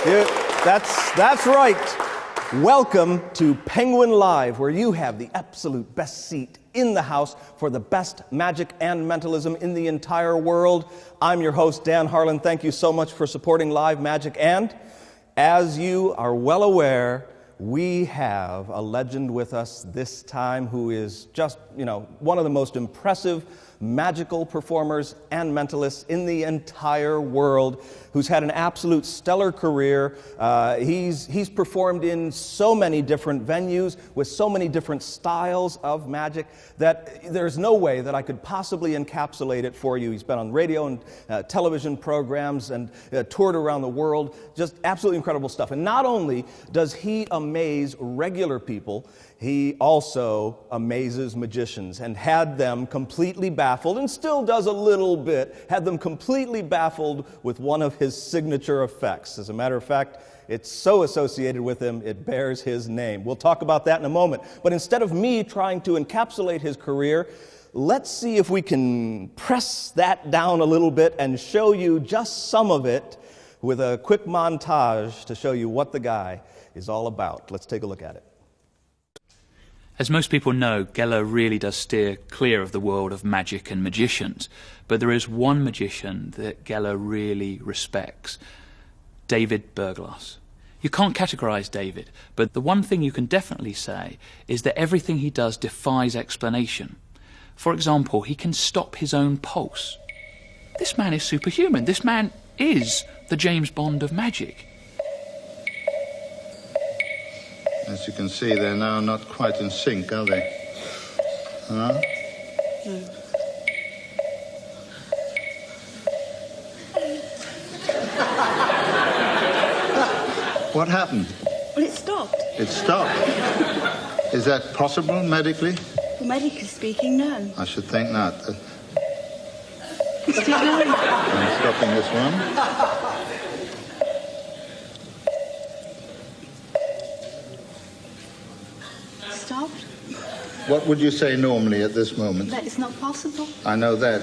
That's right. Welcome to Penguin Live, where you have the absolute best seat in the house for the best magic and mentalism in the entire world. I'm your host, Dan Harlan. Thank you so much for supporting Live Magic. And as you are well aware, we have a legend with us this time who is just, one of the most impressive magical performers and mentalists in the entire world, who's had an absolute stellar career. He's performed in so many different venues with so many different styles of magic that there's no way that I could possibly encapsulate it for you. He's been on radio and television programs and toured around the world. Just absolutely incredible stuff. And not only does he amaze regular people, he also amazes magicians and had them completely baffled, and still does a little bit, had them completely baffled with one of his signature effects. As a matter of fact, it's so associated with him, it bears his name. We'll talk about that in a moment. But instead of me trying to encapsulate his career, let's see if we can press that down a little bit and show you just some of it with a quick montage to show you what the guy is all about. Let's take a look at it. As most people know, Geller really does steer clear of the world of magic and magicians. But there is one magician that Geller really respects, David Berglas. You can't categorize David, but the one thing you can definitely say is that everything he does defies explanation. For example, he can stop his own pulse. This man is superhuman. This man is the James Bond of magic. As you can see, they're now not quite in sync, are they? Huh? No. What happened? Well, it stopped. It stopped. Is that possible medically? Well, medically speaking, no. I should think not. It's still going. I'm stopping this one. Stopped. What would you say normally at this moment? That is not possible. I know that.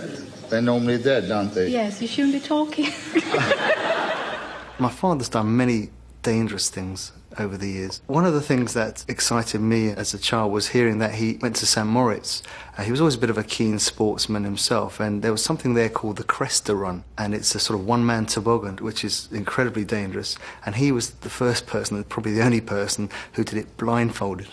They're normally dead, aren't they? Yes, you shouldn't be talking. My father's done many dangerous things over the years. One of the things that excited me as a child was hearing that he went to St. Moritz. He was always a bit of a keen sportsman himself, and there was something there called the Cresta Run, and it's a sort of one-man toboggan, which is incredibly dangerous. And he was the first person, probably the only person, who did it blindfolded.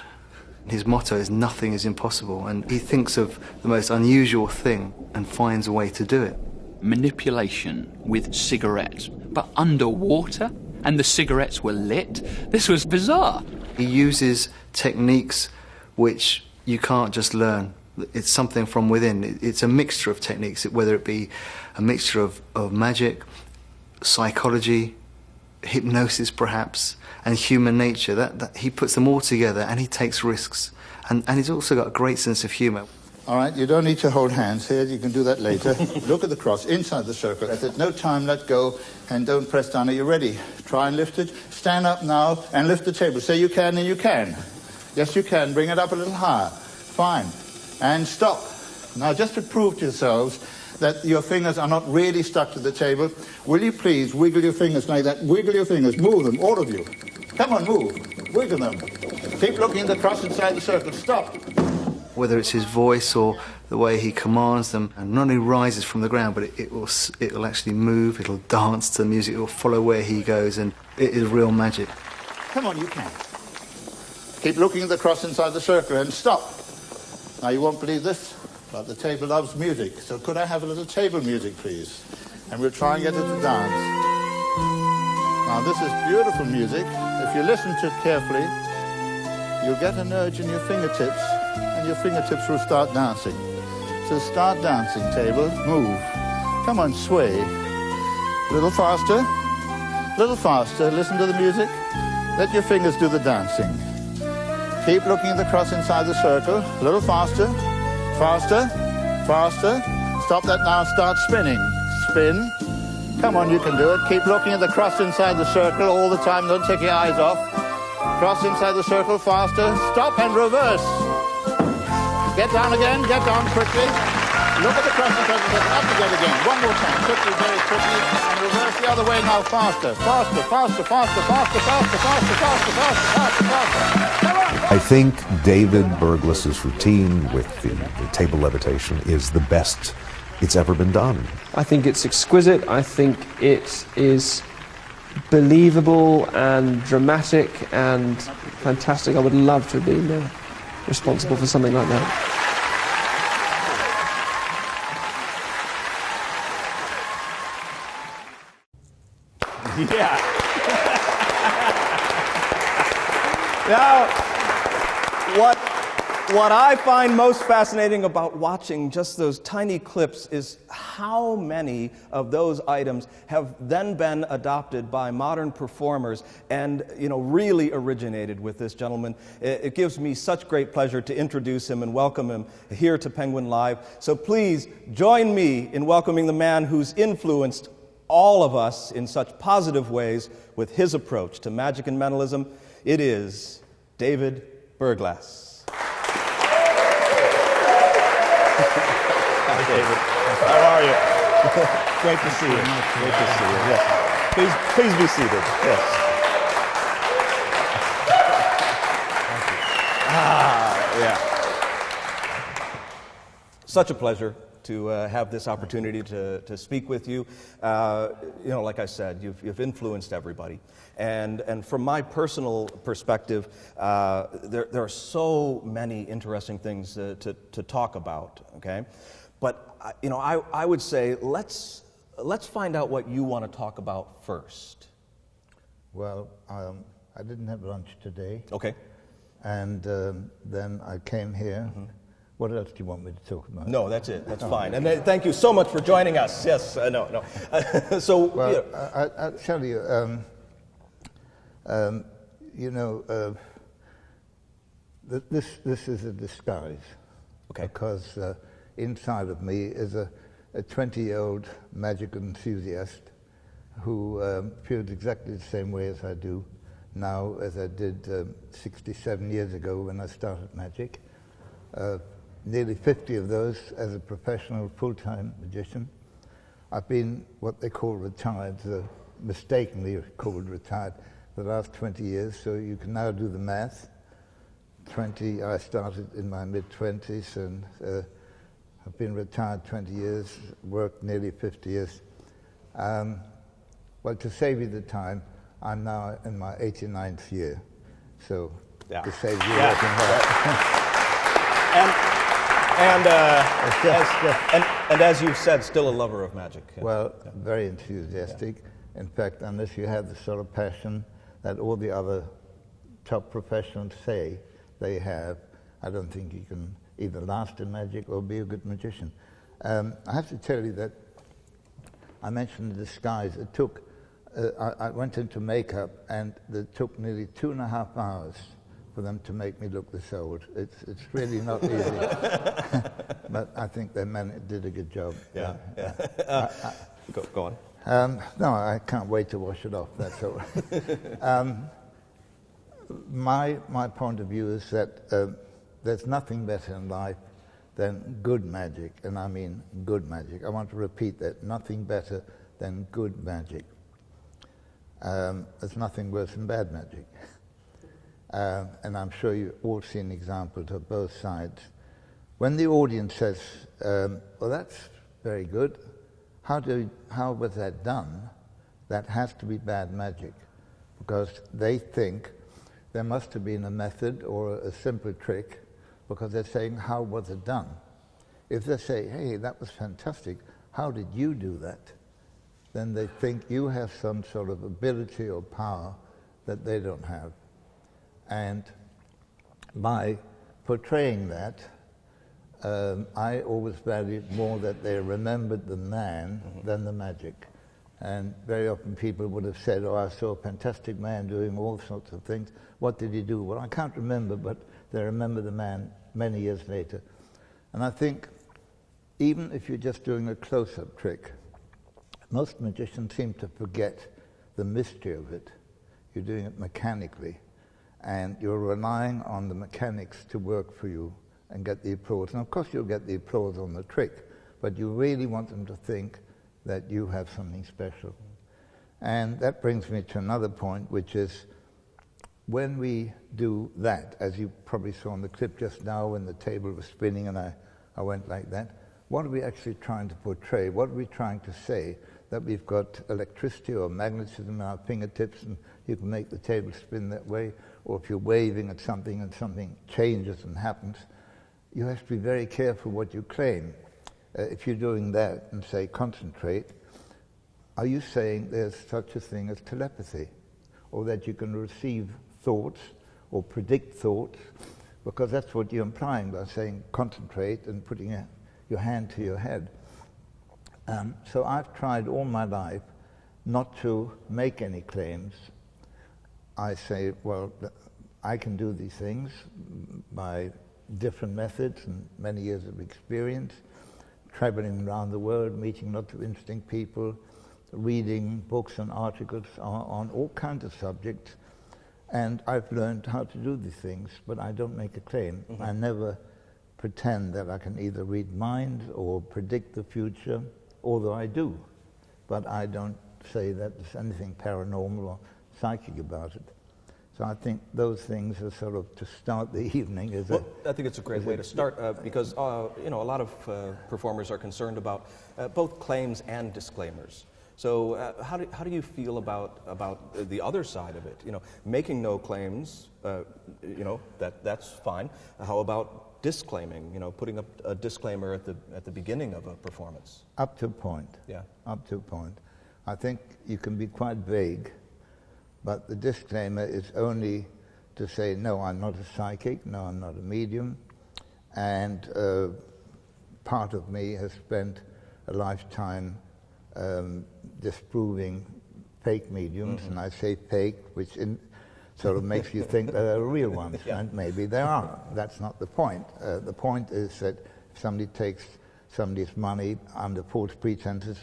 His motto is nothing is impossible, and he thinks of the most unusual thing and finds a way to do it. Manipulation with cigarettes, but underwater, and the cigarettes were lit. This was bizarre. He uses techniques which you can't just learn. It's something from within. It's a mixture of techniques, whether it be a mixture of magic, psychology, hypnosis perhaps, and human nature. That he puts them all together, and he takes risks. And he's also got a great sense of humour. All right, you don't need to hold hands here. You can do that later. Look at the cross inside the circle. At no time, let go, and don't press down. Are you ready? Try and lift it. Stand up now and lift the table. Say you can, and you can. Yes, you can. Bring it up a little higher. Fine. And stop. Now, just to prove to yourselves that your fingers are not really stuck to the table, will you please wiggle your fingers like that? Wiggle your fingers. Move them, all of you. Come on, move. Wiggle them. Keep looking at the cross inside the circle. Stop. Whether it's his voice or the way he commands them, and not only rises from the ground, but it'll actually move, it'll dance to the music, it'll follow where he goes, and it is real magic. Come on, you can. Keep looking at the cross inside the circle and stop. Now, you won't believe this, but the table loves music, so could I have a little table music, please? And we'll try and get it to dance. Now, this is beautiful music. If you listen to it carefully, you'll get an urge in your fingertips, and your fingertips will start dancing. So start dancing, table. Move. Come on, sway. A little faster. A little faster. Listen to the music. Let your fingers do the dancing. Keep looking at the cross inside the circle. A little faster. Faster. Faster. Stop that now and start spinning. Spin. Come on, you can do it. Keep looking at the cross inside the circle all the time. Don't take your eyes off. Cross inside the circle, faster. Stop and reverse. Get down again. Get down quickly. Look at the cross in front of us. Up again again. One more time. Quickly, very quickly. And reverse the other way now. Faster. Faster, faster, faster, faster, faster, faster, faster, faster, faster, faster. Come on. I think David Berglas's routine with the table levitation is the best it's ever been done. I think it's exquisite. I think it is believable and dramatic and fantastic. I would love to have been responsible for something like that. Yeah. Now, what I find most fascinating about watching just those tiny clips is how many of those items have then been adopted by modern performers and, really originated with this gentleman. It gives me such great pleasure to introduce him and welcome him here to Penguin Live. So please join me in welcoming the man who's influenced all of us in such positive ways with his approach to magic and mentalism. It is David Berglas. Hi, David. How are you? Great to see you. Great to see you. Yes. Please be seated. Yes. Yeah. Such a pleasure to have this opportunity to speak with you. Like I said, you've influenced everybody. And from my personal perspective, there are so many interesting things to talk about, okay? But, I would say let's find out what you want to talk about first. Well, I didn't have lunch today. Okay. And then I came here. Mm-hmm. What else do you want me to talk about? No, that's it. That's fine. And thank you so much for joining us. Yes, no. So, well, I'll tell you, this is a disguise. Okay. Because inside of me is a 20-year-old magic enthusiast who feels exactly the same way as I do now as I did 67 years ago when I started magic. Nearly 50 of those as a professional full-time magician. I've been what they call retired, mistakenly called retired, for the last 20 years, so you can now do the math. I started in my mid-20s and I've been retired 20 years, worked nearly 50 years. Well, to save you the time, I'm now in my 89th year, so to save you working hard. And as you've said, still a lover of magic. Well, very enthusiastic. Yeah. In fact, unless you have the sort of passion that all the other top professionals say they have, I don't think you can either last in magic or be a good magician. I have to tell you that I mentioned the disguise. It took, I went into makeup and it took nearly 2.5 hours for them to make me look this old. It's really not easy. But I think they did a good job. Yeah. Go on. No, I can't wait to wash it off, that's all right. My point of view is that there's nothing better in life than good magic, and I mean good magic. I want to repeat that, nothing better than good magic. There's nothing worse than bad magic. And I'm sure you've all seen examples of both sides. When the audience says, well, that's very good, how was that done? That has to be bad magic, because they think there must have been a method or a simple trick, because they're saying, how was it done? If they say, hey, that was fantastic, how did you do that? Then they think you have some sort of ability or power that they don't have. And by portraying that, I always valued more that they remembered the man than the magic. And very often people would have said, oh, I saw a fantastic man doing all sorts of things. What did he do? Well, I can't remember, but they remember the man many years later. And I think even if you're just doing a close-up trick, most magicians seem to forget the mystery of it. You're doing it mechanically, and you're relying on the mechanics to work for you and get the applause. And of course you'll get the applause on the trick, but you really want them to think that you have something special. And that brings me to another point, which is when we do that, as you probably saw in the clip just now when the table was spinning and I went like that, what are we actually trying to portray? What are we trying to say? That we've got electricity or magnetism in our fingertips and you can make the table spin that way, or if you're waving at something and something changes and happens, you have to be very careful what you claim. If you're doing that and say concentrate, are you saying there's such a thing as telepathy, or that you can receive thoughts or predict thoughts? Because that's what you're implying by saying concentrate and putting your hand to your head. So I've tried all my life not to make any claims. I say, well, I can do these things by different methods and many years of experience, traveling around the world, meeting lots of interesting people, reading books and articles on all kinds of subjects, and I've learned how to do these things, but I don't make a claim. Mm-hmm. I never pretend that I can either read minds or predict the future, although I do, but I don't say that there's anything paranormal or psychic about it. So I think those things are sort of to start the evening. I think it's a great way to start because a lot of performers are concerned about both claims and disclaimers. So how do you feel about the other side of it? Making no claims, that's fine. How about disclaiming? Putting up a disclaimer at the beginning of a performance. Up to a point. Yeah. Up to a point. I think you can be quite vague, but the disclaimer is only to say, no, I'm not a psychic, no, I'm not a medium, and part of me has spent a lifetime disproving fake mediums, and I say fake, which sort of makes you think that they're real ones, and maybe they are. That's not the point. The point is that if somebody takes somebody's money under false pretenses,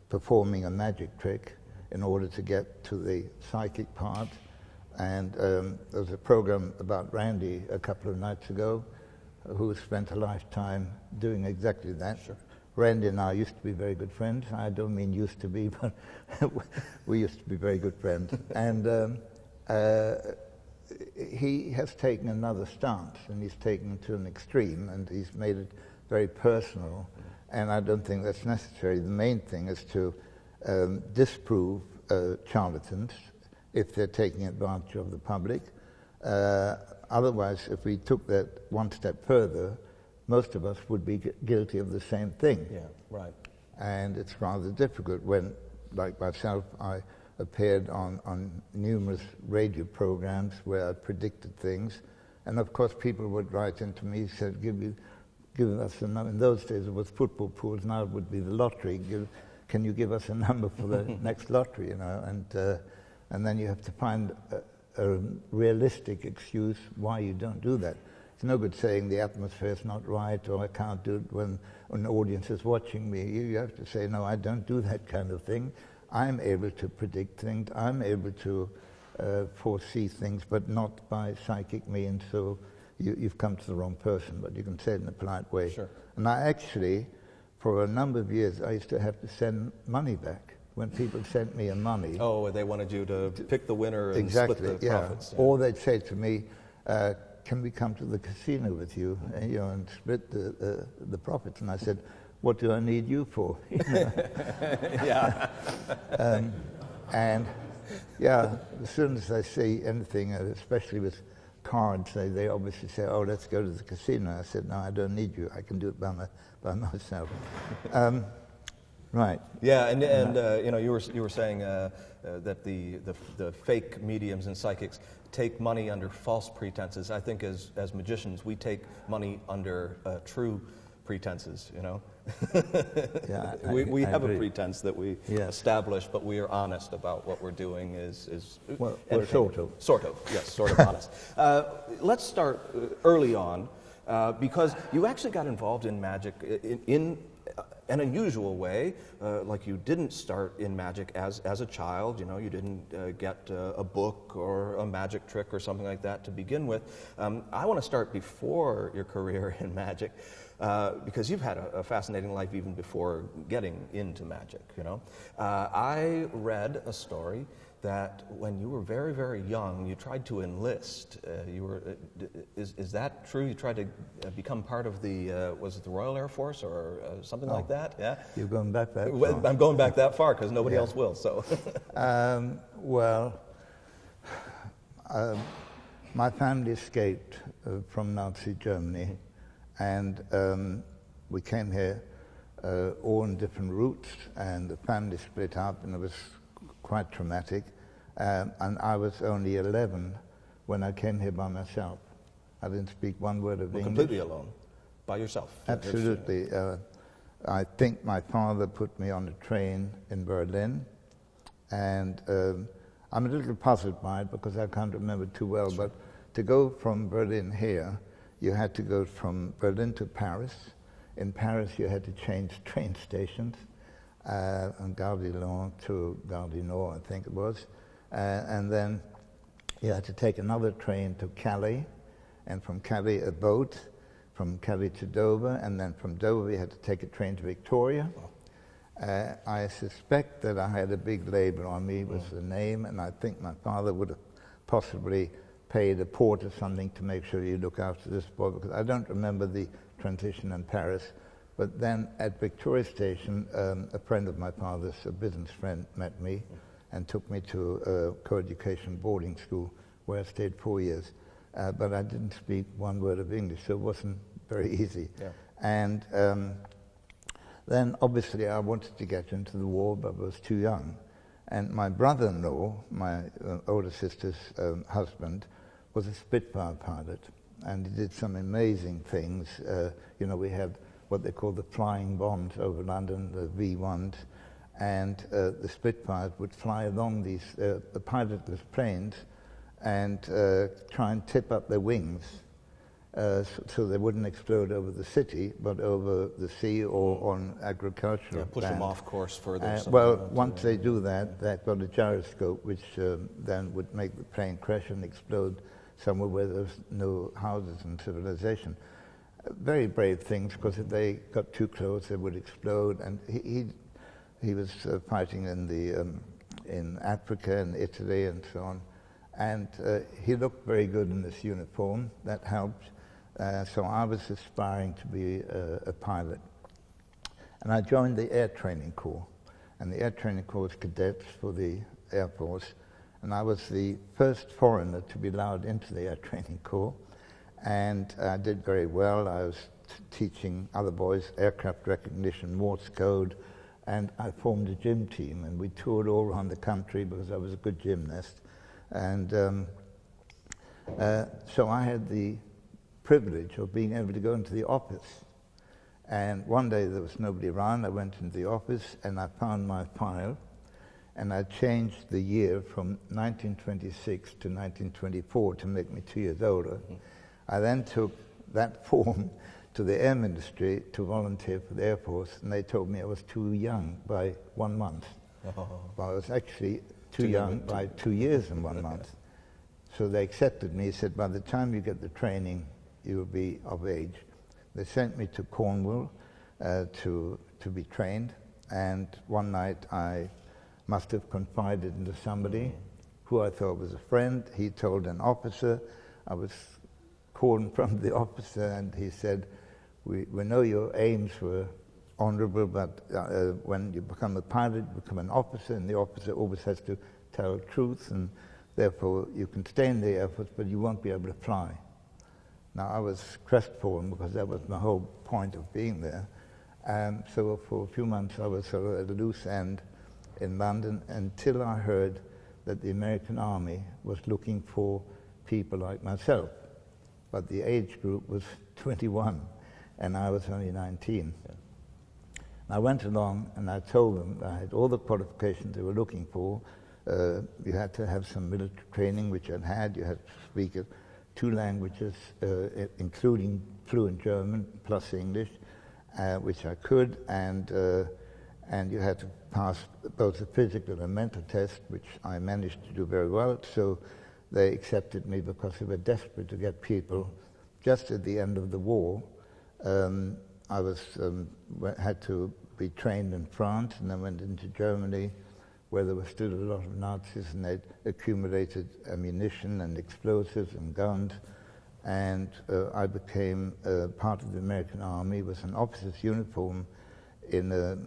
performing a magic trick in order to get to the psychic part, and there was a program about Randy a couple of nights ago who spent a lifetime doing exactly that. Sure. Randy and I used to be very good friends. I don't mean used to be, but we used to be very good friends. And he has taken another stance, and he's taken it to an extreme, and he's made it very personal, and I don't think that's necessary. The main thing is to disprove charlatans if they're taking advantage of the public. Otherwise, if we took that one step further, most of us would be guilty of the same thing. Yeah, right. And it's rather difficult when, like myself, I appeared on numerous radio programs where I predicted things, and of course people would write into me, said, give us a number. In those days it was football pools, now it would be the lottery. Can you give us a number for the next lottery, and then you have to find a realistic excuse why you don't do that. It's no good saying the atmosphere is not right, or I can't do it when an audience is watching me. You have to say, no, I don't do that kind of thing. I'm able to predict things, I'm able to foresee things, but not by psychic means, so you've come to the wrong person, but you can say it in a polite way. Sure. And I actually, for a number of years, I used to have to send money back. When people sent me money... Oh, they wanted you to pick the winner and exactly, split the profits. Yeah. Or they'd say to me, can we come to the casino with you, and split the profits? And I said, what do I need you for? Yeah. And yeah, as soon as I see anything, especially with cards, they obviously say, oh, let's go to the casino. I said, no, I don't need you. I can do it by myself. Right. Yeah, and you were saying that the fake mediums and psychics take money under false pretenses. I think as magicians, we take money under true pretenses. Yeah, we I have agree. a pretense that we establish, but we are honest about what we're doing. Well, sort of. Yes, sort of honest. Let's start early on, because you actually got involved in magic in an unusual way. Like you didn't start in magic as a child. You didn't get a book or a magic trick or something like that to begin with. I want to start before your career in magic. because you've had a fascinating life even before getting into magic, you know. I read a story that when you were very, very young, you tried to enlist. Is that true? You tried to become part of the, was it the Royal Air Force or something like that? Yeah. You're going back that far. Well, I'm going back that far because nobody else will, so. My family escaped from Nazi Germany, and we came here all on different routes, and the family split up, and it was quite traumatic. And I was only 11 when I came here by myself. I didn't speak one word of English. Completely alone, by yourself. Absolutely. I think my father put me on a train in Berlin, and I'm a little puzzled by it because I can't remember too well, but to go from Berlin here, you had to go from Berlin to Paris. In Paris, you had to change train stations, and Gare de Lyon to Gare du Nord, I think it was. And then you had to take another train to Calais, and from Calais a boat, from Calais to Dover, and then from Dover you had to take a train to Victoria. I suspect that I had a big label on me with the name, and I think my father would have possibly paid a porter something to make sure you look after this boy, because I don't remember the transition in Paris. But then at Victoria Station, a friend of my father's, a business friend, met me and took me to a co-education boarding school where I stayed 4 years. But I didn't speak one word of English, so it wasn't very easy. Yeah. And then obviously I wanted to get into the war, but I was too young. And my brother-in-law, my older sister's husband, was a Spitfire pilot, and he did some amazing things. You know, we had what they call the flying bombs over London, the V1s, and the Spitfires would fly along these pilotless planes and try and tip up their wings so they wouldn't explode over the city, but over the sea or on agricultural land. Push them off course further. Well, once they do that, they've got a gyroscope which then would make the plane crash and explode somewhere where there's no houses and civilization. Very brave things, because if they got too close, they would explode. And he was fighting in Africa and Italy and so on. And he looked very good in this uniform. That helped. So I was aspiring to be a pilot. And I joined the Air Training Corps. And the Air Training Corps is cadets for the Air Force. And I was the first foreigner to be allowed into the Air Training Corps. And I did very well. I was teaching other boys aircraft recognition, Morse code, and I formed a gym team, and we toured all around the country because I was a good gymnast. And so I had the privilege of being able to go into the office. And one day there was nobody around. I went into the office and I found my file, and I changed the year from 1926 to 1924 to make me 2 years older. Mm-hmm. I then took that form to the Air Ministry to volunteer for the Air Force, and they told me I was too young by 1 month. Oh. Well, I was actually too young by 2 years and 1 month. So they accepted me, said, by the time you get the training, you will be of age. They sent me to Cornwall to be trained, and one night I must have confided into somebody who I thought was a friend. He told an officer. I was called from the officer, and he said, we know your aims were honorable, but when you become a pilot, you become an officer, and the officer always has to tell the truth, and therefore you can stay in the Air Force, but you won't be able to fly. Now, I was crestfallen because that was my whole point of being there. So for a few months I was sort of at a loose end in London until I heard that the American Army was looking for people like myself. But the age group was 21, and I was only 19. Yeah. I went along and I told them I had all the qualifications they were looking for. You had to have some military training, which I'd had. You had to speak 2 languages, including fluent German plus English, which I could, and you had to pass both a physical and mental test, which I managed to do very well. So they accepted me because they were desperate to get people just at the end of the war I had to be trained in France, and then went into Germany, where there were still a lot of Nazis, and they'd accumulated ammunition and explosives and guns. And I became part of the American Army with an officer's uniform in a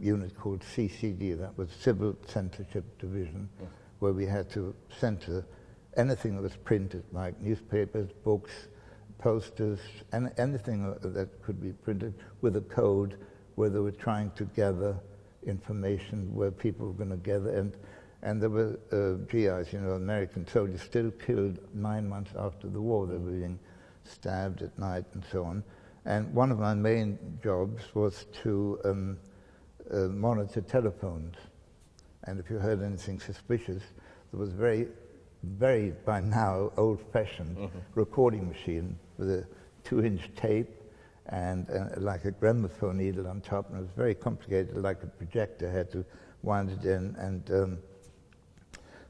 unit called CCD, that was Civil Censorship Division, where we had to censor anything that was printed, like newspapers, books, posters, and anything that could be printed with a code where they were trying to gather information, where people were going to gather. And there were GIs, American soldiers, still killed 9 months after the war. They were being stabbed at night and so on. And one of my main jobs was to monitor telephones. And if you heard anything suspicious, there was very, by now, old-fashioned recording machine with a 2-inch tape and like a gramophone needle on top, and it was very complicated, like a projector. Had to wind it in, and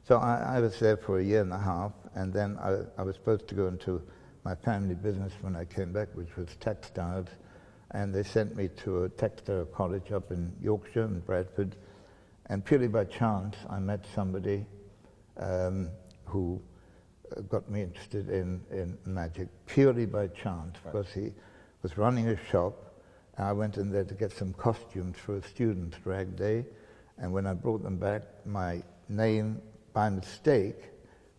so I was there for 1.5 years, and then I was supposed to go into my family business when I came back, which was textiles, and they sent me to a textile college up in Yorkshire and Bradford, and purely by chance I met somebody who got me interested in magic, purely by chance, because he was running a shop, and I went in there to get some costumes for a student's drag day, and when I brought them back, my name, by mistake,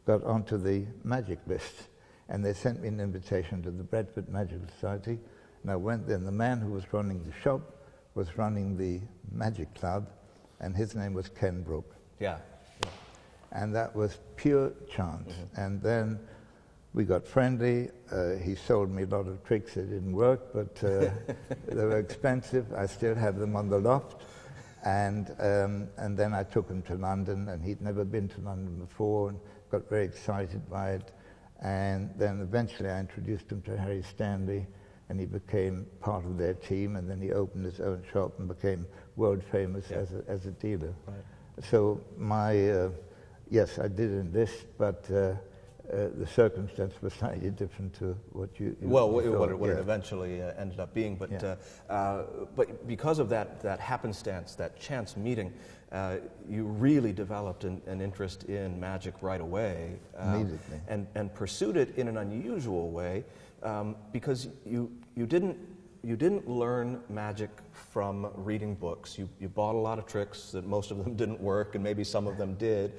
got onto the magic list, and they sent me an invitation to the Bradford Magic Society, and I went there, and the man who was running the shop was running the magic club, and his name was Ken Brooke. Yeah. And that was pure chance. And then we got friendly. He sold me a lot of tricks that didn't work, but they were expensive. I still have them on the loft. And then I took him to London, and he'd never been to London before, and got very excited by it. And then eventually I introduced him to Harry Stanley, and he became part of their team, and then he opened his own shop and became world famous as a dealer. Right. So my, yes, I did enlist, but the circumstance was slightly different to what you what thought. it eventually ended up being. But because of that happenstance, that chance meeting, you really developed an interest in magic right away. Immediately. And pursued it in an unusual way, because you didn't learn magic from reading books. You bought a lot of tricks that most of them didn't work, and maybe some of them did.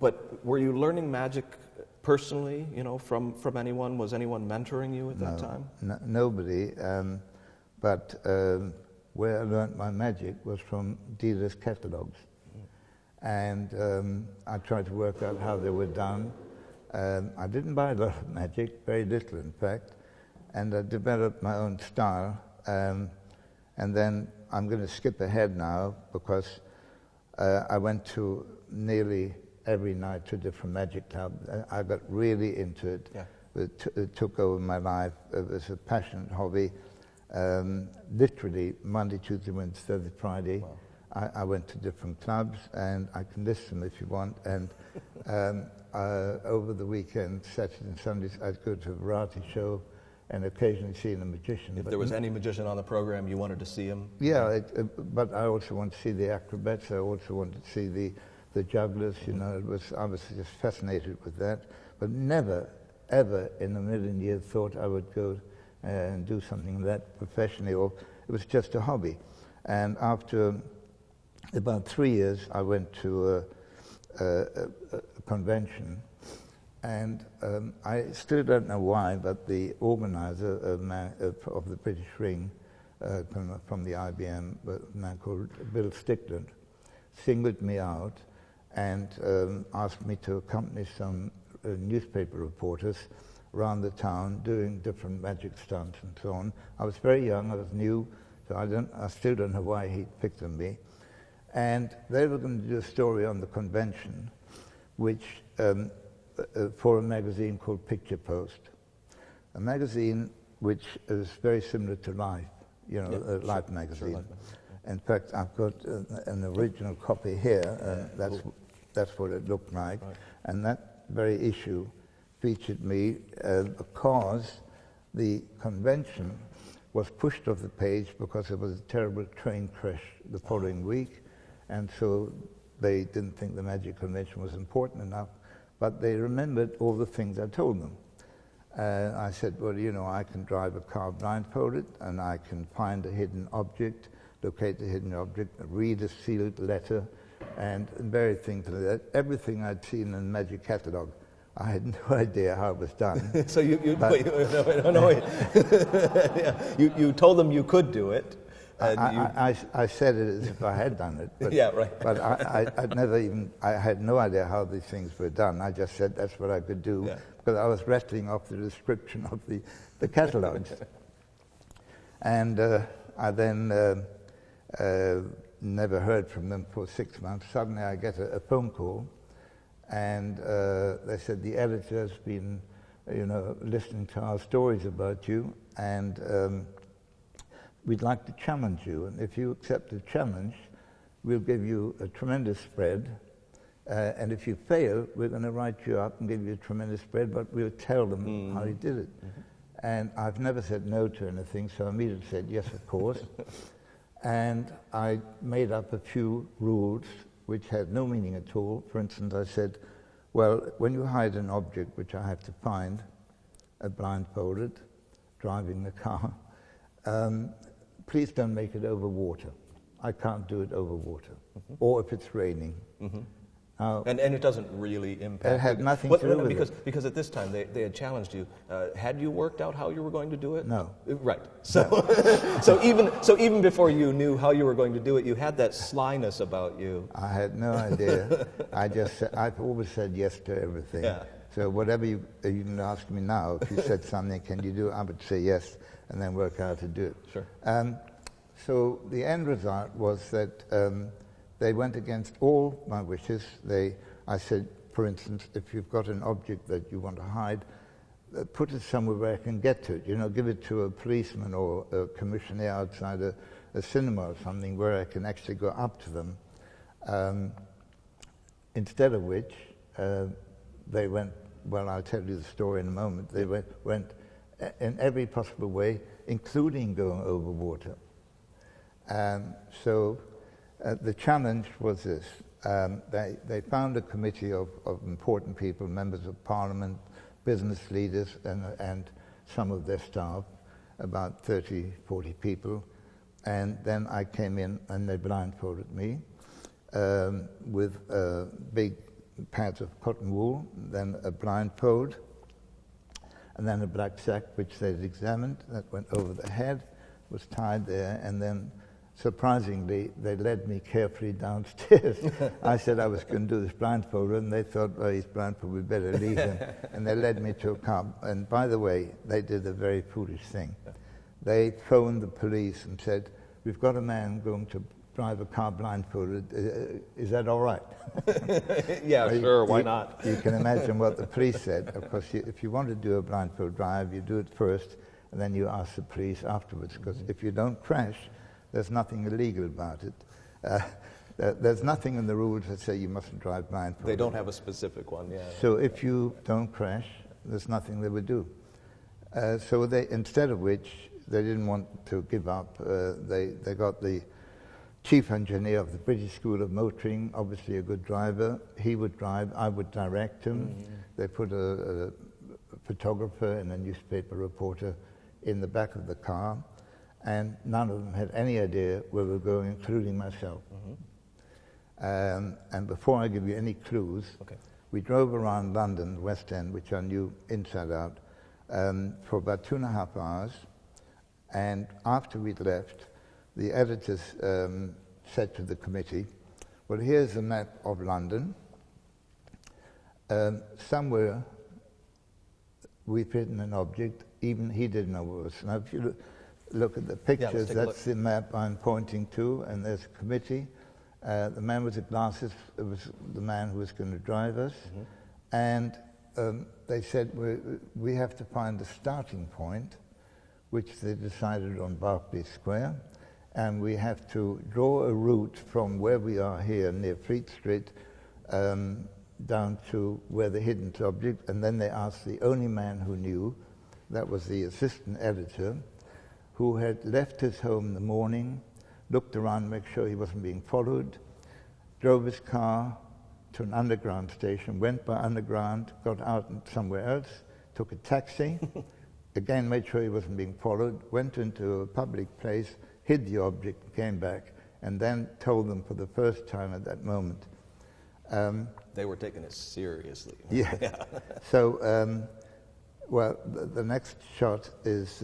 But were you learning magic personally, from anyone? Was anyone mentoring you at that time? Nobody. But where I learned my magic was from dealers' catalogs. And I tried to work out how they were done. I didn't buy a lot of magic, very little in fact, and I developed my own style. And then I'm going to skip ahead now, because I went to nearly every night to a different magic club. I got really into it. Yeah. It took over my life. It was a passionate hobby. Literally Monday, Tuesday, Wednesday, Thursday, Friday. Wow. I went to different clubs, and I can list them if you want. And over the weekend, Saturdays and Sundays, I'd go to a variety show and occasionally seeing a magician. If there was any magician on the program, you wanted to see him? Yeah, but I also wanted to see the acrobats. I also wanted to see the jugglers. I was just fascinated with that. But never, ever in a million years thought I would go and do something that professionally, or it was just a hobby. And after about 3 years, I went to a convention. And I still don't know why, but the organizer of the British Ring from the IBM, a man called Bill Stickland, singled me out and asked me to accompany some newspaper reporters around the town doing different magic stunts and so on. I was very young, I was new, so I still don't know why he picked on me. And they were going to do a story on the convention, which for a magazine called Picture Post, a magazine which is very similar to Life, a Life magazine. Sure, in fact, I've got an original copy here. That's what it looked like. Right. And that very issue featured me because the convention was pushed off the page because there was a terrible train crash the following week, and so they didn't think the magic convention was important enough, but they remembered all the things I told them. I said, well, you know, I can drive a car blindfolded, and I can find a hidden object, locate the hidden object, read a sealed letter, and various things like that. Everything I'd seen in the magic catalogue. I had no idea how it was done. So you you told them you could do it. I said it as if I had done it. But, yeah, right. But I had no idea how these things were done. I just said that's what I could do, because I was rattling off the description of the catalogues. And I then never heard from them for 6 months. Suddenly I get a phone call, and they said, the editor has been, you know, listening to our stories about you, and we'd like to challenge you. And if you accept the challenge, we'll give you a tremendous spread. And if you fail, we're going to write you up and give you a tremendous spread, but we'll tell them how you did it. And I've never said no to anything, so I immediately said yes, of course. And I made up a few rules which had no meaning at all. For instance, I said, well, when you hide an object which I have to find, blindfolded, driving the car, please don't make it over water. I can't do it over water, or if it's raining. And it doesn't really impact. It had nothing to do with it. Because at this time they had challenged you. Had you worked out how you were going to do it? No. Right. So, so even before you knew how you were going to do it, you had that slyness about you. I had no idea. I've always said yes to everything. Yeah. So whatever you can ask me now, if you said something, can you do it? I would say yes, and then work out how to do it. Sure. So the end result was that they went against all my wishes. I said, for instance, if you've got an object that you want to hide, put it somewhere where I can get to it. You know, give it to a policeman or a commissioner outside a cinema or something where I can actually go up to them. Instead of which, they went, well, I'll tell you the story in a moment. They went in every possible way, including going over water. So the challenge was this. They found a committee of important people, members of parliament, business leaders, and some of their staff, about 30, 40 people. And then I came in and they blindfolded me with big pads of cotton wool, then a blindfold, and then a black sack which they'd examined, that went over the head, was tied there, and then surprisingly, they led me carefully downstairs. I said I was going to do this blindfold, and they thought, well, he's blindfolded, we better leave him. And they led me to a car. And by the way, they did a very foolish thing. They phoned the police and said, we've got a man going to drive a car blindfolded. Is that all right? Yeah, sure, why not? You can imagine what the police said. Of course, if you want to do a blindfold drive, you do it first, and then you ask the police afterwards, because if you don't crash, there's nothing illegal about it. There's nothing in the rules that say you mustn't drive blindfolded. They don't have a specific one, yeah. So if you don't crash, there's nothing they would do. So they, instead of which, they didn't want to give up. They got the chief engineer of the British School of Motoring, obviously a good driver. He would drive, I would direct him. They put a photographer and a newspaper reporter in the back of the car, and none of them had any idea where we were going, including myself. And before I give you any clues, we drove around London, West End, which I knew inside out, for about 2.5 hours. And after we'd left, the editors said to the committee, well, here's a map of London. Somewhere we've hidden an object. Even he didn't know what it was. Now, if you look at the pictures, that's the map I'm pointing to, and there's a committee. The man with the glasses was the man who was going to drive us. And they said, we have to find a starting point, which they decided on Berkeley Square, and we have to draw a route from where we are here near Fleet Street down to where the hidden object, and then they asked the only man who knew, that was the assistant editor, who had left his home in the morning, looked around to make sure he wasn't being followed, drove his car to an underground station, went by underground, got out somewhere else, took a taxi, again made sure he wasn't being followed, went into a public place, hid the object, came back, and then told them for the first time at that moment. They were taking it seriously. Yeah. So, well, the next shot is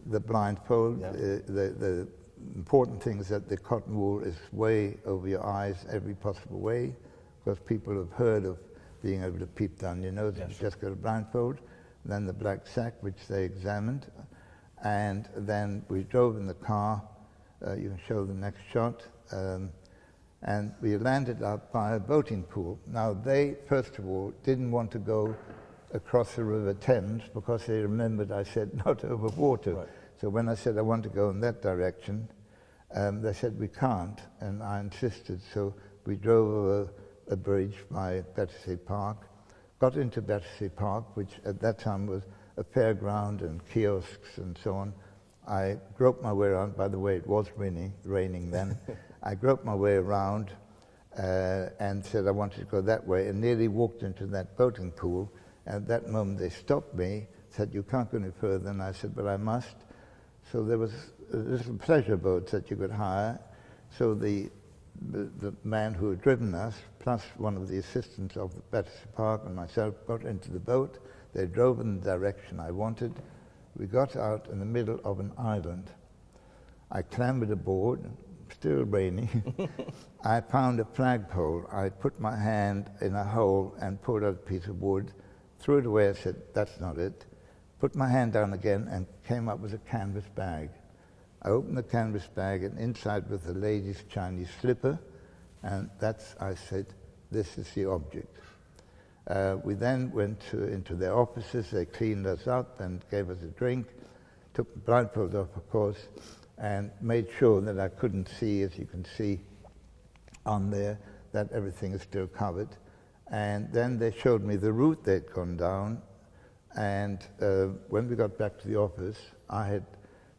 the blindfold. Yeah. The important thing is that the cotton wool is way over your eyes every possible way, because people have heard of being able to peep down your nose. Yeah, You sure. just got a blindfold. Then the black sack, which they examined. And then we drove in the car. You can show the next shot. And we landed up by a boating pool. Now, they, first of all, didn't want to go across the River Thames because they remembered I said not over water. Right. So when I said I want to go in that direction, they said we can't, and I insisted. So we drove over a bridge by Battersea Park, got into Battersea Park, which at that time was a fairground and kiosks and so on. I groped my way around. By the way, it was raining then. I groped my way around and said I wanted to go that way, and nearly walked into that boating pool. At that moment, they stopped me, said, "You can't go any further." And I said, "But I must." So there was little pleasure boats that you could hire. So the man who had driven us, plus one of the assistants of Battersea Park and myself, got into the boat. They drove in the direction I wanted. We got out in the middle of an island. I clambered aboard, still raining. I found a flagpole. I put my hand in a hole and pulled out a piece of wood, threw it away. I said, "That's not it." Put my hand down again and came up with a canvas bag. I opened the canvas bag, and inside was a lady's Chinese slipper, and that's, I said, "This is the object." We then went into their offices. They cleaned us up and gave us a drink, took the blindfold off, of course, and made sure that I couldn't see, as you can see on there, that everything is still covered. And then they showed me the route they'd gone down, and when we got back to the office, I had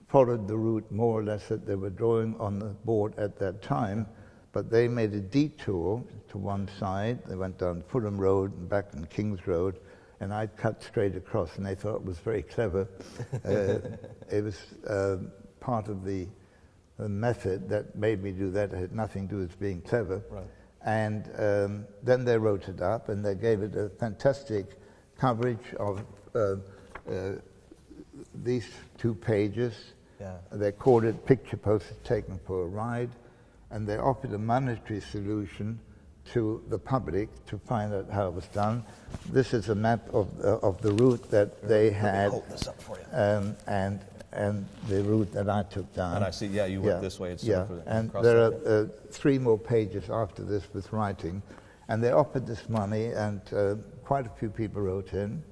followed the route more or less that they were drawing on the board at that time, but they made a detour to one side. They went down Fulham Road and back on King's Road, and I cut straight across, and they thought it was very clever. It was part of the method that made me do that. It had nothing to do with being clever. Right. And then they wrote it up, and they gave it a fantastic coverage of these 2 pages. Yeah. They called it "Picture Posters Taken for a Ride," and they offered a monetary solution to the public to find out how it was done. This is a map of the route that they had. Hold this up for you. And the route that I took down. And I see, yeah, you went this way. It's Yeah, and there are 3 more pages after this with writing. And they offered this money, and quite a few people wrote in.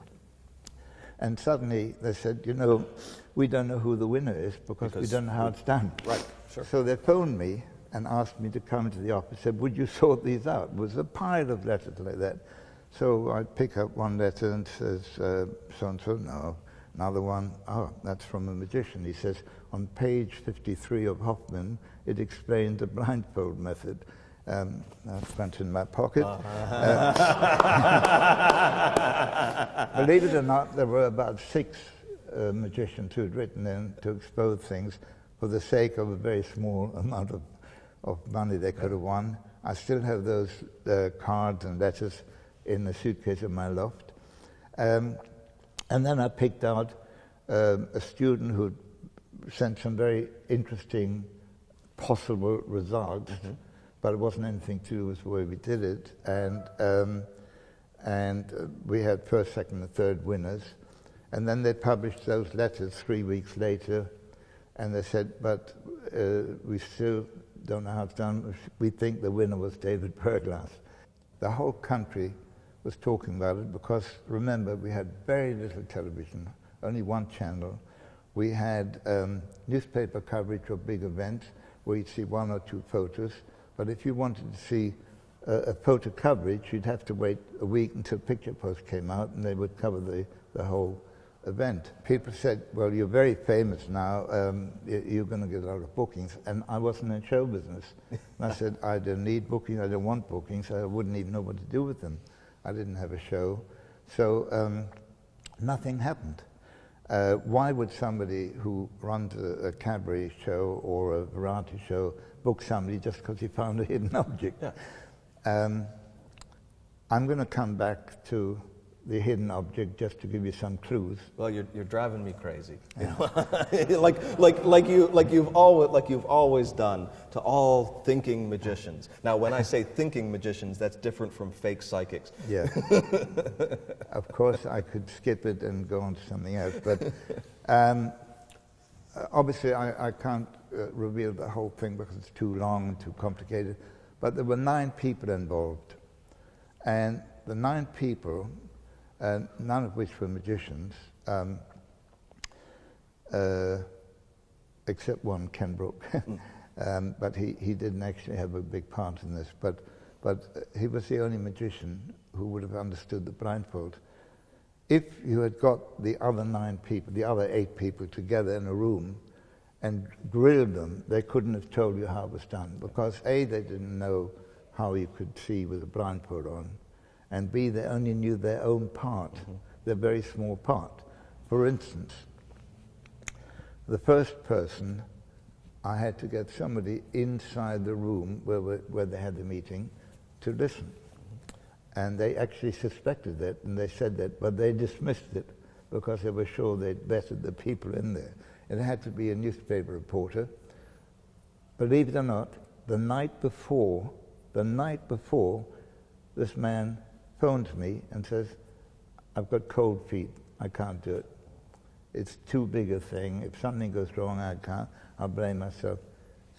And suddenly they said, "You know, we don't know who the winner is because we don't know how it's done." Right, sure. So they phoned me and asked me to come to the office, said, "Would you sort these out?" It was a pile of letters like that. So I pick up one letter and says, so-and-so, no. Another one, oh, that's from a magician. He says, on page 53 of Hoffman, it explained the blindfold method. That went in my pocket. Believe it or not, there were about 6 magicians who had written in to expose things for the sake of a very small amount of money they could have won. I still have those cards and letters in the suitcase in my loft. And then I picked out a student who sent some very interesting possible results, but it wasn't anything to do with the way we did it. And we had first, second, and third winners. And then they published those letters 3 weeks later, and they said, but we still don't know how it's done. We think the winner was David Berglas. The whole country was talking about it because, remember, we had very little television, only 1 channel. We had newspaper coverage of big events where you'd see 1 or 2 photos, but if you wanted to see a photo coverage, you'd have to wait a week until Picture Post came out, and they would cover the whole event. People said, well, you're very famous now, you're going to get a lot of bookings. And I wasn't in show business. And I said, I don't need bookings, I don't want bookings, I wouldn't even know what to do with them. I didn't have a show. So nothing happened. Why would somebody who runs a cabaret show or a variety show book somebody just because he found a hidden object? Yeah. I'm going to come back to the hidden object just to give you some clues. Well, you're driving me crazy. Yeah. like you've always done to all thinking magicians. Now, when I say thinking magicians, that's different from fake psychics. Yeah. Of course, I could skip it and go on to something else, but obviously I can't reveal the whole thing because it's too long and too complicated. But there were 9 people involved, and the 9 people, none of which were magicians, except one, Ken Brook. But he didn't actually have a big part in this. But he was the only magician who would have understood the blindfold. If you had got the other 9 people, the other 8 people together in a room and grilled them, they couldn't have told you how it was done. Because A, they didn't know how you could see with a blindfold on, and B, they only knew their own part, their very small part. For instance, the first person, I had to get somebody inside the room where they had the meeting to listen. And they actually suspected that, and they said that, but they dismissed it because they were sure they'd vetted the people in there. It had to be a newspaper reporter. Believe it or not, the night before, this man phones me and says, I've got cold feet, I can't do it. It's too big a thing. If something goes wrong, I'll blame myself.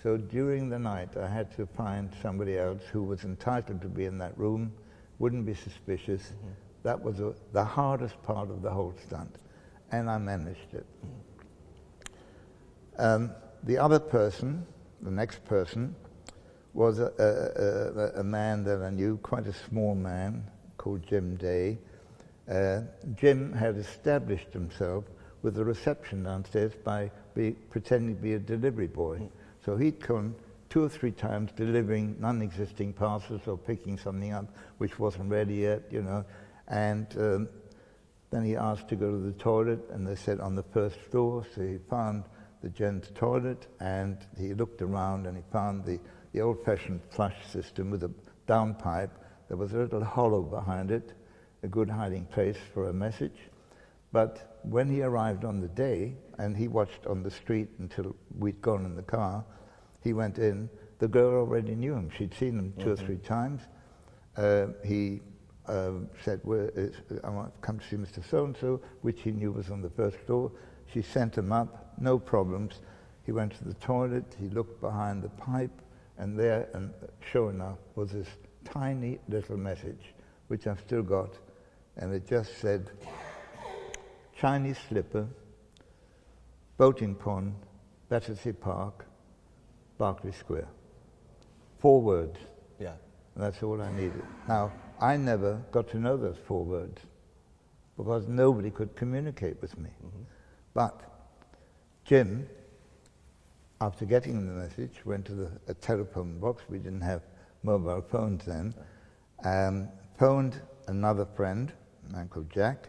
So during the night, I had to find somebody else who was entitled to be in that room, wouldn't be suspicious. That was the hardest part of the whole stunt, and I managed it. The other person, the next person, was a man that I knew, quite a small man, called Jim Day. Jim had established himself with the reception downstairs by pretending to be a delivery boy. So he'd come 2 or 3 times delivering non-existing parcels or picking something up which wasn't ready yet, you know. And then he asked to go to the toilet, and they said on the 1st floor. So he found the gents' toilet, and he looked around, and he found the old-fashioned flush system with a downpipe. There was a little hollow behind it, a good hiding place for a message. But when he arrived on the day, and he watched on the street until we'd gone in the car, he went in. The girl already knew him. She'd seen him 2 or 3 times. He said, I want to come to see Mr. So-and-so, which he knew was on the 1st floor. She sent him up, no problems. He went to the toilet, he looked behind the pipe, and there, and sure enough, was this tiny little message, which I've still got, and it just said, Chinese slipper, boating pond, Battersea Park, Berkeley Square. 4 words. Yeah. And that's all I needed. Now, I never got to know those 4 words because nobody could communicate with me. But Jim, after getting the message, went to a telephone box. We didn't have mobile phones then. Phoned another friend, a man called Jack,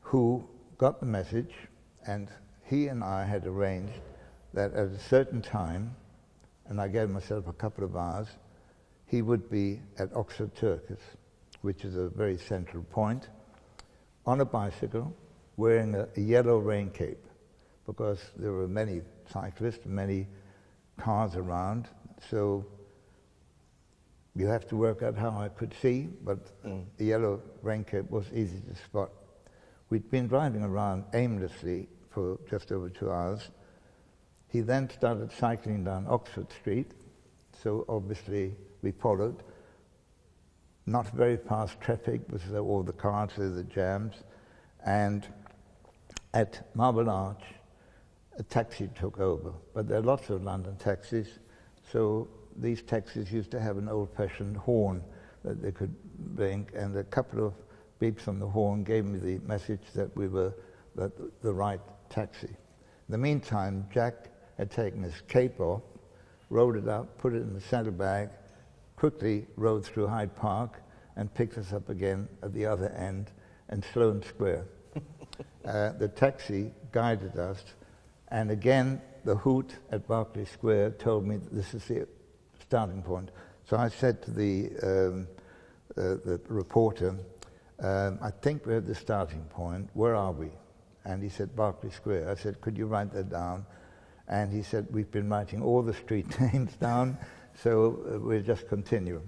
who got the message, and he and I had arranged that at a certain time, and I gave myself a couple of hours, he would be at Oxford Circus, which is a very central point, on a bicycle, wearing a yellow rain cape, because there were many cyclists, many cars around, so you have to work out how I could see, but the yellow rain cape was easy to spot. We'd been driving around aimlessly for just over 2 hours. He then started cycling down Oxford Street, so obviously we followed. Not very fast traffic, because all the cars, the jams, and at Marble Arch, a taxi took over. But there are lots of London taxis, so these taxis used to have an old-fashioned horn that they could blink, and a couple of beeps on the horn gave me the message that we were the right taxi. In the meantime, Jack had taken his cape off, rolled it up, put it in the saddlebag, quickly rode through Hyde Park, and picked us up again at the other end in Sloane Square. The taxi guided us, and again, the hoot at Berkeley Square told me that this is the starting point. So I said to the reporter, I think we're at the starting point. Where are we? And he said, Berkeley Square. I said, could you write that down? And he said, we've been writing all the street names down, so we'll just continue.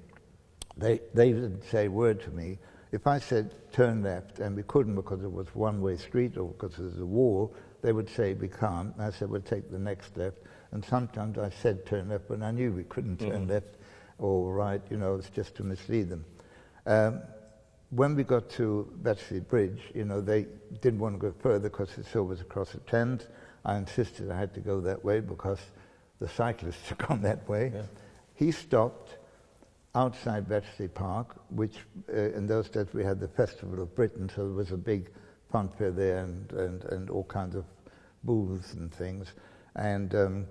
They didn't say a word to me. If I said turn left, and we couldn't because it was one-way street or because there's a wall, they would say we can't. And I said, we'll take the next left. And sometimes I said turn left, but I knew we couldn't turn left or right, you know, it's just to mislead them. When we got to Bletchley Bridge, you know, they didn't want to go further because it still was across the Thames. I insisted I had to go that way because the cyclists had gone that way. Yeah. He stopped outside Bletchley Park, which in those days we had the Festival of Britain, so there was a big funfair there and all kinds of booths and things. And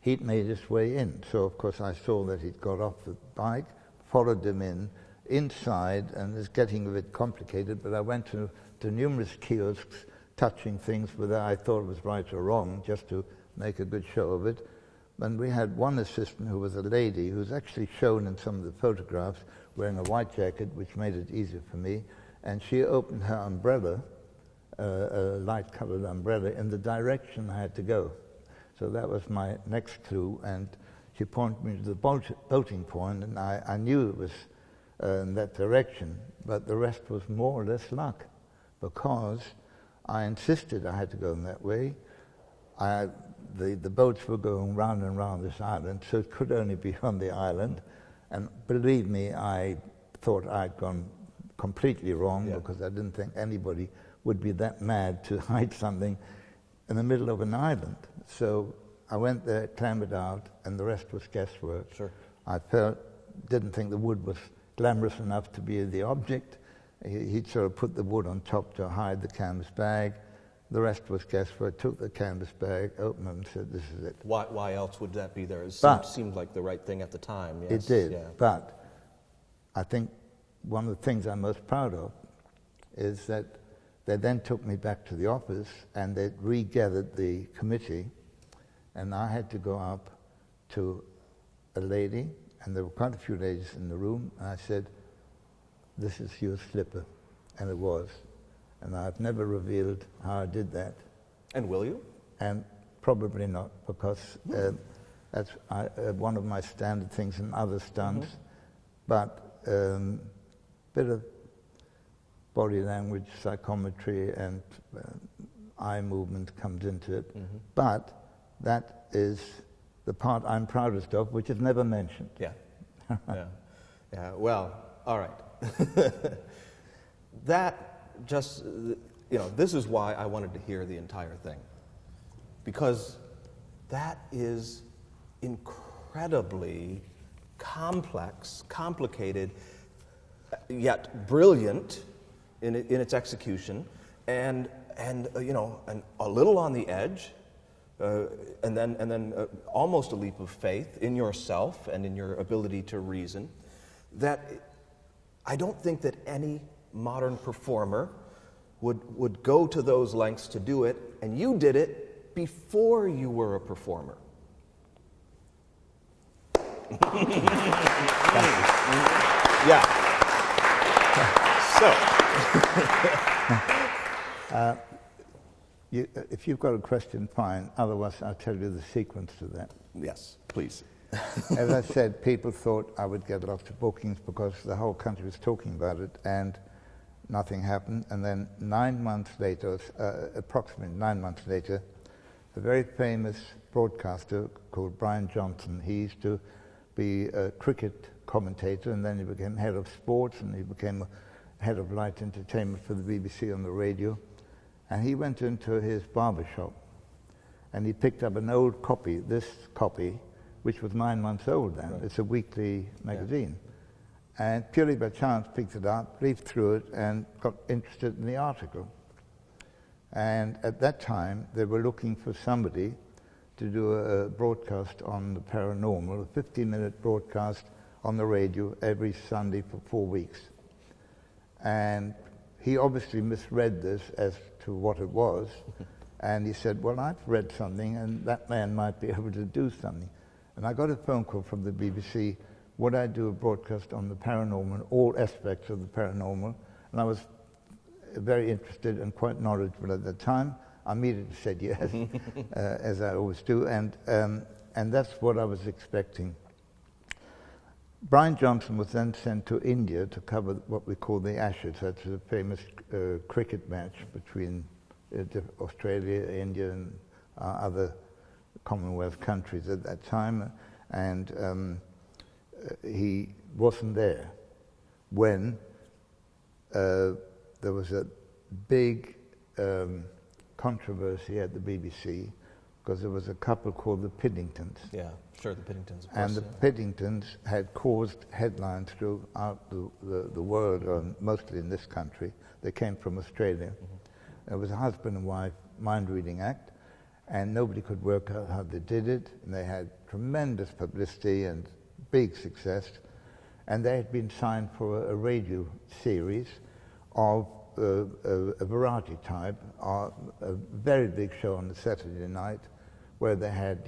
he'd made his way in. So, of course, I saw that he'd got off the bike, followed him inside, and it's getting a bit complicated, but I went to numerous kiosks, touching things whether I thought it was right or wrong, just to make a good show of it. And we had one assistant who was a lady who's actually shown in some of the photographs wearing a white jacket, which made it easier for me, and she opened her umbrella, a light-colored umbrella, in the direction I had to go. So that was my next clue, and she pointed me to the boating point, and I knew it was in that direction, but the rest was more or less luck, because I insisted I had to go in that way. The boats were going round and round this island, so it could only be on the island, and believe me, I thought I'd gone completely wrong, because I didn't think anybody would be that mad to hide something in the middle of an island. So I went there, clambered out, and the rest was guesswork. Sure. I didn't think the wood was glamorous enough to be the object. He'd sort of put the wood on top to hide the canvas bag. The rest was guesswork. Took the canvas bag, opened it, and said, this is it. Why else would that be there? It seemed like the right thing at the time. Yes. It did, yeah. But I think one of the things I'm most proud of is that they then took me back to the office and they regathered the committee, and I had to go up to a lady, and there were quite a few ladies in the room, and I said, this is your slipper. And it was. And I've never revealed how I did that. And will you? And probably not, because that's one of my standard things in other stunts. But bit of body language, psychometry, and eye movement comes into it. But that is the part I'm proudest of, which is never mentioned. Yeah. Yeah. Well, all right. That just, this is why I wanted to hear the entire thing. Because that is incredibly complex, complicated, yet brilliant in its execution, and a little on the edge, and then almost a leap of faith in yourself and in your ability to reason. That I don't think that any modern performer would go to those lengths to do it, and you did it before you were a performer. Yeah. So, if you've got a question, fine. Otherwise, I'll tell you the sequence to that. Yes, please. As I said, people thought I would get lots of bookings because the whole country was talking about it, and nothing happened. And then 9 months later, approximately 9 months later, a very famous broadcaster called Brian Johnson, he used to be a cricket commentator, and then he became head of sports, and he became head of light entertainment for the BBC on the radio. And he went into his barber shop, and he picked up an old copy, this copy, which was 9 months old then. Right. It's a weekly magazine. Yeah. And purely by chance picked it up, leafed through it, and got interested in the article. And at that time, they were looking for somebody to do a broadcast on the paranormal, a 15-minute broadcast on the radio every Sunday for 4 weeks. And he obviously misread this as to what it was, and he said, well, I've read something, and that man might be able to do something. And I got a phone call from the BBC, would I do a broadcast on the paranormal, all aspects of the paranormal? And I was very interested and quite knowledgeable at the time. I immediately said yes, as I always do, and that's what I was expecting. Brian Johnson was then sent to India to cover what we call the Ashes. That's a famous cricket match between Australia, India, and other Commonwealth countries at that time, and he wasn't there when there was a big controversy at the BBC because there was a couple called the Piddingtons. Yeah, sure, the Piddingtons, of course. And the Piddingtons had caused headlines throughout the world, or mostly in this country. They came from Australia. Mm-hmm. It was a husband and wife mind-reading act, and nobody could work out how they did it, and they had tremendous publicity and big success. And they had been signed for a radio series of a variety type, a very big show on the Saturday night, where they had,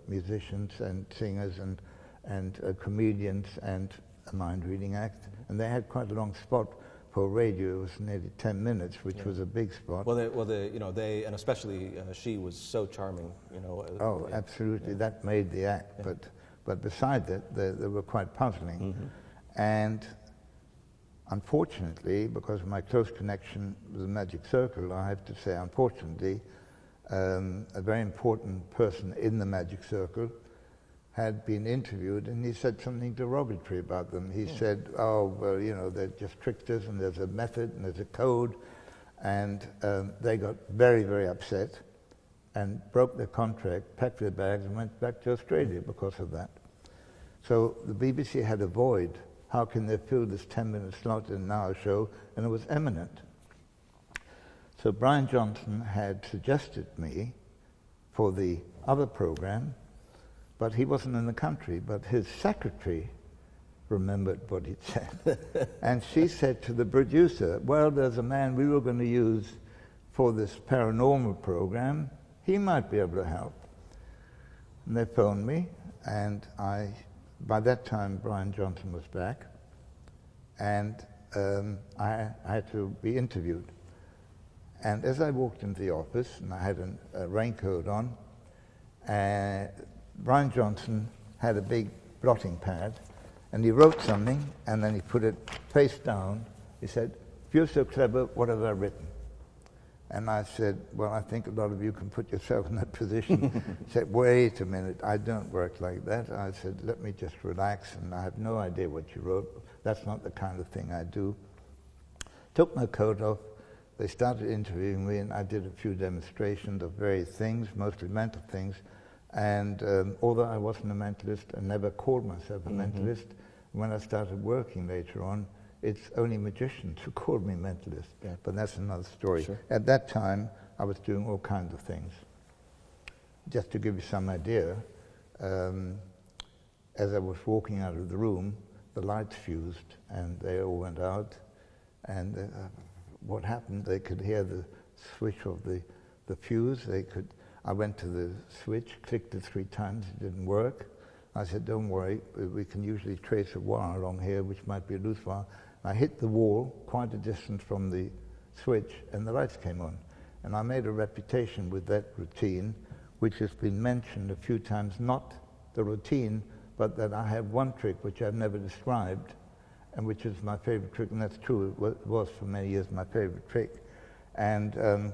musicians and singers and comedians and a mind-reading act, and they had quite a long spot for radio. It was nearly 10 minutes, which was a big spot. They and especially she was so charming, Oh, absolutely, that made the act. Yeah. But beside that, they were quite puzzling, mm-hmm. And unfortunately, because of my close connection with the Magic Circle, I have to say, unfortunately, a very important person in the Magic Circle had been interviewed, and he said something derogatory about them. He said, oh, well, they're just tricksters, and there's a method, and there's a code, and they got very, very upset and broke their contract, packed their bags, and went back to Australia because of that. So the BBC had a void. How can they fill this 10-minute slot in an hour show? And it was eminent. So Brian Johnson had suggested me for the other program, but he wasn't in the country, but his secretary remembered what he'd said. And she said to the producer, well, there's a man we were going to use for this paranormal program. He might be able to help. And they phoned me, and by that time, Brian Johnson was back, and I had to be interviewed. And as I walked into the office, and I had a raincoat on, Brian Johnson had a big blotting pad, and he wrote something, and then he put it face down. He said, if you're so clever, what have I written? And I said, well, I think a lot of you can put yourself in that position. He said, wait a minute, I don't work like that. I said, let me just relax, and I have no idea what you wrote. That's not the kind of thing I do. Took my coat off. They started interviewing me, and I did a few demonstrations of various things, mostly mental things. And although I wasn't a mentalist, I never called myself a mentalist. When I started working later on, it's only magicians who called me mentalist, but that's another story. Sure. At that time, I was doing all kinds of things. Just to give you some idea, as I was walking out of the room, the lights fused, and they all went out, and what happened, they could hear the switch of the fuse. I went to the switch, clicked it 3 times, it didn't work. I said, don't worry, we can usually trace a wire along here, which might be a loose wire. I hit the wall quite a distance from the switch, and the lights came on. And I made a reputation with that routine, which has been mentioned a few times, not the routine, but that I have one trick which I've never described, and which is my favorite trick, and that's true, it was for many years my favorite trick. And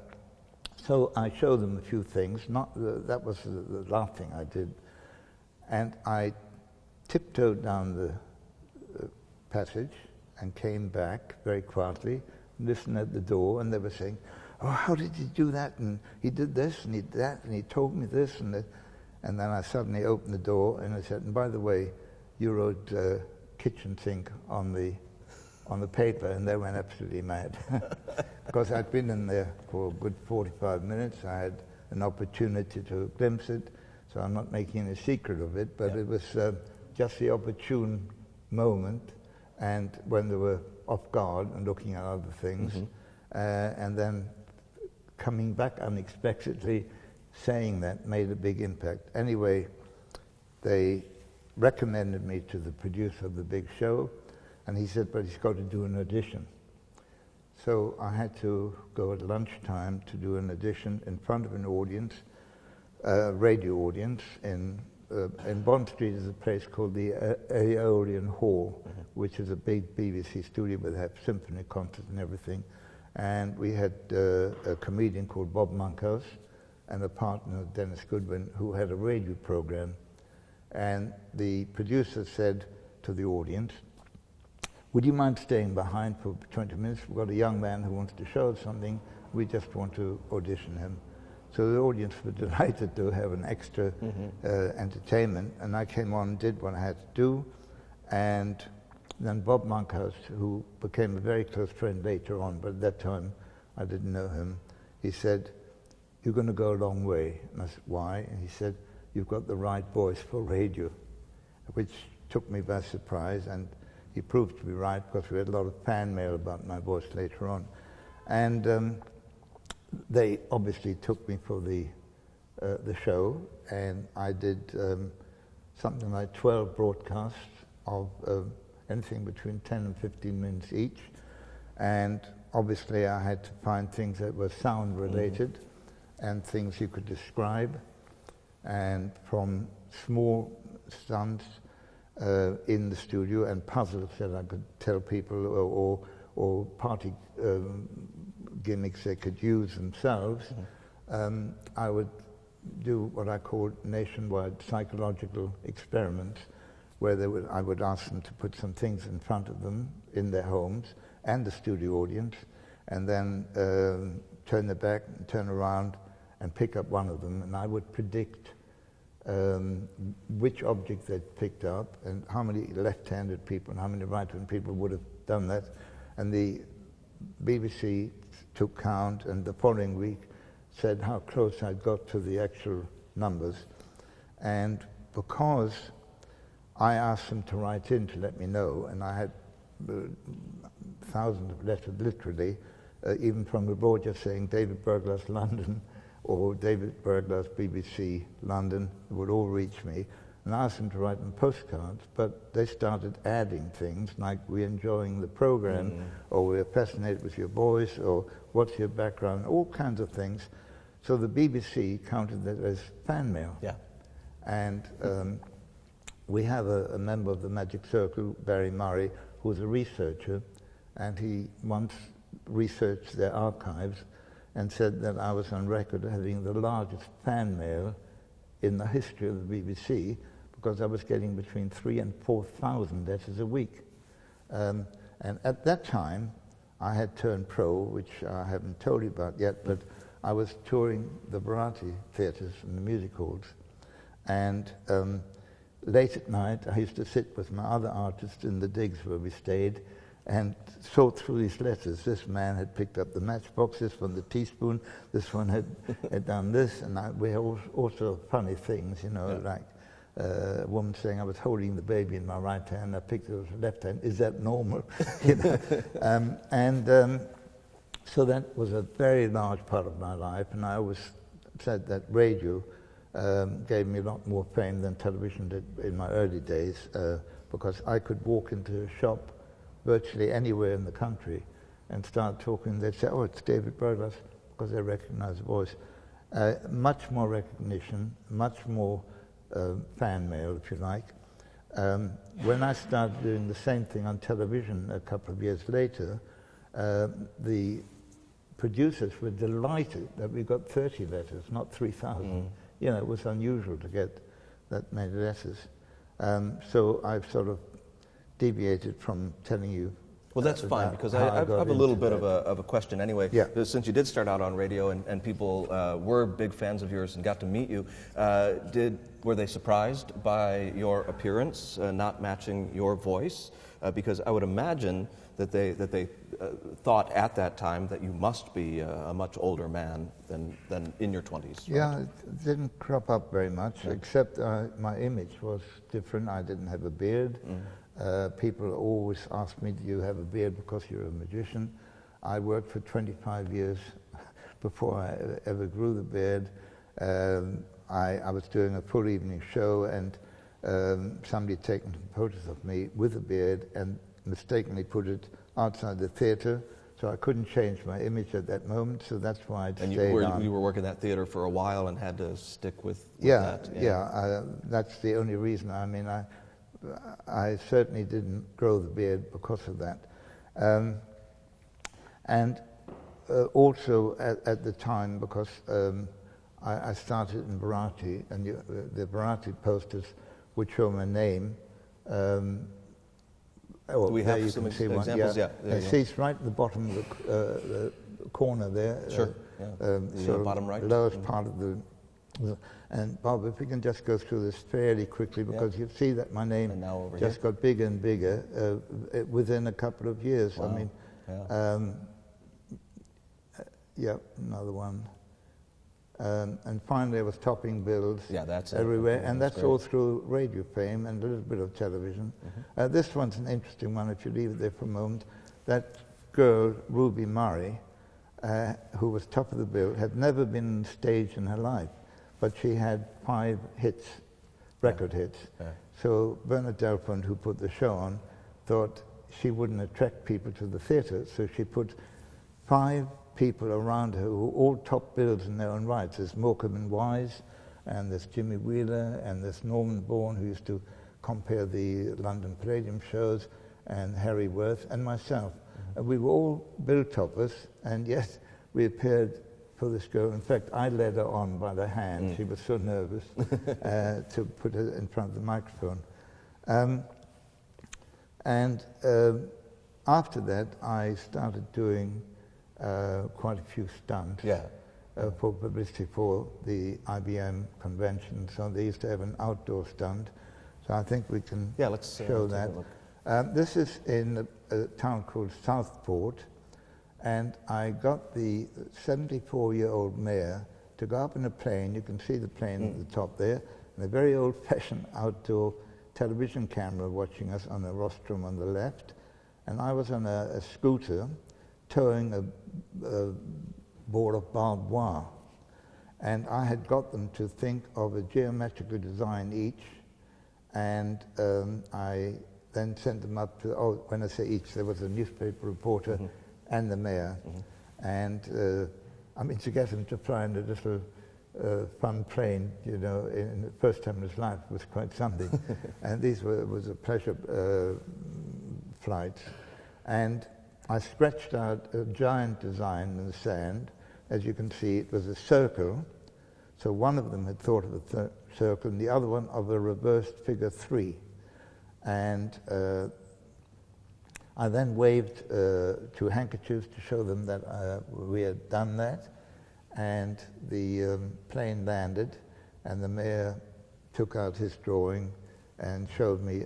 so I showed them a few things, that was the last thing I did. And I tiptoed down the passage and came back very quietly, listened at the door, and they were saying, oh, how did he do that? And he did this, and he did that, and he told me this, and that. And then I suddenly opened the door, and I said, and by the way, you wrote kitchen sink on the on the paper, and they went absolutely mad. Because I'd been in there for a good 45 minutes. I had an opportunity to glimpse it, so I'm not making a secret of it, but it was just the opportune moment, and when they were off guard and looking at other things, and then coming back unexpectedly, saying that made a big impact. Anyway, they recommended me to the producer of the big show, and he said, but he's got to do an audition. So I had to go at lunchtime to do an audition in front of an audience, radio audience. In Bond Street is a place called the Aeolian Hall, which is a big BBC studio where they have symphony concerts and everything. And we had a comedian called Bob Monkhouse and a partner, Dennis Goodwin, who had a radio program. And the producer said to the audience, would you mind staying behind for 20 minutes? We've got a young man who wants to show us something. We just want to audition him. So the audience were delighted to have an extra entertainment. And I came on and did what I had to do. And then Bob Monkhouse, who became a very close friend later on, but at that time I didn't know him, he said, you're going to go a long way. And I said, why? And he said, you've got the right voice for radio, which took me by surprise. And he proved to be right, because we had a lot of fan mail about my voice later on. And they obviously took me for the show, and I did something like 12 broadcasts of anything between 10 and 15 minutes each. And obviously I had to find things that were sound related and things you could describe, and from small stunts in the studio and puzzles that I could tell people, or party gimmicks they could use themselves. I would do what I called nationwide psychological experiments, where I would ask them to put some things in front of them in their homes and the studio audience, and then turn their back and turn around and pick up one of them, and I would predict which object they'd picked up, and how many left-handed people and how many right-handed people would have done that. And the BBC took count, and the following week said how close I'd got to the actual numbers. And because I asked them to write in to let me know, and I had thousands of letters, literally, even from abroad, just saying David Berglas, London, or David Berglas, BBC, London, would all reach me. And I asked them to write them postcards, but they started adding things like, we're enjoying the program, or we're fascinated with your voice, or what's your background, all kinds of things. So the BBC counted that as fan mail. Yeah. And we have a member of the Magic Circle, Barry Murray, who was a researcher, and he once researched their archives and said that I was on record having the largest fan mail in the history of the BBC, because I was getting between 3,000 and 4,000 letters a week. And at that time, I had turned pro, which I haven't told you about yet, but I was touring the variety theatres and the music halls. And late at night, I used to sit with my other artists in the digs where we stayed and sort through these letters. This man had picked up the matchbox, this one the teaspoon, this one had done this, and we had all sorts of funny things, you know, like a woman saying I was holding the baby in my right hand, I picked it with the left hand, is that normal? You know? So that was a very large part of my life, and I always said that radio gave me a lot more fame than television did in my early days, because I could walk into a shop virtually anywhere in the country and start talking. They'd say, oh, it's David Berglas, because they recognize the voice. Much more recognition, much more fan mail, if you like. When I started doing the same thing on television a couple of years later, the producers were delighted that we got 30 letters, not 3,000. You know, it was unusual to get that many letters. So I've sort of deviated from telling you Well, that's fine, because how I have a got little into bit that. of a question anyway. Yeah. Since you did start out on radio and people were big fans of yours and got to meet you, were they surprised by your appearance not matching your voice? Because I would imagine that they thought at that time that you must be a much older man than in your 20s. Right? Yeah, it didn't crop up very much, except my image was different. I didn't have a beard. People always asked me, do you have a beard because you're a magician? I worked for 25 years before I ever grew the beard. I was doing a full evening show, and somebody had taken some photos of me with a beard and mistakenly put it outside the theatre, so I couldn't change my image at that moment, so that's why I stayed on. You were working that theatre for a while and had to stick with Yeah, that? yeah, that's the only reason. I mean, I certainly didn't grow the beard because of that. And also at the time, because I started in Variety, and the Variety posters would show my name. Do we have some examples? Yeah. See, it's right at the bottom of the corner there. Sure. The bottom right. The lowest part of the. And Bob, if we can just go through this fairly quickly, because you see that my name just got bigger and bigger within a couple of years. Wow. I mean, another one. And finally, I was topping bills everywhere, and that's all through radio fame and a little bit of television. This one's an interesting one, if you leave it there for a moment. That girl, Ruby Murray, who was top of the bill, had never been on stage in her life, but she had 5 hits, record hits. So Bernard Delpont, who put the show on, thought she wouldn't attract people to the theatre, so she put 5 people around her who all top bills in their own rights. There's Morecambe and Wise, and there's Jimmy Wheeler, and there's Norman Bourne, who used to compare the London Palladium shows, and Harry Worth, and myself. And we were all bill toppers, and yet we appeared for this girl. In fact, I led her on by the hand. She was so nervous to put her in front of the microphone. After that, I started doing quite a few stunts for publicity for the IBM convention. So they used to have an outdoor stunt. So I think we can show that. This is in a town called Southport, and I got the 74-year-old mayor to go up in a plane. You can see the plane at the top there, and a very old-fashioned outdoor television camera watching us on a rostrum on the left. And I was on a scooter towing a board of barbed wire. And I had got them to think of a geometrical design each, and I then sent them up to, when I say each, there was a newspaper reporter and the mayor. And I mean, to get him to fly in a little fun plane, you know, in the first time in his life was quite something. And these was a pleasure flight. And I scratched out a giant design in the sand. As you can see, it was a circle. So one of them had thought of a circle, and the other one of a reversed figure 3. And I then waved 2 handkerchiefs to show them that we had done that. And the plane landed, and the mayor took out his drawing and showed me,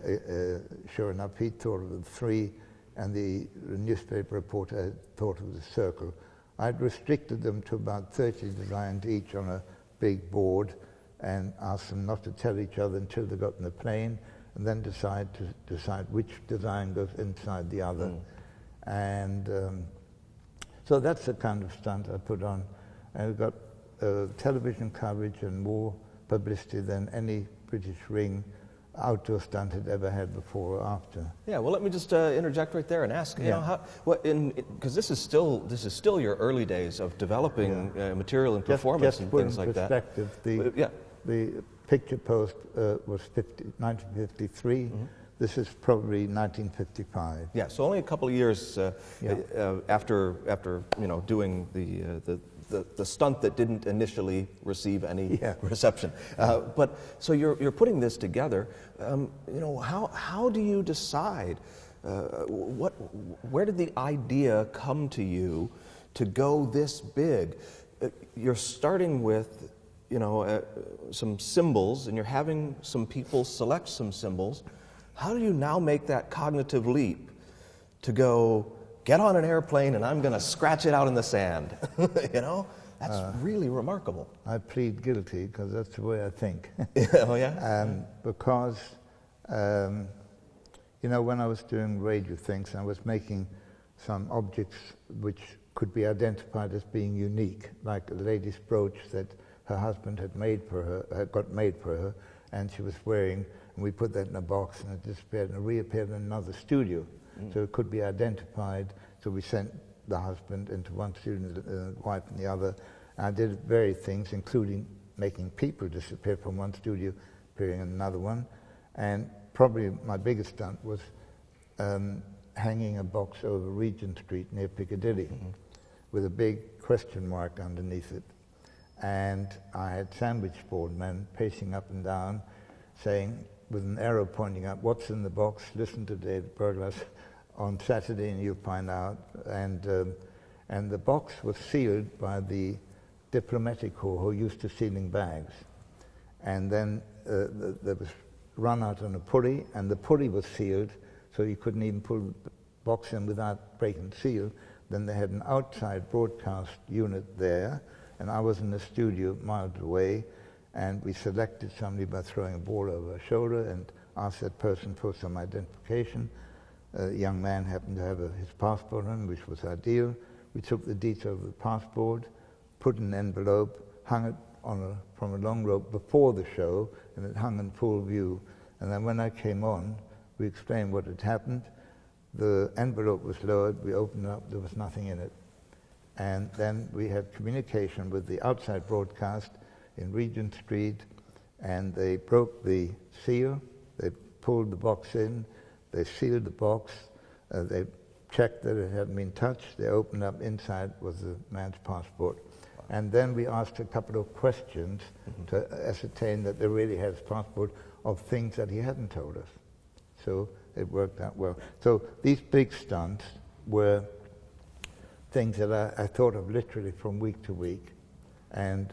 sure enough, he thought of the 3, and the newspaper reporter had thought of the circle. I'd restricted them to about 30 designs each on a big board, and asked them not to tell each other until they got in the plane, and then decide which design goes inside the other. And so that's the kind of stunt I put on. And we got television coverage and more publicity than any British ring outdoor stunt had ever had before or after. Yeah, well, let me just interject right there and ask, you know, how, because this is still your early days of developing material and performance and things like that. Just to put in perspective, the picture post was 1953. This is probably 1955. Yeah, so only a couple of years after you know, doing the stunt that didn't initially receive any reception. But so you're putting this together. You know, how do you decide Where did the idea come to you to go this big? You're starting with, some symbols, and you're having some people select some symbols. How do you now make that cognitive leap to go, get on an airplane and I'm going to scratch it out in the sand? That's really remarkable. I plead guilty because that's the way I think. Oh, yeah? Because, when I was doing radio things, I was making some objects which could be identified as being unique, like a lady's brooch that her husband had got made for her, and she was wearing, and we put that in a box, and it disappeared, and it reappeared in another studio. So it could be identified. So we sent the husband into one studio, the wife in the other. I did various things, including making people disappear from one studio, appearing in another one. And probably my biggest stunt was hanging a box over Regent Street near Piccadilly with a big question mark underneath it. And I had sandwich board men pacing up and down, saying, with an arrow pointing up, what's in the box? Listen to David Berglas on Saturday and you'll find out. And the box was sealed by the diplomatic corps who used to sealing bags. And then there was run out on a pulley, and the pulley was sealed, so you couldn't even pull the box in without breaking seal. Then they had an outside broadcast unit there, and I was in the studio miles away, and we selected somebody by throwing a ball over her shoulder and asked that person for some identification. A young man happened to have his passport on, which was ideal. We took the details of the passport, put in an envelope, hung it from a long rope before the show, and it hung in full view. And then when I came on, we explained what had happened. The envelope was lowered, we opened it up, there was nothing in it. And then we had communication with the outside broadcast in Regent Street, and they broke the seal, they pulled the box in, they sealed the box, they checked that it hadn't been touched, they opened up, inside was the man's passport. And then we asked a couple of questions to ascertain that they really had his passport of things that he hadn't told us. So it worked out well. So these big stunts were things that I thought of literally from week to week, and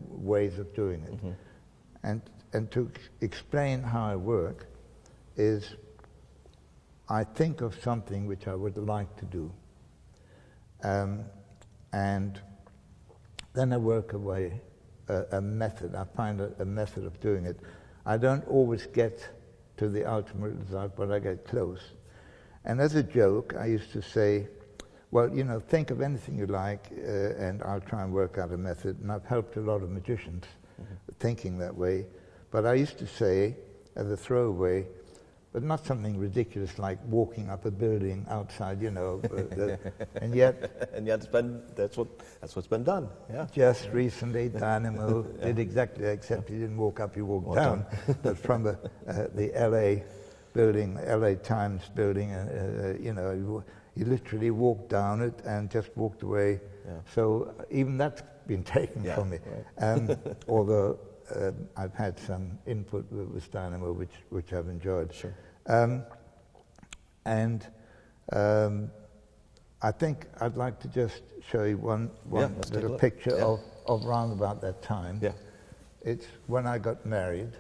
ways of doing it. And to explain how I work is I think of something which I would like to do, and then I work away a method. I find a method of doing it. I don't always get to the ultimate result, but I get close. And as a joke, I used to say, well, think of anything you like, and I'll try and work out a method. And I've helped a lot of magicians thinking that way. But I used to say, as a throwaway, but not something ridiculous like walking up a building outside, and yet... And yet that's what's been done, yeah. Just recently, Dynamo did exactly, except he didn't walk up, he walked down. But from the LA building, LA Times building, he literally walked down it and just walked away. Yeah. So even that's been taken from me. Right. Although I've had some input with Dynamo, which I've enjoyed. Sure. I think I'd like to just show you one little picture of round about that time. Yeah. It's when I got married.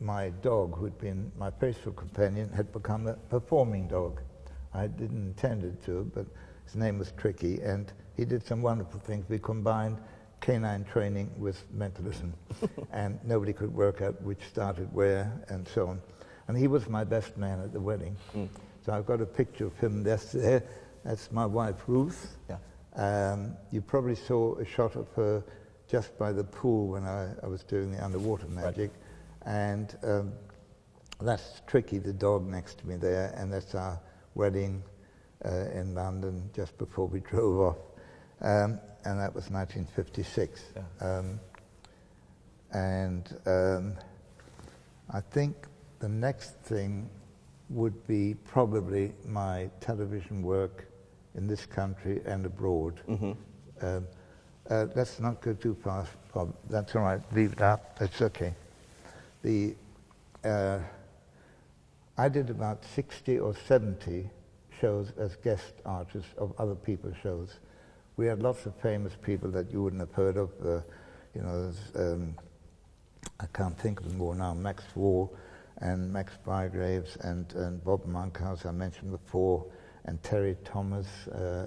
My dog, who'd been my faithful companion, had become a performing dog. I didn't intend it to, but his name was Tricky, and he did some wonderful things. We combined canine training with mentalism, and nobody could work out which started where, and so on. And he was my best man at the wedding. So I've got a picture of him. That's my wife, Ruth. Yeah. You probably saw a shot of her just by the pool when I was doing the underwater magic. Right. And that's Tricky, the dog next to me there, and that's our wedding in London just before we drove off. And that was 1956. Yeah. I think the next thing would be probably my television work in this country and abroad. Let's not go too fast, Bob. That's all right. Leave it up. It's okay. I did about 60 or 70 shows as guest artists of other people's shows. We had lots of famous people that you wouldn't have heard of. You know, I can't think of them all now. Max Wall and Max Bygraves and Bob Monkhouse, I mentioned before, and Terry Thomas,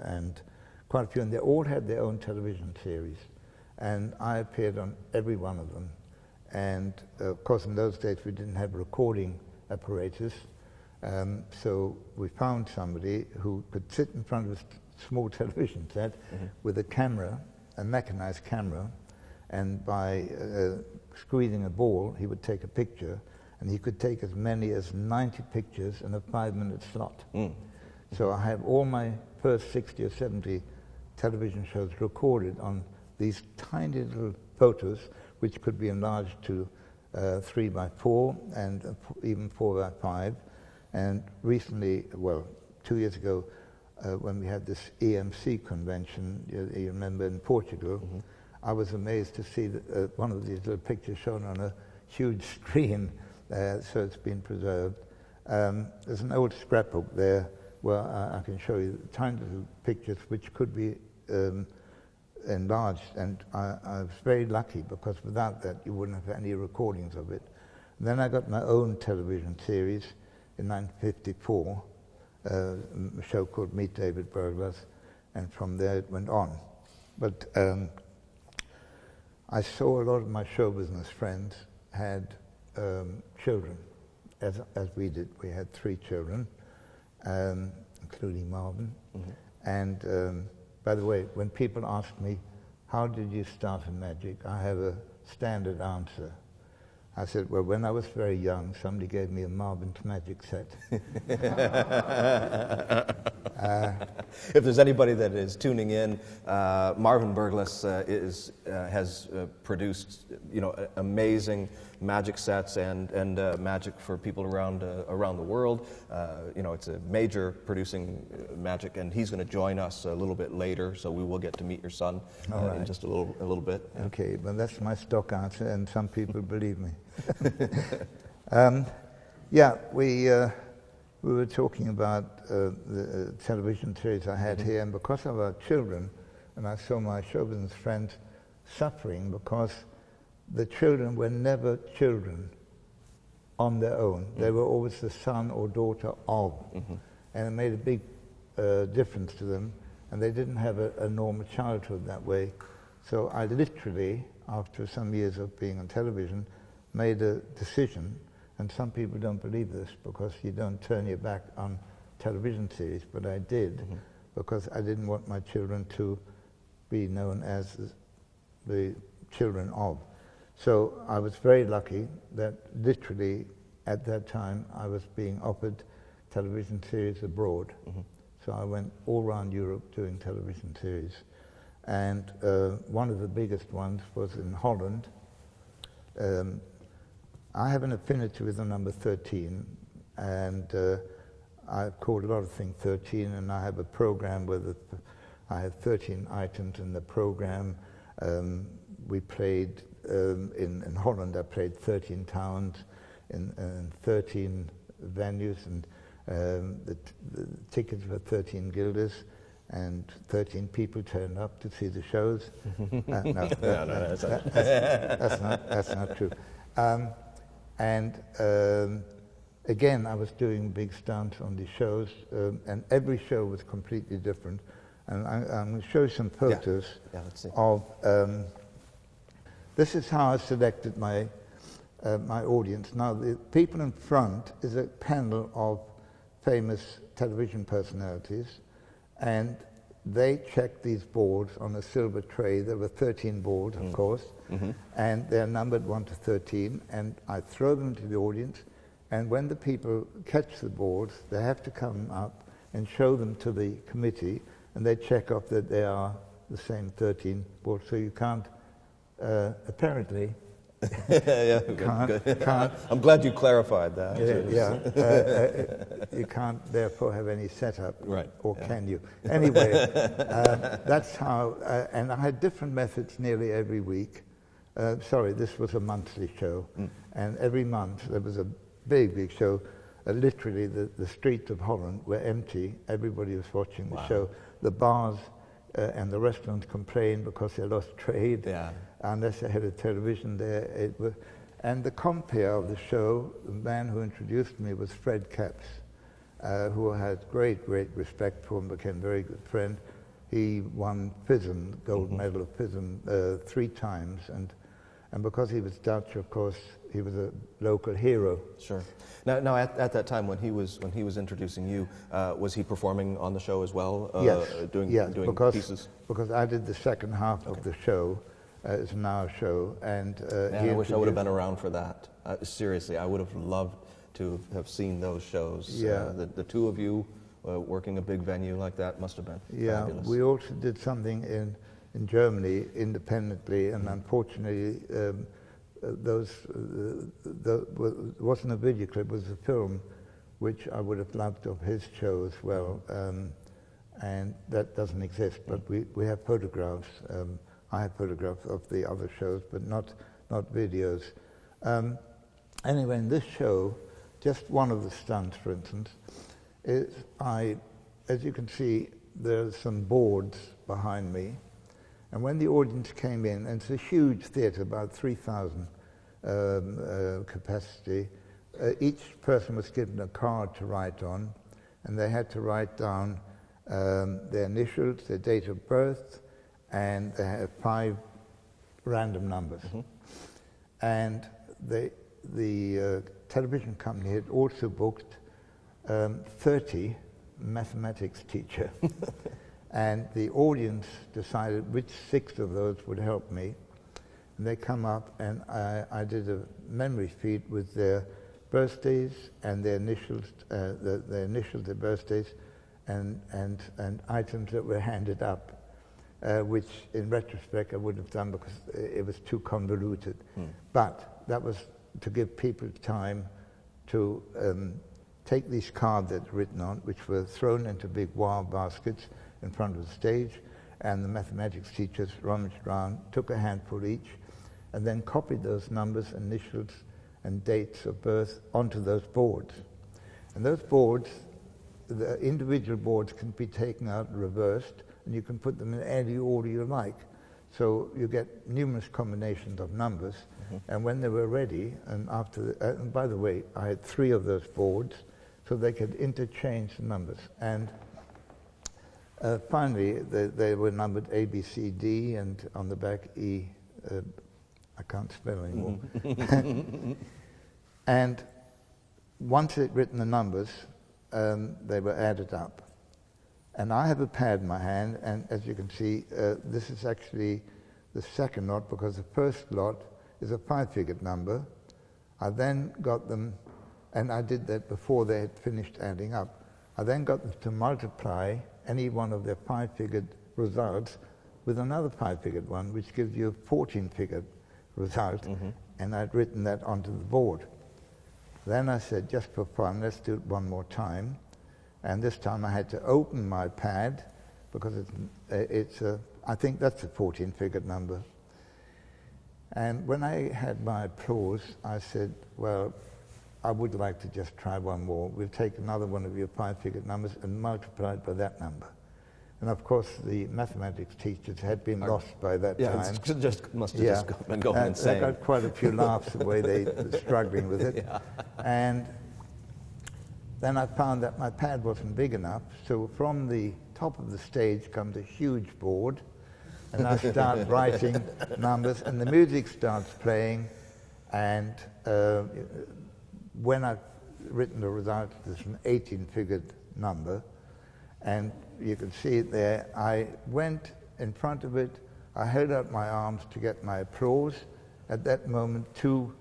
and quite a few. And they all had their own television series. And I appeared on every one of them. And of course, in those days, we didn't have recording apparatus. So we found somebody who could sit in front of a small television set with a camera, a mechanized camera, and by squeezing a ball, he would take a picture, and he could take as many as 90 pictures in a 5-minute slot. So I have all my first 60 or 70 television shows recorded on these tiny little photos, which could be enlarged to 3 by 4 and even 4 by 5. And recently, well, 2 years ago, when we had this EMC convention, you remember, in Portugal, I was amazed to see that, one of these little pictures shown on a huge screen, so it's been preserved. There's an old scrapbook there where I can show you tiny little pictures which could be enlarged, and I was very lucky, because without that you wouldn't have any recordings of it. And then I got my own television series in 1954, a show called Meet David Berglas, and from there it went on. But I saw a lot of my show business friends had children, as we did. We had 3 children, including Marvin. And by the way, when people ask me, how did you start in magic, I have a standard answer. I said, well, when I was very young, somebody gave me a Marvin's magic set. If there's anybody that is tuning in, Marvin Berglas has produced, amazing magic sets and magic for people around the world. It's a major producing magic, and he's going to join us a little bit later, so we will get to meet your son in just a little bit. Okay, well, that's my stock answer, and some people believe me. We were talking about the television series I had here, and because of our children, and I saw my show business friends suffering because the children were never children on their own. They were always the son or daughter of, and it made a big difference to them, and they didn't have a normal childhood that way. So I literally, after some years of being on television, made a decision, and some people don't believe this because you don't turn your back on television series, but I did, because I didn't want my children to be known as the children of. So I was very lucky that literally at that time I was being offered television series abroad. So I went all around Europe doing television series. And one of the biggest ones was in Holland. I have an affinity with the number 13, and I've called a lot of things 13, and I have a program where I have 13 items in the program. We played in Holland. I played 13 towns in 13 venues, and the tickets were 13 guilders, and 13 people turned up to see the shows. That's not true. Again, I was doing big stunts on these shows, and every show was completely different. And I'm going to show you some photos let's see. of. This is how I selected my audience. Now, the people in front is a panel of famous television personalities, and they checked these boards on a silver tray. There were 13 boards, of course, and they're numbered 1 to 13, and I throw them to the audience, and when the people catch the boards, they have to come up and show them to the committee, and they check off that they are the same 13 boards, so you can't, apparently, can't. I'm glad you clarified that. You can't therefore have any setup, right? Or can you? Anyway, that's how. And I had different methods nearly every week. Sorry, this was a monthly show, and every month there was a big show. literally the streets of Holland were empty. Everybody was watching the show. The bars and the restaurants complained because they lost trade. Unless they had a television there. And the compere of the show, the man who introduced me was Fred Capps, who had great respect for him, became a very good friend. He won FISM, gold medal of FISM 3 times, and because he was Dutch, of course, he was a local hero. Sure. Now at that time when he was introducing you, was he performing on the show as well? Yes. Doing pieces? Because I did the second half of the show. It's an hour show, and I wish I would have been around for that. Seriously, I would have loved to have seen those shows. Yeah. The two of you working a big venue like that must have been fabulous. We also did something in Germany independently, and unfortunately, wasn't a video clip, it was a film, which I would have loved of his show as well, and that doesn't exist. But we have photographs. I have photographs of the other shows, but not videos. Anyway, in this show, just one of the stunts, for instance, is as you can see, there's some boards behind me, and when the audience came in, and it's a huge theatre, about 3,000 capacity, each person was given a card to write on, and they had to write down their initials, their date of birth, and they had 5 random numbers. And the television company had also booked 30 mathematics teacher. And the audience decided which 6 of those would help me. And they come up, and I did a memory feed with their birthdays and their initials, their birthdays, and items that were handed up. Which in retrospect I wouldn't have done because it was too convoluted. But that was to give people time to take these cards that were written on, which were thrown into big wire baskets in front of the stage, and the mathematics teachers rummaged around, took a handful each, and then copied those numbers, initials, and dates of birth onto those boards. And those boards, the individual boards can be taken out and reversed, and you can put them in any order you like. So you get numerous combinations of numbers, and when they were ready, and and by the way, I had 3 of those boards, so they could interchange the numbers. And finally, they were numbered A, B, C, D, and on the back E. I can't spell anymore. And once they'd written the numbers, they were added up. And I have a pad in my hand, and as you can see, this is actually the second lot, because the first lot is a 5-figured number. I then got them, and I did that before they had finished adding up. I then got them to multiply any one of their 5-figured results with another 5-figured one, which gives you a 14-figured result, and I'd written that onto the board. Then I said, just for fun, let's do it one more time. And this time I had to open my pad, because I think that's a 14-figured number. And when I had my applause, I said, well, I would like to just try one more. We'll take another one of your 5-figured numbers and multiply it by that number. And of course, the mathematics teachers had been lost by that time. Must have just been going insane. They got quite a few laughs the way they were struggling with it. And then I found that my pad wasn't big enough, so from the top of the stage comes a huge board, and I start writing numbers, and the music starts playing, and when I've written the result, there's an 18-figured number, and you can see it there. I went in front of it, I held out my arms to get my applause. At that moment, 2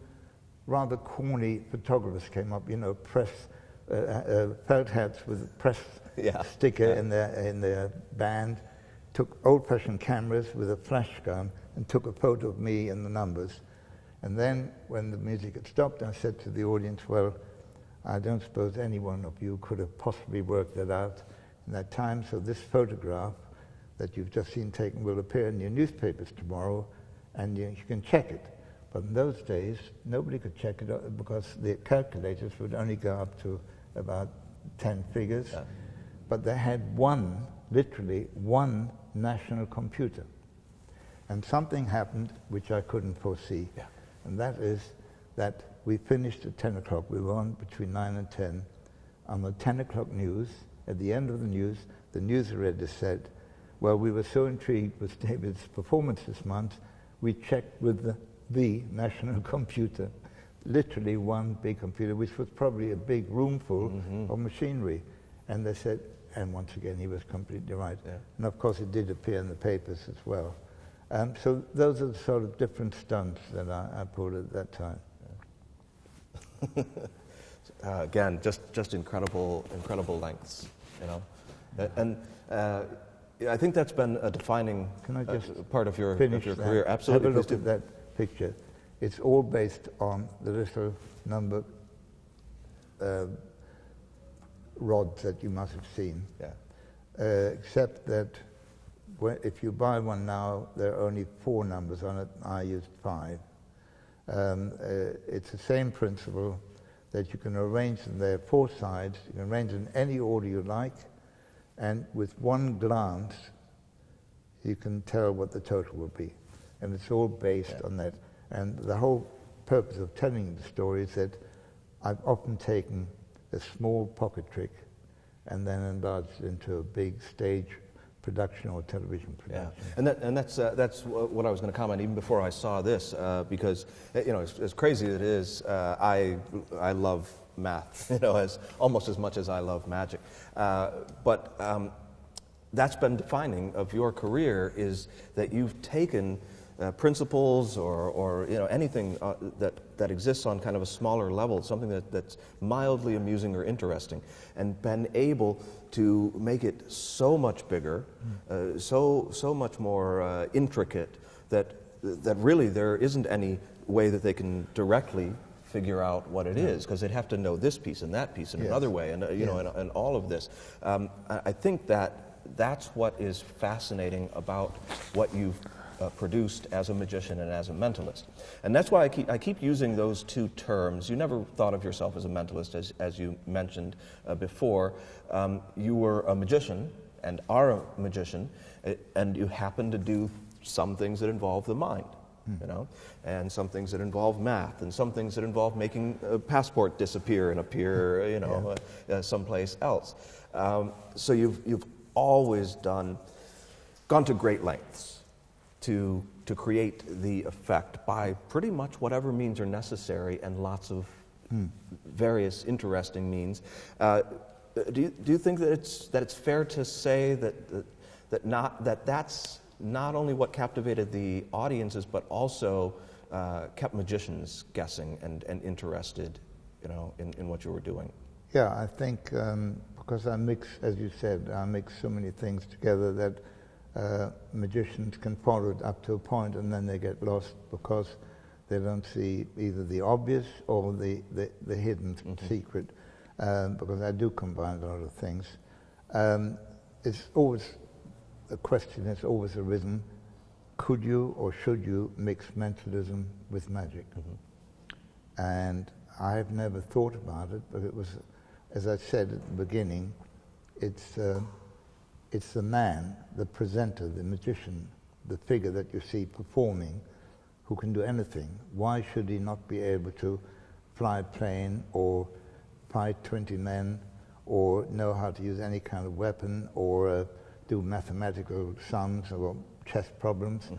rather corny photographers came up, felt hats with a press sticker in their band, took old-fashioned cameras with a flash gun and took a photo of me and the numbers. And then when the music had stopped, I said to the audience, well, I don't suppose any one of you could have possibly worked that out in that time, so this photograph that you've just seen taken will appear in your newspapers tomorrow, and you can check it. But in those days, nobody could check it because the calculators would only go up to about 10 figures, but they had one, literally one national computer. And something happened which I couldn't foresee, and that is that we finished at 10 o'clock. We were on between 9 and 10. On the 10 o'clock news, at the end of the news reader said, well, we were so intrigued with David's performance this month, we checked with the national computer, literally one big computer, which was probably a big room full of machinery. And they said, and once again, he was completely right. And of course, it did appear in the papers as well. So those are the sort of different stunts that I pulled at that time. Again, just incredible lengths, you know. And I think that's been a defining part of your career. Absolutely. Have a look at that picture. It's all based on the little number rods that you must have seen. Except that if you buy one now, there are only 4 numbers on it. I used 5. It's the same principle that you can arrange them. There are 4 sides. You can arrange them in any order you like, and with one glance, you can tell what the total will be. And it's all based on that. And the whole purpose of telling the story is that I've often taken a small pocket trick and then enlarged it into a big stage production or television production. And that's what I was going to comment even before I saw this, because you know, as crazy as it is, I love math, you know, almost as much as I love magic. But that's been defining of your career, is that you've taken principles or you know, anything that exists on kind of a smaller level, something that's mildly amusing or interesting, and been able to make it so much bigger, so much more intricate, that really there isn't any way that they can directly figure out what it is, because they'd have to know this piece and that piece in another way, and you know, and all of this. I think that's what is fascinating about what you've produced as a magician and as a mentalist. And that's why I keep using those two terms. You never thought of yourself as a mentalist, as you mentioned before. You were a magician and are a magician, and you happen to do some things that involve the mind, you know, and some things that involve math, and some things that involve making a passport disappear and appear, you know, someplace else. So you've always gone to great lengths to create the effect by pretty much whatever means are necessary, and lots of various interesting means. Do you think that it's fair to say that's not only what captivated the audiences, but also kept magicians guessing and interested, you know, in what you were doing? Yeah, I think because I mix, as you said, I mix so many things together that magicians can follow it up to a point, and then they get lost because they don't see either the obvious or the hidden secret, because I do combine a lot of things. It's always a question that's always arisen: could you or should you mix mentalism with magic? And I've never thought about it, but it was, as I said at the beginning, it's the man, the presenter, the magician, the figure that you see performing, who can do anything. Why should he not be able to fly a plane or fight 20 men or know how to use any kind of weapon or do mathematical sums or chess problems?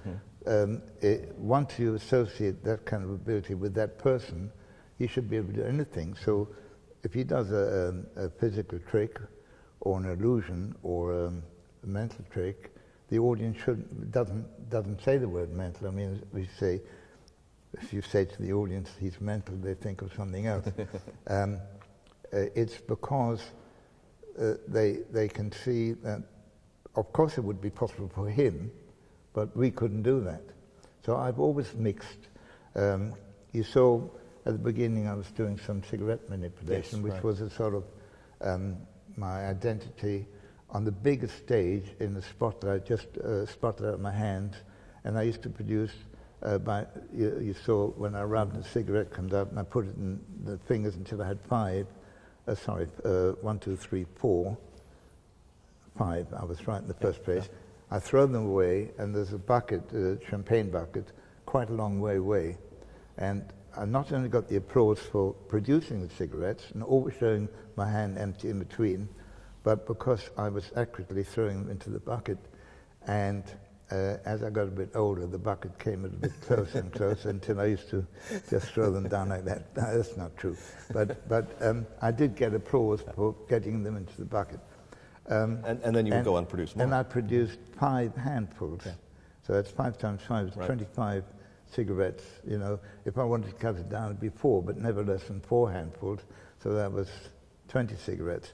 Once you associate that kind of ability with that person, he should be able to do anything. So if he does a physical trick or an illusion or a mental trick, the audience doesn't say the word mental. I mean, if you say to the audience he's mental, they think of something else. It's because they can see that, of course, it would be possible for him, but we couldn't do that. So I've always mixed. You saw at the beginning I was doing some cigarette manipulation, which was a sort of my identity on the biggest stage in the spot that I just spotted out of my hands. And I used to produce, you saw when I rubbed, the cigarette comes out, and I put it in the fingers until I had 5. 1, 2, 3, 4, 5. I was right in the first place. I throw them away, and there's a bucket, a champagne bucket, quite a long way away. And I not only got the applause for producing the cigarettes and always showing my hand empty in between, but because I was accurately throwing them into the bucket. And as I got a bit older, the bucket came a bit closer and closer until I used to just throw them down like that. No, that's not true. But I did get applause for getting them into the bucket. And then you would go and produce more. And I produced 5 handfuls. Yeah. So that's 5 times 5 is 25 cigarettes. You know, if I wanted to cut it down, it'd be 4, but never less than 4 handfuls. So that was 20 cigarettes.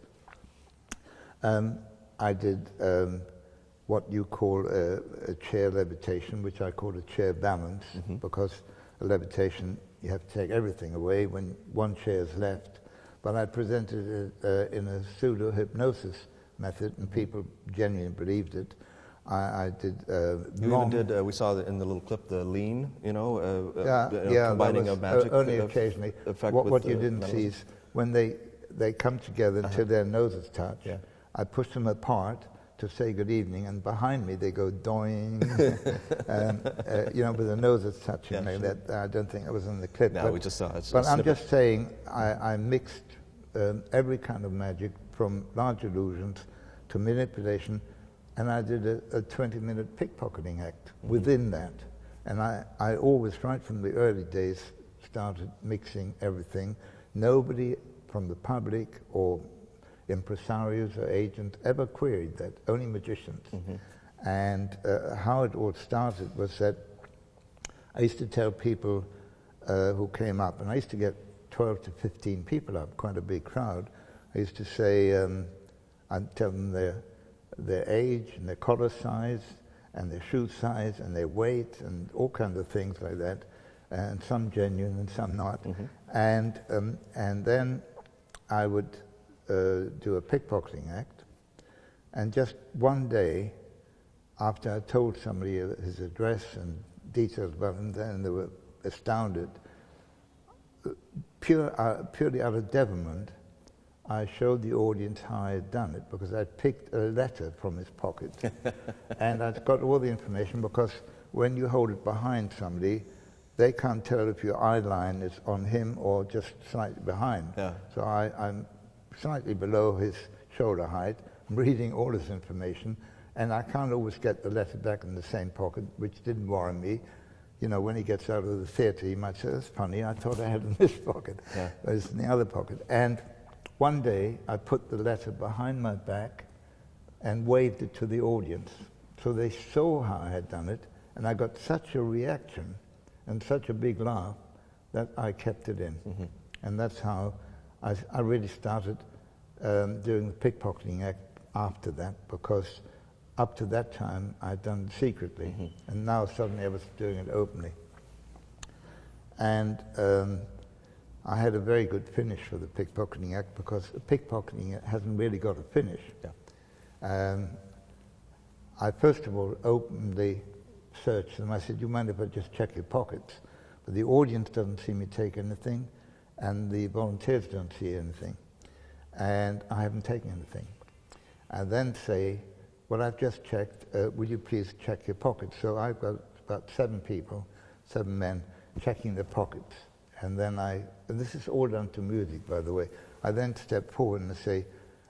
I did what you call a chair levitation, which I call a chair balance, because a levitation, you have to take everything away when one chair is left. But I presented it in a pseudo-hypnosis method, and people genuinely believed it. I did. You even did. We saw in the little clip the lean. Combining a magic only occasionally. Effect. What you didn't see is when they come together until their noses touch. Yeah. I push them apart to say good evening, and behind me they go doing, with the noses touching like that. I don't think it was in the clip. No, we just saw it. But I'm just saying, I mixed every kind of magic, from large illusions to manipulation, and I did a 20-minute pickpocketing act within that. And I always, right from the early days, started mixing everything. Nobody from the public or impresarios or agents ever queried that, only magicians. And how it all started was that I used to tell people who came up, and I used to get 12 to 15 people up, quite a big crowd. I used to say, I'd tell them their age and their collar size and their shoe size and their weight and all kinds of things like that, and some genuine and some not. And then I would do a pickpocketing act, and just one day after I told somebody his address and details about him, then they were astounded. Purely out of devilment, I showed the audience how I had done it, because I picked a letter from his pocket and I'd got all the information, because when you hold it behind somebody, they can't tell if your eye line is on him or just slightly behind. Yeah. So I'm slightly below his shoulder height. I'm reading all his information, and I can't always get the letter back in the same pocket, which didn't worry me. You know, when he gets out of the theatre, he might say, "That's funny, I thought I had it in this pocket." Yeah. But it's in the other pocket. And one day, I put the letter behind my back and waved it to the audience. So they saw how I had done it, and I got such a reaction and such a big laugh that I kept it in. And that's how I really started doing the pickpocketing act after that, because up to that time I'd done it secretly, and now suddenly I was doing it openly. And I had a very good finish for the pickpocketing act, because the pickpocketing hasn't really got a finish. Yeah. I first of all openly searched them. I said, "You mind if I just check your pockets?" But the audience doesn't see me take anything, and the volunteers don't see anything, and I haven't taken anything. I then say, "Well, I've just checked, will you please check your pockets?" So I've got about 7 people, 7 men, checking their pockets. And then and this is all done to music, by the way, I then step forward and say,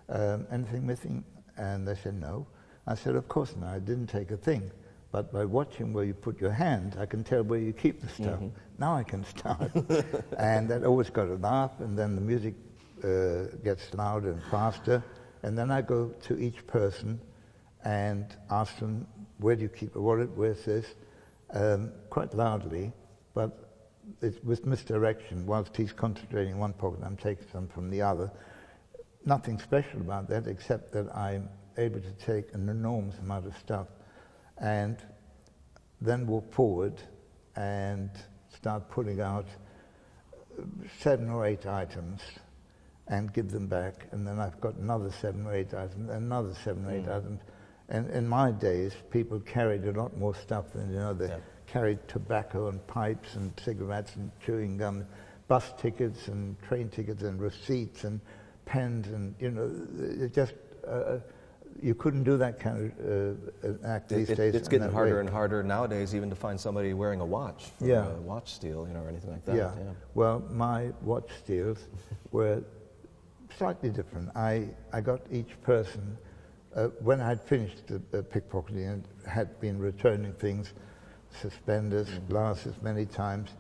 "Anything missing?" And they said, "No." I said, "Of course not, I didn't take a thing. But by watching where you put your hand, I can tell where you keep the stuff. Now I can start." And that always got a laugh, and then the music gets louder and faster. And then I go to each person and ask them, "Where do you keep a wallet? Where's this?" Quite loudly, but it's with misdirection. Whilst he's concentrating in one pocket, I'm taking some from the other. Nothing special about that, except that I'm able to take an enormous amount of stuff and then walk forward and start pulling out 7 or 8 items and give them back, and then I've got another 7 or 8 items, another 7 or 8 items. And in my days, people carried a lot more stuff than, they carried tobacco and pipes and cigarettes and chewing gum, bus tickets and train tickets and receipts and pens and, you know, it just, you couldn't do that kind of act these days. It's getting harder and harder nowadays even to find somebody wearing a watch for a watch steal, you know, or anything like that. Yeah. Well, my watch steals were slightly different. I got each person, when I'd finished the pickpocketing and had been returning things, suspenders, glasses many times,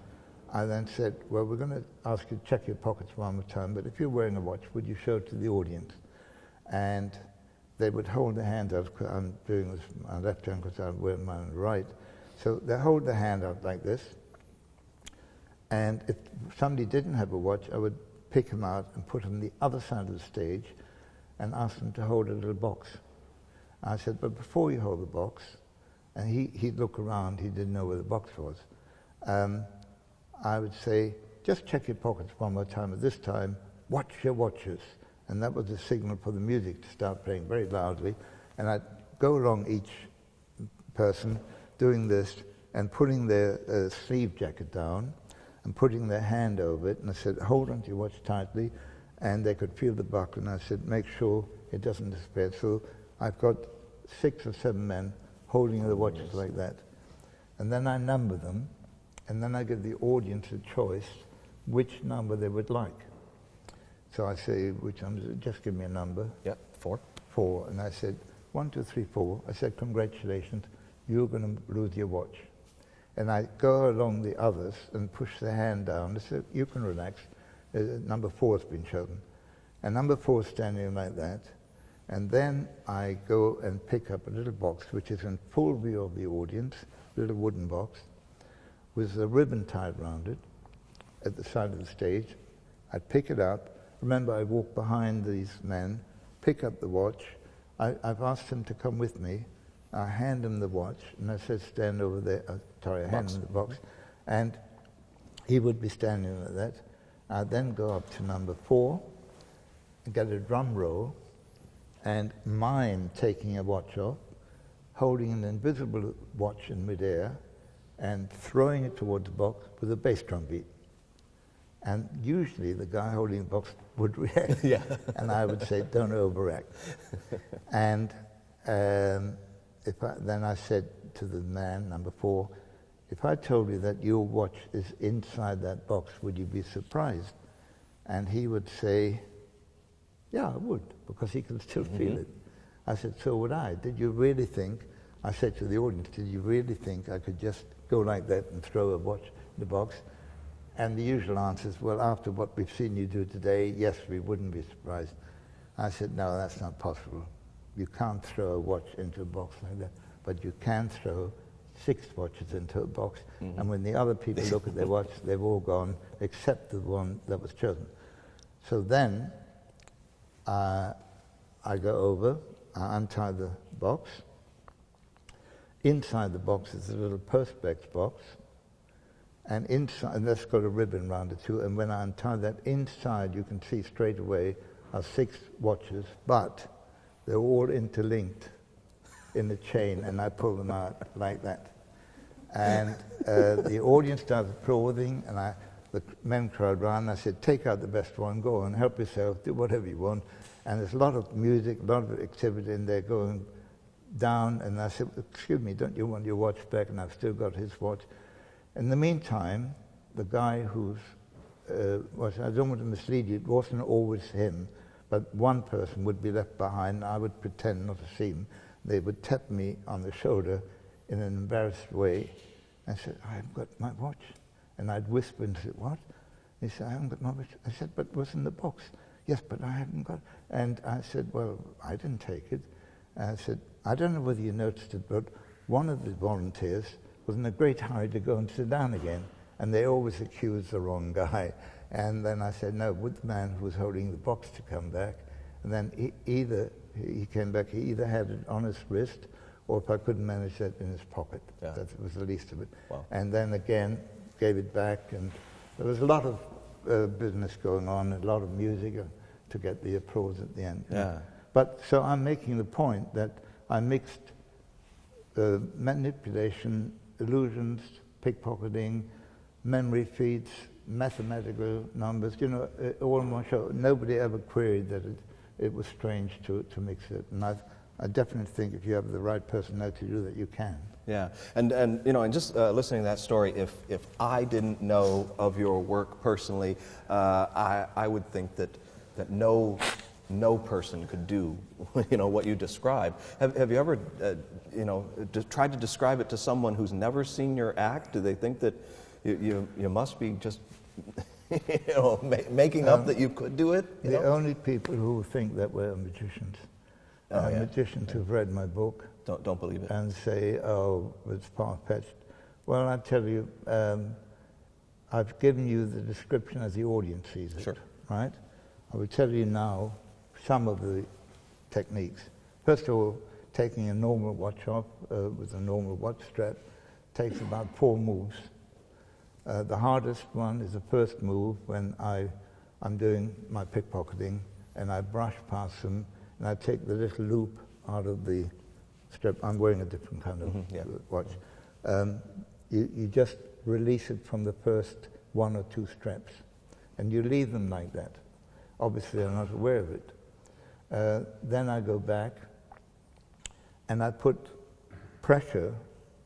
I then said, well, we're going to ask you to check your pockets one more time, but if you're wearing a watch, would you show it to the audience? And they would hold their hand out. I'm doing this with my left hand because I'm wearing mine on the right. So they hold their hand out like this. And if somebody didn't have a watch, I would pick them out and put them on the other side of the stage and ask them to hold a little box. I said, but before you hold the box, and he'd look around, he didn't know where the box was, I would say, just check your pockets one more time, at this time, watch your watches. And that was the signal for the music to start playing very loudly. And I'd go along each person doing this and putting their sleeve jacket down and putting their hand over it. And I said, hold on to your watch tightly. And they could feel the buckle. And I said, make sure it doesn't disappear. So I've got 6 or 7 men holding the watches like that. And then I number them. And then I give the audience a choice which number they would like. So I say, which number? Just give me a number. Yep, 4. 4. And I said, 1, 2, 3, 4. I said, congratulations, you're going to lose your watch. And I go along the others and push their hand down. I said, you can relax. Number 4 has been chosen. And number 4 is standing like that. And then I go and pick up a little box, which is in full view of the audience, a little wooden box, with a ribbon tied around it at the side of the stage. I'd pick it up. Remember, I walk behind these men, pick up the watch. I've asked them to come with me. I hand them the watch, and I said, stand over there. I hand him the box. And he would be standing like that. I'd then go up to number 4 and get a drum roll and mime taking a watch off, holding an invisible watch in midair, and throwing it towards the box with a bass drum beat. And usually the guy holding the box would react, and I would say, don't overact. And then I said to the man, number 4, if I told you that your watch is inside that box, would you be surprised? And he would say, yeah, I would, because he could still feel it. I said, so would I. Did you really think, I said to the audience, did you really think I could just go like that and throw a watch in the box? And the usual answer is, well, after what we've seen you do today, yes, we wouldn't be surprised. I said, no, that's not possible. You can't throw a watch into a box like that, but you can throw 6 watches into a box. And when the other people look at their watch, they've all gone, except the one that was chosen. So then I go over, I untie the box. Inside the box is a little perspex box. And inside, and that's got a ribbon around it too, and when I untie that, inside you can see straight away are 6 watches, but they're all interlinked in a chain, and I pull them out like that. And the audience starts applauding, and the men crowd round, and I said, take out the best one, go on, help yourself, do whatever you want. And there's a lot of music, a lot of activity in there going down, and I said, excuse me, don't you want your watch back? And I've still got his watch. In the meantime, the guy who's, I don't want to mislead you, it wasn't always him, but one person would be left behind. I would pretend not to see him. They would tap me on the shoulder in an embarrassed way and said, I haven't got my watch. And I'd whisper and say, what? He said, I haven't got my watch. I said, but it was in the box. Yes, but I haven't got it. And I said, well, I didn't take it. And I said, I don't know whether you noticed it, but one of the volunteers was in a great hurry to go and sit down again, and they always accuse the wrong guy. And then I said, no, would the man who was holding the box to come back? And then he came back, he either had it on his wrist, or if I couldn't manage that, in his pocket. Yeah. That was the least of it. Wow. And then again, gave it back, and there was a lot of business going on, a lot of music to get the applause at the end. Yeah. But so I'm making the point that I mixed manipulation, illusions, pickpocketing, memory feeds, mathematical numbers, you know, all in one show. Nobody ever queried that it was strange to mix it. And I definitely think if you have the right personality to do that, you can. Yeah, and you know, and just listening to that story, if I didn't know of your work personally, I would think that no person could do, you know, what you describe. Have you ever, you know, tried to describe it to someone who's never seen your act? Do they think that you must be just, you know, making up that you could do it? The only people who think that way are magicians. Magicians who've read my book. Don't believe it. And say, oh, it's far-fetched. Well, I tell you, I've given you the description as the audience sees it, right? I will tell you now some of the techniques. First of all, taking a normal watch off with a normal watch strap takes about 4 moves. The hardest one is the first move when I'm doing my pickpocketing and I brush past them and I take the little loop out of the strap. I'm wearing a different kind of watch. You just release it from the first 1 or 2 straps and you leave them like that. Obviously, I'm not aware of it. Then I go back and I put pressure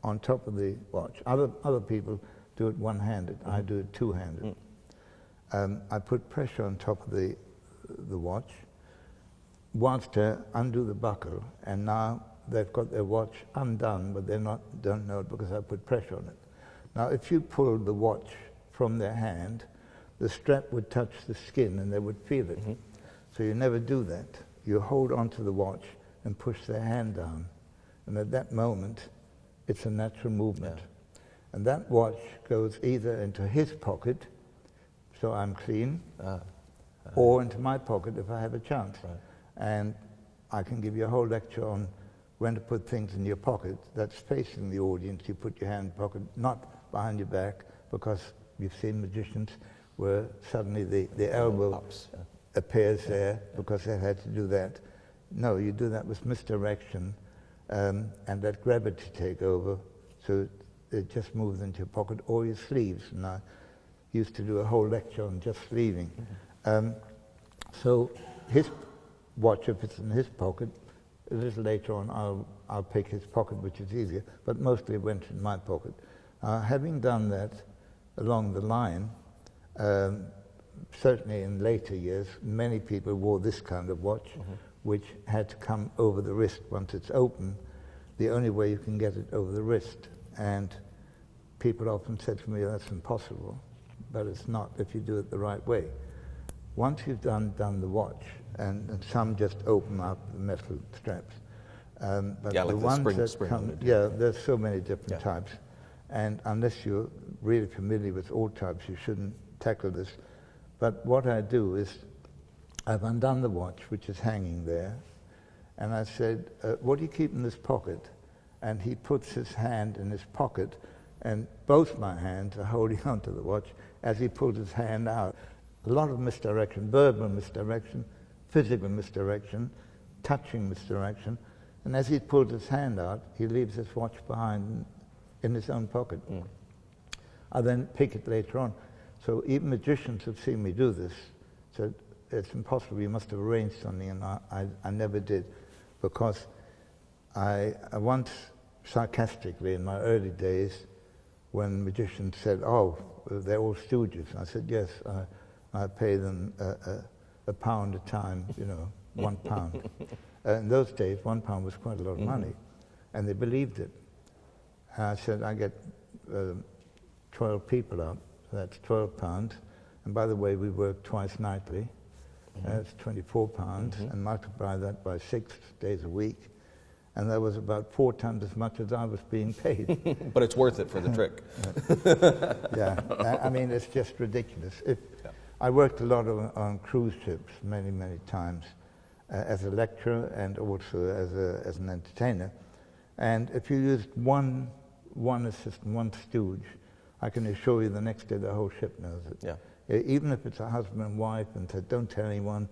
on top of the watch. Other people do it one-handed. I do it two-handed. I put pressure on top of the watch, whilst I undo the buckle, and now they've got their watch undone, but don't know it because I put pressure on it. Now, if you pull the watch from their hand, the strap would touch the skin and they would feel it. So you never do that. You hold onto the watch and push their hand down. And at that moment, it's a natural movement. And that watch goes either into his pocket, so I'm clean, or into my pocket if I have a chance. And I can give you a whole lecture on when to put things in your pocket that's facing the audience. You put your hand in the pocket, not behind your back, because you've seen magicians where suddenly the elbow appears there because they had to do that. No, you do that with misdirection and let gravity take over, so it just moves into your pocket or your sleeves. And I used to do a whole lecture on just sleeving. So his watch, if it's in his pocket, a little later on I'll pick his pocket, which is easier, but mostly it went in my pocket. Having done that along the line, certainly in later years, many people wore this kind of watch, which had to come over the wrist once it's open. The only way you can get it over the wrist. And people often said to me, that's impossible, but it's not if you do it the right way. Once you've done the watch, and some just open up the metal straps, but like the ones that spring come, there's so many different types, and unless you're really familiar with all types, you shouldn't tackle this. But what I do is, I've undone the watch, which is hanging there, and I said, what do you keep in this pocket? And he puts his hand in his pocket, and both my hands are holding onto the watch as he pulls his hand out. A lot of misdirection, verbal misdirection, physical misdirection, touching misdirection, and as he pulls his hand out, he leaves his watch behind in his own pocket. I then pick it later on. So even magicians have seen me do this, said, it's impossible, you must have arranged something, and I never did, because I once, sarcastically in my early days, when magicians said, oh, they're all stooges, I said, yes, I pay them a pound a time, you know, £1. In those days, £1 was quite a lot of money, and they believed it. And I said, I get 12 people up, so that's £12. And by the way, we work twice nightly. That's £24, and multiply that by 6 days a week. And that was about 4 times as much as I was being paid. But it's worth it for the trick. I mean, it's just ridiculous. I worked a lot on cruise ships many, many times as a lecturer and also as an entertainer. And if you used one assistant, one stooge, I can assure you the next day the whole ship knows it. Even if it's a husband and wife and said, don't tell anyone,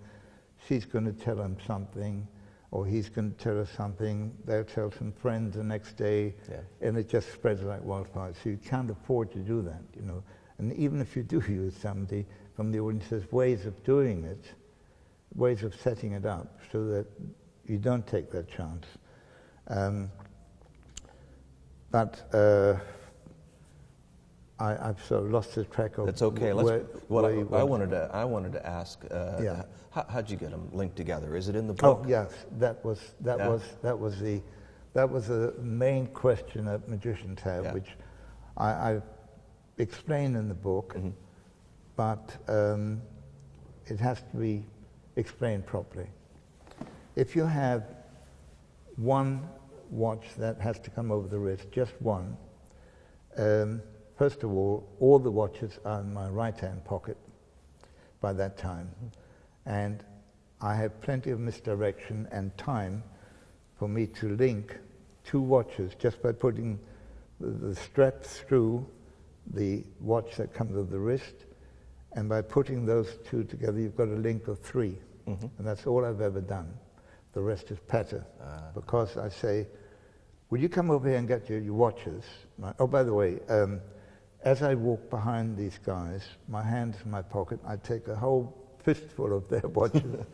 she's going to tell him something, or he's going to tell her something, they'll tell some friends the next day, and it just spreads like wildfire. So you can't afford to do that, you know. And even if you do use somebody from the audience, there's ways of doing it, ways of setting it up so that you don't take that chance. I've sort of lost the track of. That's okay. I wanted to ask. Yeah. How'd you get them linked together? Is it in the book? Oh yes, that was the main question that magicians have, which I explain in the book, but it has to be explained properly. If you have one watch that has to come over the wrist, just one, first of all the watches are in my right-hand pocket by that time. And I have plenty of misdirection and time for me to link two watches just by putting the straps through the watch that comes over the wrist, and by putting those two together you've got a link of three. And that's all I've ever done. The rest is patter. Because I say, will you come over here and get your watches? Oh, by the way, as I walk behind these guys, my hand's in my pocket, I take a whole fistful of their watches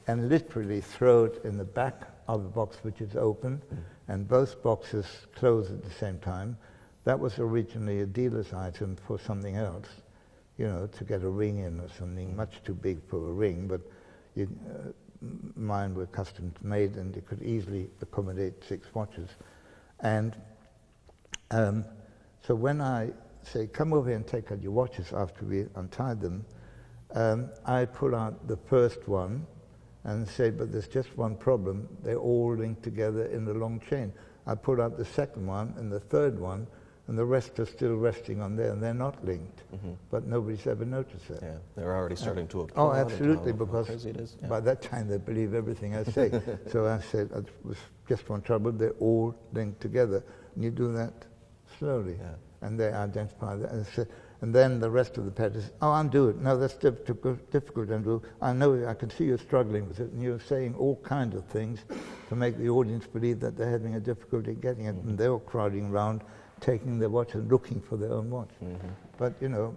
and literally throw it in the back of the box, which is open, and both boxes close at the same time. That was originally a dealer's item for something else, you know, to get a ring in or something, much too big for a ring, but mine were custom made and it could easily accommodate 6 watches. And so when I say, come over here and take out your watches after we untied them, I pull out the first one and say, but there's just one problem, they're all linked together in a long chain. I pull out the second one and the third one, and the rest are still resting on there, and they're not linked. But nobody's ever noticed that. Yeah, they're already starting to applaud. Oh, absolutely, because crazy it is. Yeah. by that time they believe everything I say. So I said, it was just one trouble, they're all linked together. And you do that slowly, and they identify that. And then the rest of the pattern is, oh, undo it. No, that's difficult to undo. I know, I can see you're struggling with it, and you're saying all kinds of things to make the audience believe that they're having a difficulty getting it, and they're all crowding around, taking their watch and looking for their own watch. But, you know,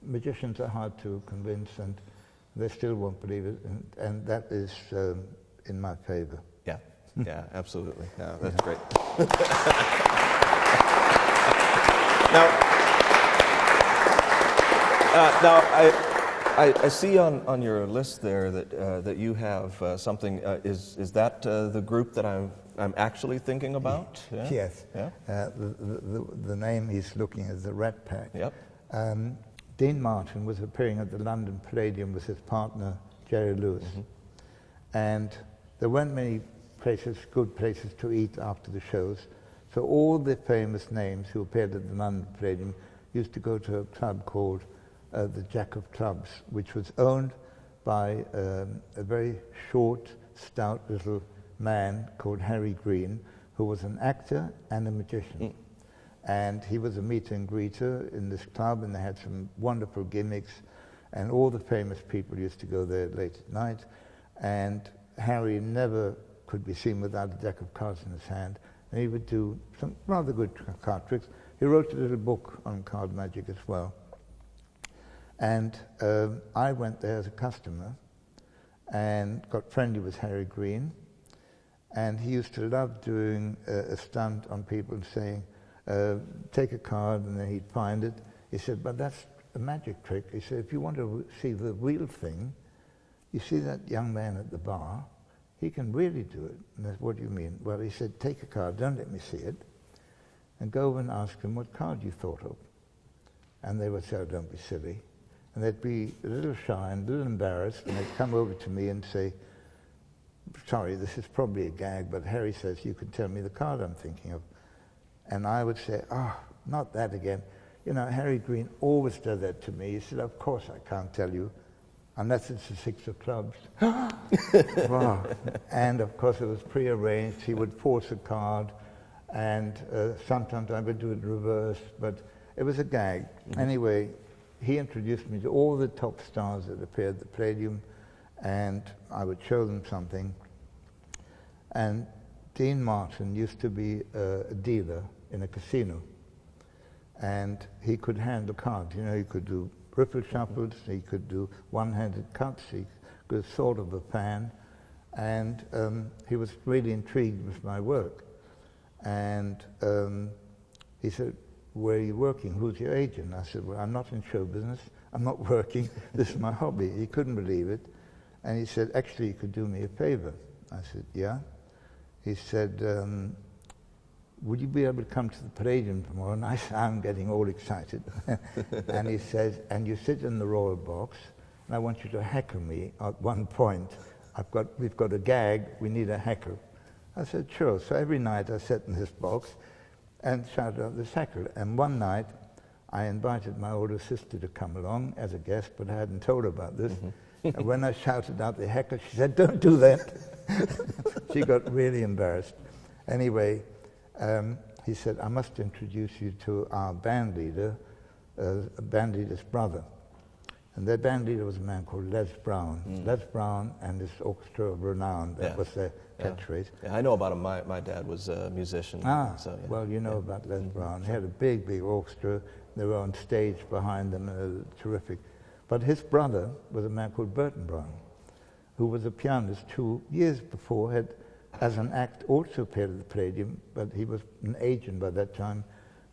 magicians are hard to convince, and they still won't believe it, and that is in my favor. Yeah, yeah, absolutely. Yeah, that's great. Now, I see on your list there that you have something. Is that the group that I'm actually thinking about? Yeah? Yes. Yeah. The name he's looking at is the Rat Pack. Yep. Dean Martin was appearing at the London Palladium with his partner Jerry Lewis, and there weren't many good places to eat after the shows. So all the famous names who appeared at the London Palladium used to go to a club called the Jack of Clubs, which was owned by a very short, stout little man called Harry Green, who was an actor and a magician. And he was a meet and greeter in this club, and they had some wonderful gimmicks, and all the famous people used to go there late at night. And Harry never could be seen without a deck of cards in his hand, and he would do some rather good card tricks. He wrote a little book on card magic as well. And I went there as a customer and got friendly with Harry Green, and he used to love doing a stunt on people and saying, take a card, and then he'd find it. He said, but that's a magic trick. He said, if you want to see the real thing, you see that young man at the bar, he can really do it. And I said, what do you mean? Well, he said, take a card, don't let me see it, and go over and ask him what card you thought of. And they would say, oh, don't be silly. And they'd be a little shy and a little embarrassed, and they'd come over to me and say, sorry, this is probably a gag, but Harry says you can tell me the card I'm thinking of. And I would say, oh, not that again. You know, Harry Green always does that to me. He said, of course I can't tell you, unless it's the 6 of clubs. Wow. And of course it was prearranged. He would force a card, and sometimes I would do it in reverse, but it was a gag. Anyway, he introduced me to all the top stars that appeared at the Palladium, and I would show them something. And Dean Martin used to be a dealer in a casino. And he could handle cards. You know, he could do riffle shuffles, he could do one-handed cuts, he could sort of a pan, and he was really intrigued with my work. And he said, "Where are you working? Who's your agent?" I said, "Well, I'm not in show business. I'm not working. This is my hobby." He couldn't believe it. And he said, "Actually, you could do me a favor." I said, "Yeah." He said, "Would you be able to come to the Palladium tomorrow?" And I said, I'm getting all excited. And he says, "And you sit in the royal box, and I want you to heckle me at one point. We've got a gag, we need a heckle." I said, "Sure." So every night I sat in this box and shouted out this heckle. And one night I invited my older sister to come along as a guest, but I hadn't told her about this. And when I shouted out the heckle, she said, "Don't do that." She got really embarrassed. Anyway, he said, "I must introduce you to our band leader, band leader's brother." And their band leader was a man called Les Brown. Les Brown and this orchestra of renown, that was their catchphrase. Yeah, I know about him. My dad was a musician. So, yeah. Well, you know about Les Brown. He had a big, big orchestra. They were on stage behind them, terrific. But his brother was a man called Burton Brown, who was a pianist who, years before, had, as an act, also appeared at the Palladium, but he was an agent by that time,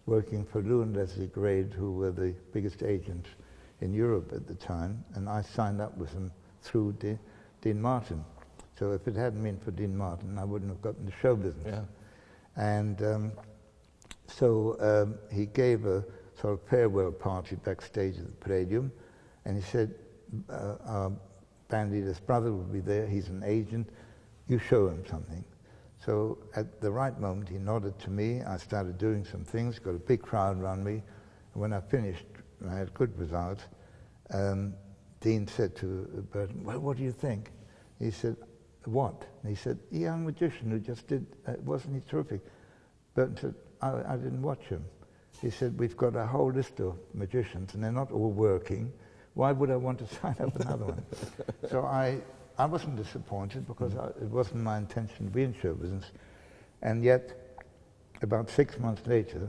working for Lou and Leslie Grade, who were the biggest agents in Europe at the time, and I signed up with them through Dean Martin. So if it hadn't been for Dean Martin, I wouldn't have gotten the show business. Yeah. And so he gave a sort of farewell party backstage at the Palladium, and he said, our band leader's brother will be there, he's an agent, you show him something. So at the right moment, he nodded to me, I started doing some things, got a big crowd around me, and when I finished, I had good results. Dean said to Burton, "Well, what do you think?" He said, "What?" And he said, "The young magician who just did, wasn't he terrific?" Burton said, I didn't watch him." He said, "We've got a whole list of magicians and they're not all working. Why would I want to sign up another one?" So I wasn't disappointed because it wasn't my intention to be in show business. And yet, about 6 months later,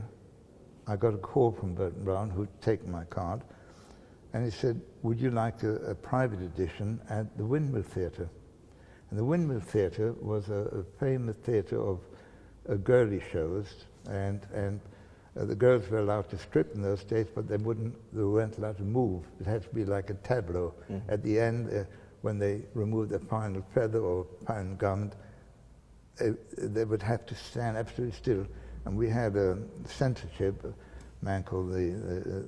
I got a call from Burton Brown, who'd taken my card, and he said, "Would you like a private edition at the Windmill Theatre?" And the Windmill Theatre was a famous theatre of girly shows, and the girls were allowed to strip in those days, but they weren't allowed to move. It had to be like a tableau. At the end, when they removed the final feather or final garment, they would have to stand absolutely still. And we had a censorship, a man called the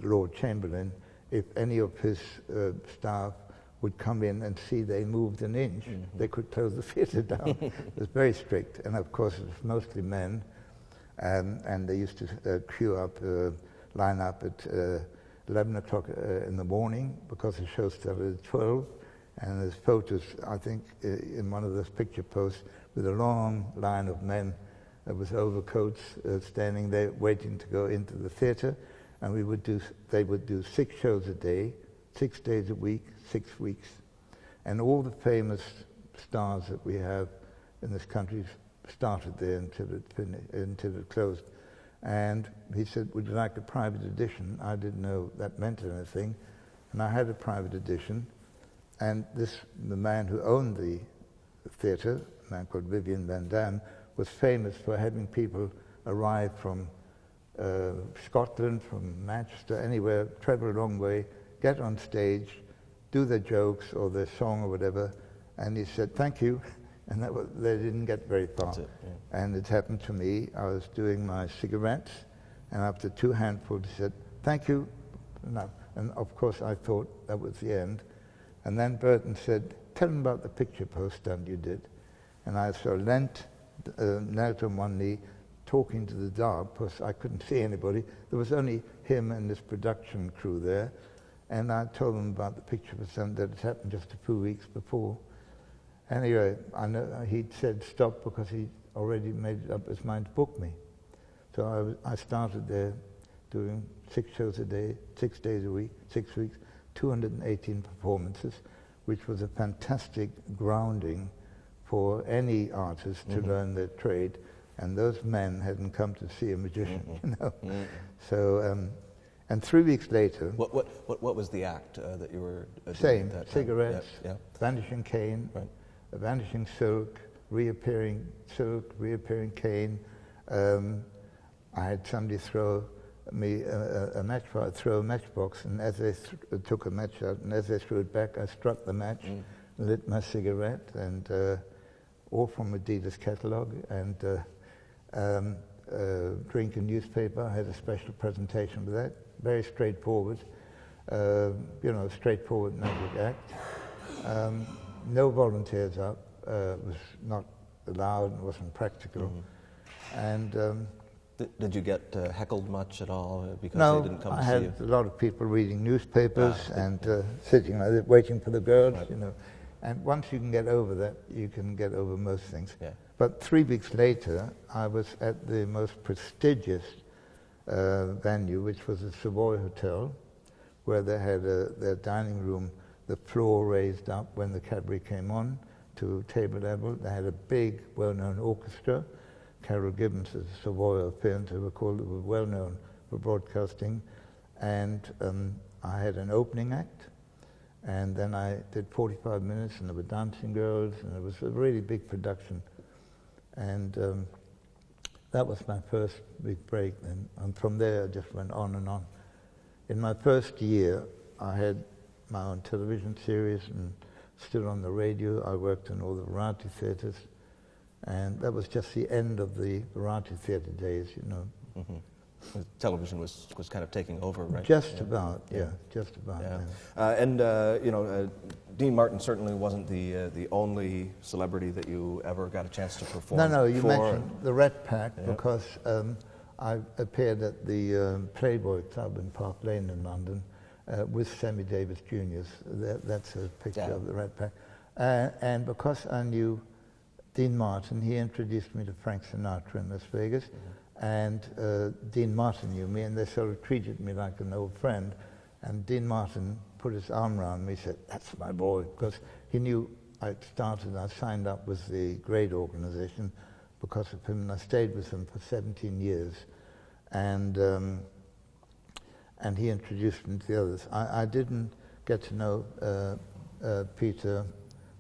Lord Chamberlain. If any of his staff would come in and see they moved an inch, they could close the theatre down. It was very strict. And of course, it was mostly men. And they used to queue up, line up at 11 o'clock in the morning because the show started at 12. And there's photos, I think, in one of those picture posts with a long line of men with overcoats standing there waiting to go into the theatre. And they would do 6 shows a day, 6 days a week, 6 weeks. And all the famous stars that we have in this country started there until it closed. And he said, "Would you like a private edition?" I didn't know that meant anything. And I had a private edition. And the man who owned the theatre, a man called Vivian Van Dam, was famous for having people arrive from Scotland, from Manchester, anywhere, travel a long way, get on stage, do their jokes or their song or whatever, and he said, "Thank you," and they didn't get very far. That's it, yeah. And it happened to me. I was doing my cigarettes, and after 2 handfuls, he said, "Thank you." No. And of course, I thought that was the end. And then Burton said, "Tell him about the picture post stunt you did." And I sort of knelt on one knee, talking to the dark, because I couldn't see anybody. There was only him and this production crew there. And I told them about the picture post that had happened just a few weeks before. Anyway, I know he'd said stop because he already made up his mind to book me. So I started there doing 6 shows a day, 6 days a week, 6 weeks, 218 performances, which was a fantastic grounding for any artist to learn their trade. and those men hadn't come to see a magician, you know. So, and 3 weeks later... What was the act that you were doing Same, at that time? cigarettes, Yeah. vanishing cane, Right. vanishing silk, reappearing cane. I had somebody throw me a matchbox, and as they took a match out, and as they threw it back, I struck the match, lit my cigarette, and all from Adidas catalogue, and drink a newspaper. I had a special presentation with that, very straightforward, straightforward magic act. No volunteers up, it was not allowed, it wasn't practical. And did you get heckled much at all because no, they didn't come I to see had you? a lot of people reading newspapers and sitting like that, waiting for the girls, Right. you know. And once you can get over that, you can get over most things. Yeah. But 3 weeks later, I was at the most prestigious venue, which was the Savoy Hotel, where they had their dining room, the floor raised up when the cabaret came on to table level. They had a big, well-known orchestra. Carol Gibbons' Savoy appearance, they were well-known for broadcasting. And I had an opening act, and then I did 45 minutes, and there were dancing girls, and it was a really big production. And that was my first big break, and from there I just went on and on. In my first year, I had my own television series and still on the radio. I worked in all the variety theatres, and that was just the end of the variety theatre days, you know. Television was kind of taking over, right? Just about, yeah, just about. And Dean Martin certainly wasn't the only celebrity that you ever got a chance to perform. No, you mentioned the Red Pack, because I appeared at the Playboy Club in Park Lane in London with Sammy Davis Jr. That's a picture of the Red Pack. And because I knew Dean Martin, he introduced me to Frank Sinatra in Las Vegas. And Dean Martin knew me, and they sort of treated me like an old friend. And Dean Martin put his arm around me, said, "That's my boy," because he knew I signed up with the grade organization because of him, and I stayed with him for 17 years. And he introduced me to the others. I didn't get to know Peter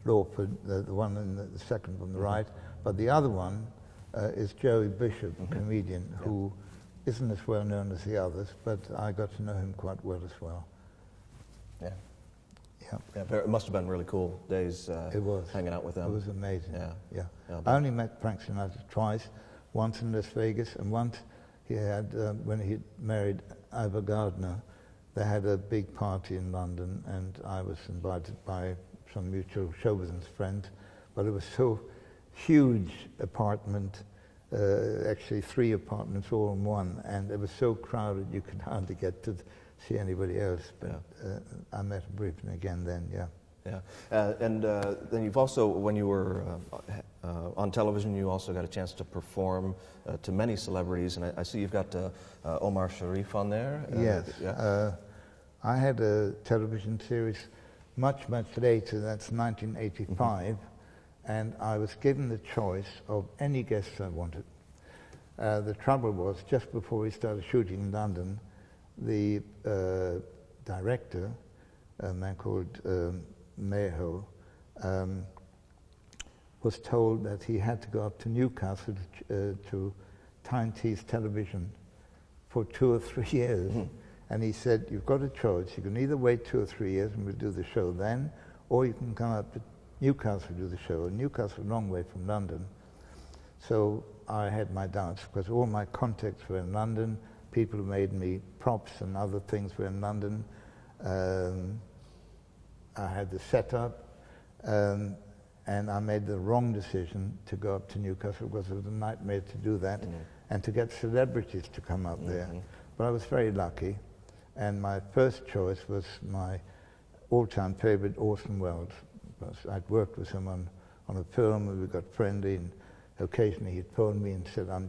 Lawford, the one in the second from the right, but the other one is Joey Bishop, a comedian, who isn't as well known as the others, but I got to know him quite well as well. It must have been really cool days It was. hanging out with them. It was amazing. Yeah. I only met Frank Sinatra twice, once in Las Vegas, and once he had, when he married Ivor Gardner, they had a big party in London, and I was invited by some mutual show business friends, but it was so huge apartment, actually 3 apartments all in one, and it was so crowded you could hardly get to see anybody else. But I met him briefly again then, and then you've also, when you were on television, you also got a chance to perform to many celebrities, and I see you've got Omar Sharif on there. Yes. I had a television series much, much later, that's 1985, and I was given the choice of any guests I wanted. The trouble was, just before we started shooting in London, the director, a man called Mayhew, was told that he had to go up to Newcastle to Tyne Tees Television for 2 or 3 years. And he said, "You've got a choice. You can either wait 2 or 3 years and we'll do the show then, or you can come up to Newcastle to do the show." And Newcastle, a long way from London. So I had my doubts, because all my contacts were in London. People who made me props and other things were in London. I had the setup, and I made the wrong decision to go up to Newcastle, because it was a nightmare to do that, and to get celebrities to come up there. But I was very lucky, and my first choice was my all-time favorite, Orson Welles. I'd worked with him on a film, and we got friendly, and occasionally he'd phone me and said, "I'm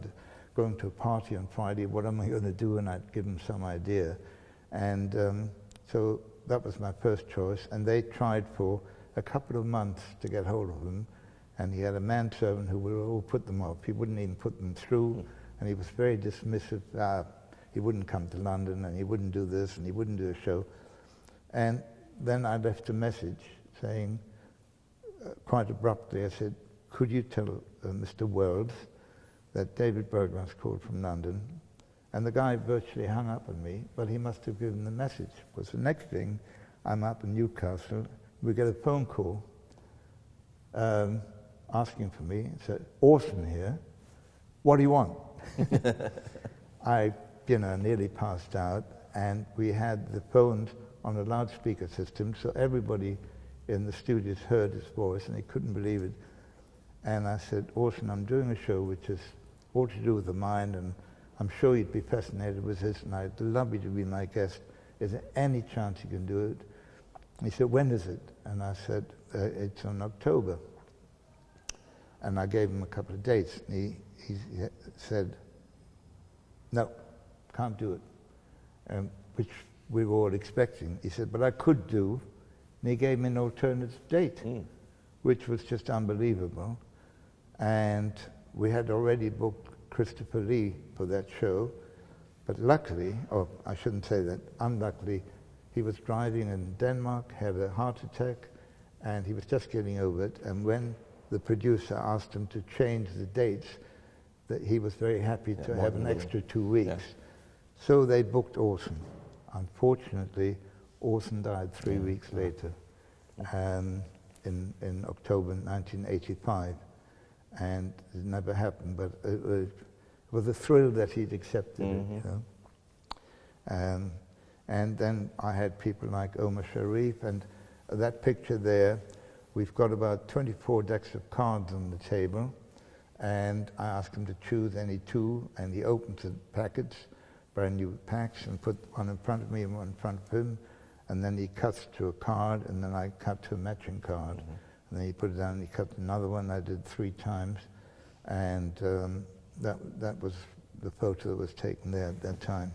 going to a party on Friday, what am I going to do?" And I'd give him some idea. And so that was my first choice, and they tried for a couple of months to get hold of him, And he had a manservant who would all put them off. He wouldn't even put them through, and he was very dismissive. He wouldn't come to London, and he wouldn't do this, and he wouldn't do a show. And then I left a message saying, quite abruptly, I said, could you tell Mr. Wells that David Berglas called from London? And the guy virtually hung up on me, but he must have given the message. Because the next thing, I'm up in Newcastle, we get a phone call asking for me. It said, Orson here, what do you want? I, nearly passed out, and we had the phones on a loudspeaker system, so everybody in the studios heard his voice, and they couldn't believe it. And I said, Orson, I'm doing a show which is all to do with the mind, and I'm sure you'd be fascinated with this, and I'd love you to be my guest. Is there any chance you can do it? And he said, when is it? And I said, it's in October. And I gave him a couple of dates, and he said, no, can't do it, which we were all expecting. He said, but I could do, and he gave me an alternative date, which was just unbelievable. And we had already booked Christopher Lee for that show, but luckily, or I shouldn't say that, unluckily, he was driving in Denmark, had a heart attack, and he was just getting over it, and when the producer asked him to change the dates, that he was very happy to have an extra 2 weeks. Yeah. So they booked Orson. Unfortunately, Orson died 3 weeks later, in October 1985. And it never happened, but it was a thrill that he'd accepted it, and then I had people like Omar Sharif, and that picture there, we've got about 24 decks of cards on the table, and I asked him to choose any two, and he opens the packets, brand new packs, and put one in front of me and one in front of him, and then he cuts to a card, and then I cut to a matching card. And then he put it down and he cut another one. I did 3 times. And that was the photo that was taken there at that time.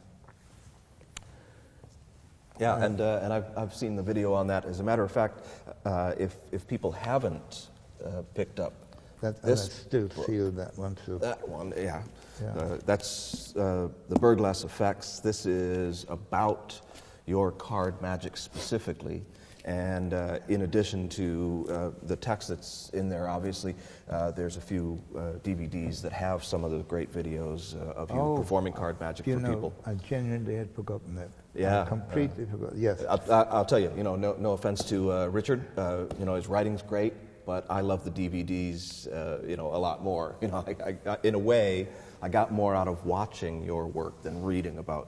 Yeah, and I've seen the video on that. As a matter of fact, if people haven't picked up this still sealed, that one too. That one, yeah. That's the Berglas effects. This is about your card magic specifically. And in addition to the text that's in there, obviously, there's a few DVDs that have some of the great videos of you performing card magic for people. I genuinely had forgotten that. Yeah. I completely forgot, yes. I'll tell you, no offense to Richard, his writing's great, but I love the DVDs, a lot more. I in a way, I got more out of watching your work than reading about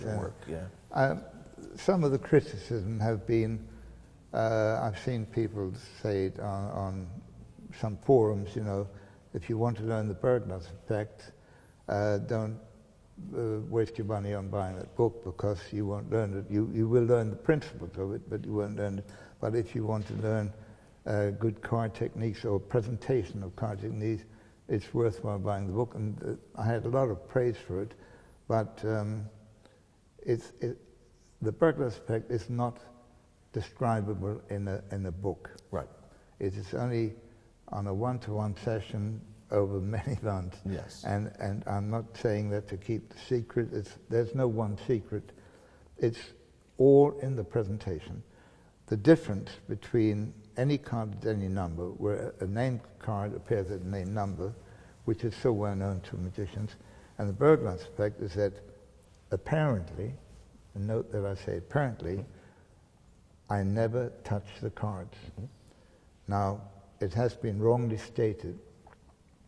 your work, yeah. Some of the criticism have been, I've seen people say it on some forums, if you want to learn the Berglas effect, don't waste your money on buying that book because you won't learn it. You will learn the principles of it, but you won't learn it. But if you want to learn good card techniques or presentation of card techniques, it's worthwhile buying the book. And I had a lot of praise for it, but the Berglas effect is not describable in a book. Right. It is only on a one-to-one session over many months. Yes. And I'm not saying that to keep the secret. There's no one secret. It's all in the presentation. The difference between any card at any number, where a named card appears at a named number, which is so well known to magicians, and the Berglas effect is that apparently, and note that I say apparently, I never touch the cards. Now, it has been wrongly stated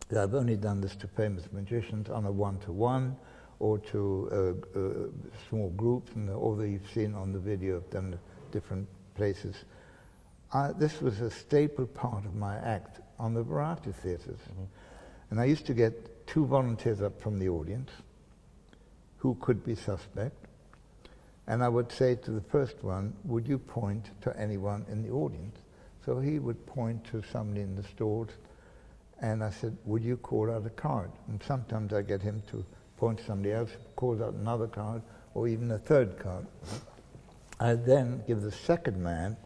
that I've only done this to famous magicians on a one-to-one or to small groups, and although you've seen on the video, I've done different places. This was a staple part of my act on the variety theatres. And I used to get 2 volunteers up from the audience who could be suspect. And I would say to the first one, would you point to anyone in the audience? So he would point to somebody in the stalls, and I said, would you call out a card? And sometimes I get him to point to somebody else, calls out another card, or even a third card. I then give the second man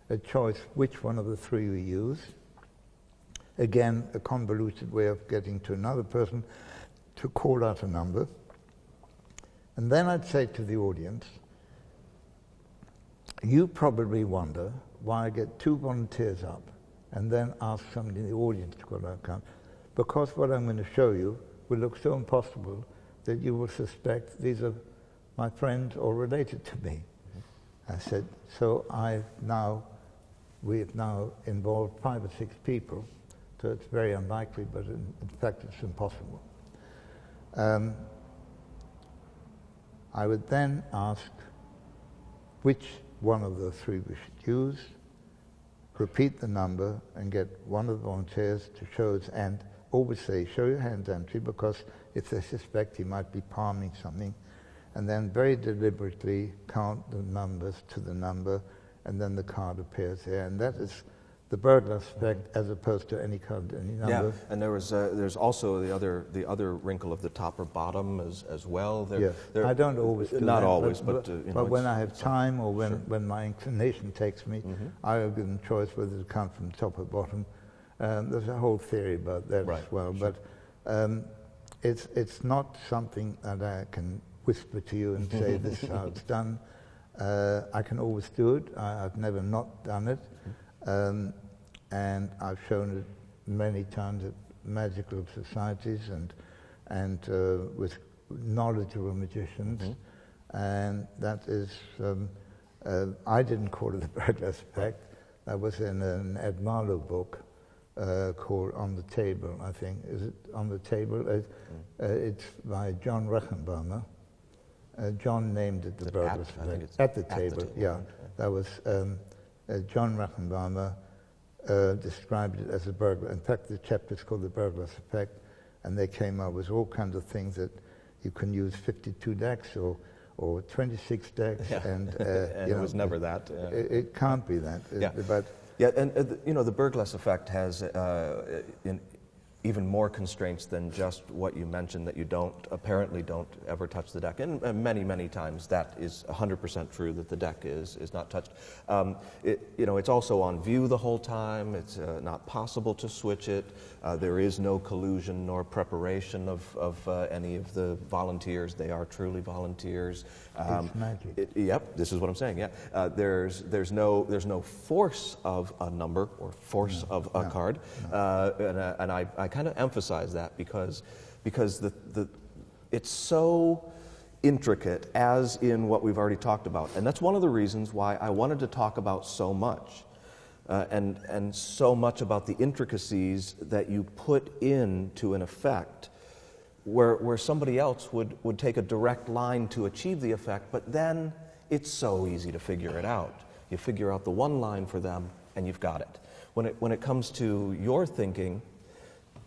a choice which one of the 3 we use, again, a convoluted way of getting to another person to call out a number. And then I'd say to the audience, you probably wonder why I get 2 volunteers up and then ask somebody in the audience to call out a count. Because what I'm going to show you will look so impossible that you will suspect these are my friends or related to me. I said, so we have now involved 5 or 6 people, so it's very unlikely, but in fact it's impossible. I would then ask which one of the 3 we should use, repeat the number, and get one of the volunteers to show his hand. Always say, show your hands empty, because if they suspect he might be palming something, and then very deliberately count the numbers to the number, and then the card appears here. And that is the Berglas effect, as opposed to any card, any number. Yeah, and there's also the other wrinkle of the top or bottom as well. Yes, I don't always do not that, always, but you know, when I have time, or when, sure. when my inclination takes me, I give them choice whether to count from top or bottom. There's a whole theory about that right. as well, Sure. but it's not something that I can whisper to you and say this is how it's done. I can always do it. I've never not done it. And I've shown it many times at magical societies and with knowledgeable magicians. And that is, I didn't call it the Berglas effect. That was in an Ed Marlowe book called On the Table, I think. Is it On the Table? It's by John Rechenbaumer. John named it the Berglas effect. At the table, yeah. Okay. That was John Rechenbaumer described it as a Berglas. In fact, the chapter is called the Berglas effect, and they came up with all kinds of things that you can use 52 decks or 26 decks, yeah. and, and it was never that. It can't be that. Yeah. But yeah, and you know, the Berglas effect has even more constraints than just what you mentioned, that you apparently don't ever touch the deck. And many times that is 100% true, that the deck is not touched. You know, it's also on view the whole time. It's not possible to switch it. There is no collusion nor preparation of any of the volunteers. They are truly volunteers. It's magic. Yep, this is what I'm saying, yeah. There's no force of a number or force of a card. And I kind of emphasize that because it's so intricate, as in what we've already talked about. And that's one of the reasons why I wanted to talk about so much, and so much about the intricacies that you put into an effect where somebody else would take a direct line to achieve the effect, but then it's so easy to figure it out. You figure out the one line for them, and you've got it. When it comes to your thinking,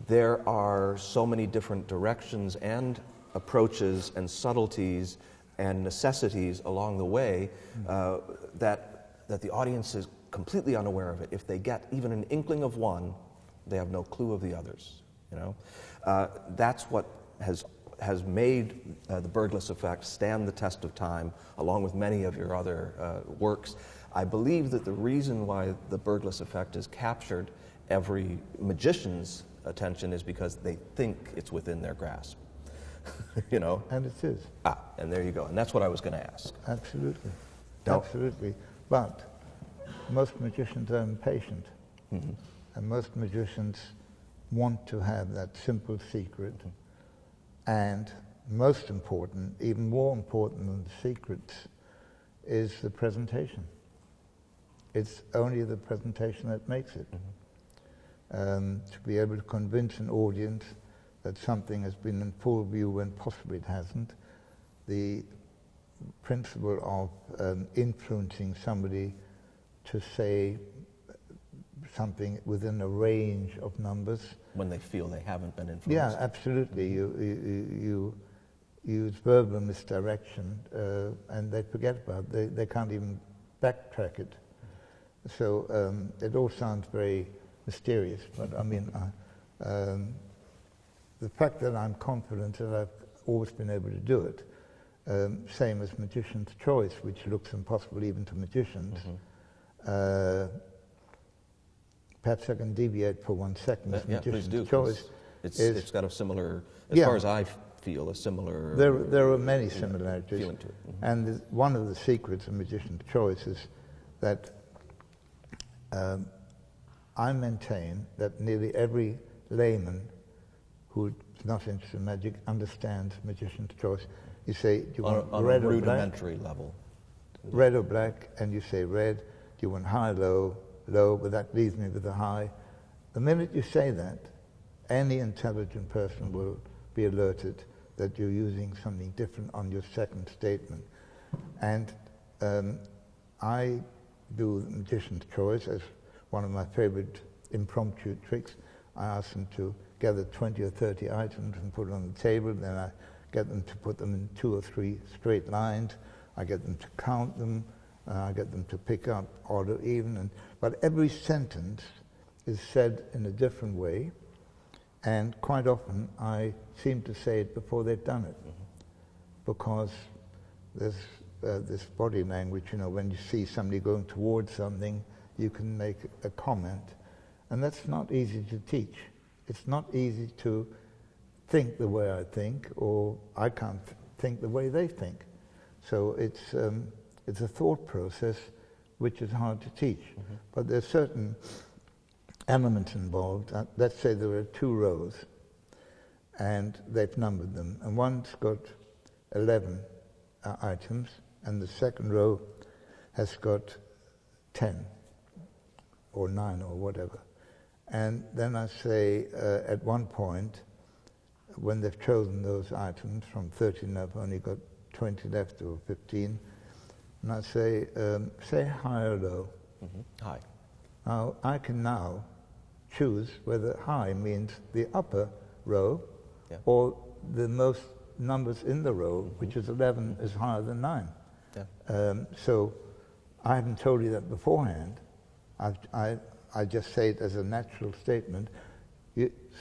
there are so many different directions and approaches and subtleties and necessities along the way that the audience is completely unaware of it. If they get even an inkling of one, they have no clue of the others. You know, that's what has made the Berglas effect stand the test of time, along with many of your other works. I believe that the reason why the Berglas effect is captured every magician's attention is because they think it's within their grasp. You know? And it is. And there you go. And that's what I was going to ask. Absolutely. No. Absolutely. But most magicians are impatient. And most magicians want to have that simple secret. And most important, even more important than the secrets, is the presentation. It's only the presentation that makes it. To be able to convince an audience that something has been in full view when possibly it hasn't. The principle of influencing somebody to say something within a range of numbers. When they feel they haven't been influenced. Yeah, absolutely. You use verbal misdirection and they forget about it. They can't even backtrack it. So it all sounds very mysterious, but I mean, the fact that I'm confident that I've always been able to do it, same as Magician's Choice, which looks impossible even to magicians, perhaps I can deviate for 1 second. Yeah, please do. Choice It's got a similar, as far as I feel, a similar. There are many similarities. Feeling to it. Mm-hmm. And one of the secrets of Magician's Choice is that I maintain that nearly every layman who's not interested in magic understands Magician's Choice. You say, do you want on red a or black? rudimentary level. Red or black, and you say red. Do you want high, low, low, but that leaves me with the high. The minute you say that, any intelligent person will be alerted that you're using something different on your second statement. And I do the Magician's Choice as one of my favorite impromptu tricks. I ask them to gather 20 or 30 items and put it on the table. Then I get them to put them in 2 or 3 straight lines. I get them to count them. I get them to pick up odd or even. But every sentence is said in a different way. And quite often I seem to say it before they've done it. Because there's this body language, you know, when you see somebody going towards something, you can make a comment. And that's not easy to teach. It's not easy to think the way I think, or I can't think the way they think. So it's a thought process which is hard to teach. But there's certain elements involved. Let's say there are 2 rows, and they've numbered them, and one's got 11 items, and the second row has got 10 or 9 or whatever. And then I say at one point, when they've chosen those items from 13, I've only got 20 left or 15, and I say high or low. High. Now I can now choose whether high means the upper row or the most numbers in the row, which is 11, is higher than 9. So I haven't told you that beforehand. I just say it as a natural statement.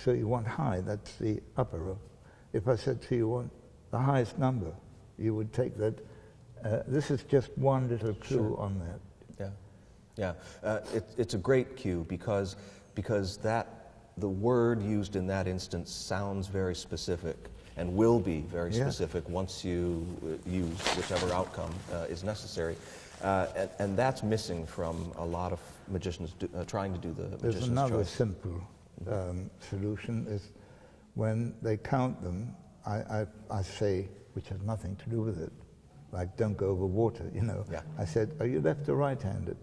So you want high, that's the upper row. If I said to you, want the highest number, you would take that. This is just one little clue on that. It's a great cue because the word used in that instance sounds very specific and will be very specific once you use whichever outcome is necessary. And that's missing from a lot of magicians trying to do the Magician's Choice. There's another simple solution is when they count them, I say, which has nothing to do with it, like don't go over water, you know. I said, are you left or right-handed?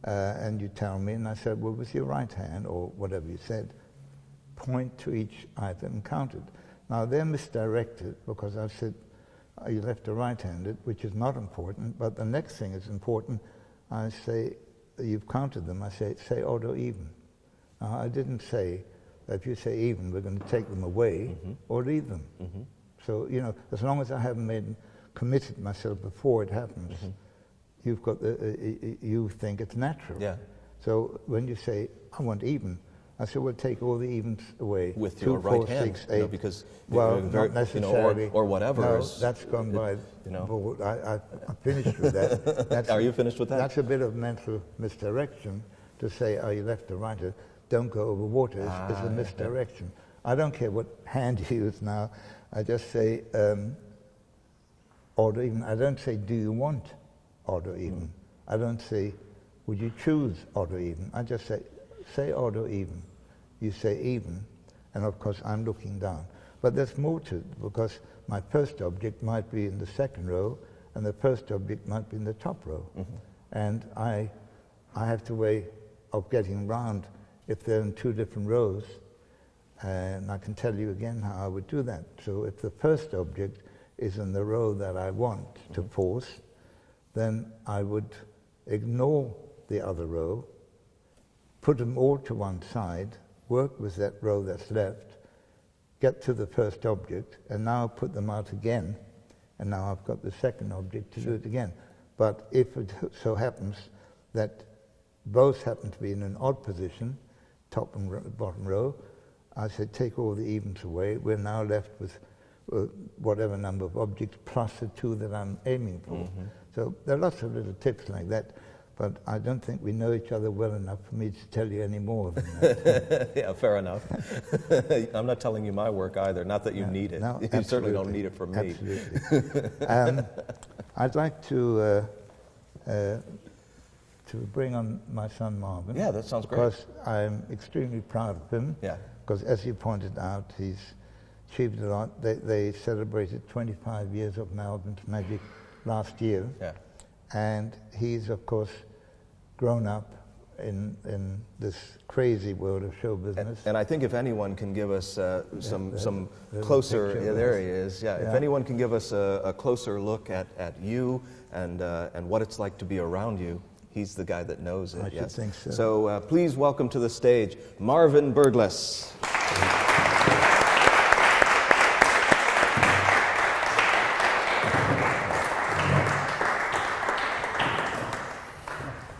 And you tell me, and I said, well, with your right hand, or whatever you said, point to each item and count it. Now, they're misdirected because I've said, are you left or right-handed, which is not important, but the next thing is important. I say, you've counted them. I say odd or even. Now, I didn't say that if you say even, we're going to take them away or leave them. So, you know, as long as I haven't committed myself before it happens, you've got you think it's natural. So when you say, I want even, I say, well, take all the evens away. With 2, your 4, right hand, 6, 8. you know, because well, very, not necessarily. or whatever. No, is, that's gone by. You know. Board. I'm finished with that. Are you finished with that? That's a bit of mental misdirection to say, are you left or right? Don't go over water is a misdirection. I don't care what hand you use now. I just say odd or even. I don't say, do you want odd or even? I don't say, would you choose odd or even? I just say odd or even. You say even, and of course I'm looking down. But there's more to it, because my first object might be in the second row, and the first object might be in the top row. And I have a way of getting around if they're in 2 different rows, and I can tell you again how I would do that. So if the first object is in the row that I want to force, then I would ignore the other row, put them all to one side, work with that row that's left, get to the first object, and now put them out again, and now I've got the second object to do it again. But if it so happens that both happen to be in an odd position, top and bottom row, I said, take all the evens away. We're now left with whatever number of objects plus the 2 that I'm aiming for. So there are lots of little tips like that. but I don't think we know each other well enough for me to tell you any more than that. Yeah, fair enough. I'm not telling you my work either, not that you need it. No, you certainly don't need it from me. Absolutely. I'd like to bring on my son Marvin. Yeah, that sounds great. Because I'm extremely proud of him. Yeah. Because as you pointed out, he's achieved a lot. They celebrated 25 years of Melbourne's Magic last year. Yeah. And he's, of course, grown up in this crazy world of show business. And I think if anyone can give us some closer, there he is. Yeah, if anyone can give us a closer look at you and what it's like to be around you, he's the guy that knows it. I should think so. So please welcome to the stage Marvin Berglas.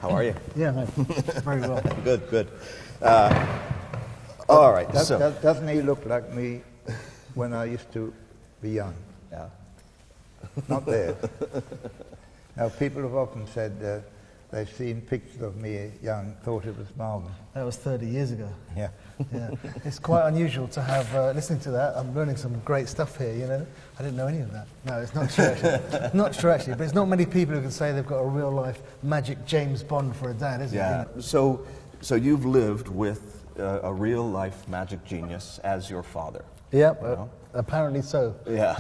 How are you? Yeah, very well. Good, good. All right. Doesn't he look like me when I used to be young? Yeah. Not there. Now, people have often said they've seen pictures of me young, thought it was Marvin. That was 30 years ago. Yeah. Yeah. It's quite unusual to have, listening to that, I'm learning some great stuff here, you know. I didn't know any of that. No, it's not true actually. Not true actually, but it's not many people who can say they've got a real life magic James Bond for a dad, is it? Yeah. You know? So you've lived with a real life magic genius as your father. Yep, you know? Apparently so. Yeah.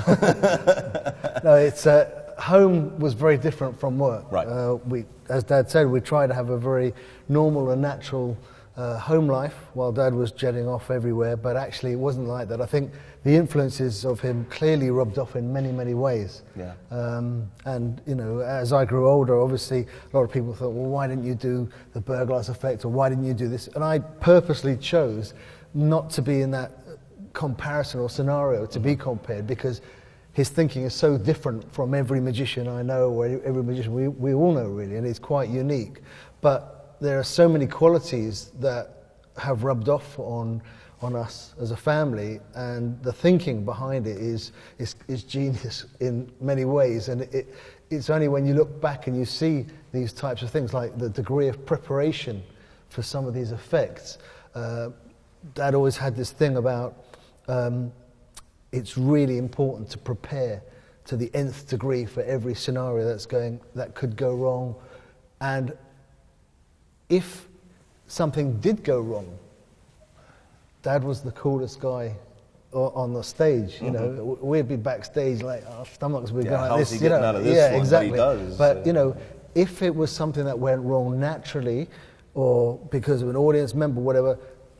No, it's home was very different from work. Right. We, as Dad said, we tried to have a very normal and natural home life while Dad was jetting off everywhere, but actually it wasn't like that. I think the influences of him clearly rubbed off in many, many ways. Yeah. And, you know, as I grew older, obviously a lot of people thought, well, why didn't you do the Berglas effect, or why didn't you do this? And I purposely chose not to be in that comparison or scenario, to be compared, because his thinking is so different from every magician I know, or every magician we all know really, and it's quite unique. But there are so many qualities that have rubbed off on us as a family, and the thinking behind it is genius in many ways. And it's only when you look back and you see these types of things, like the degree of preparation for some of these effects. Dad always had this thing about it's really important to prepare to the nth degree for every scenario that could go wrong. And if something did go wrong, Dad was the coolest guy on the stage. You know, we'd be backstage like our stomachs would go like this. You know, out of this one, exactly. But he does. But you know, if it was something that went wrong naturally, or because of an audience member, whatever,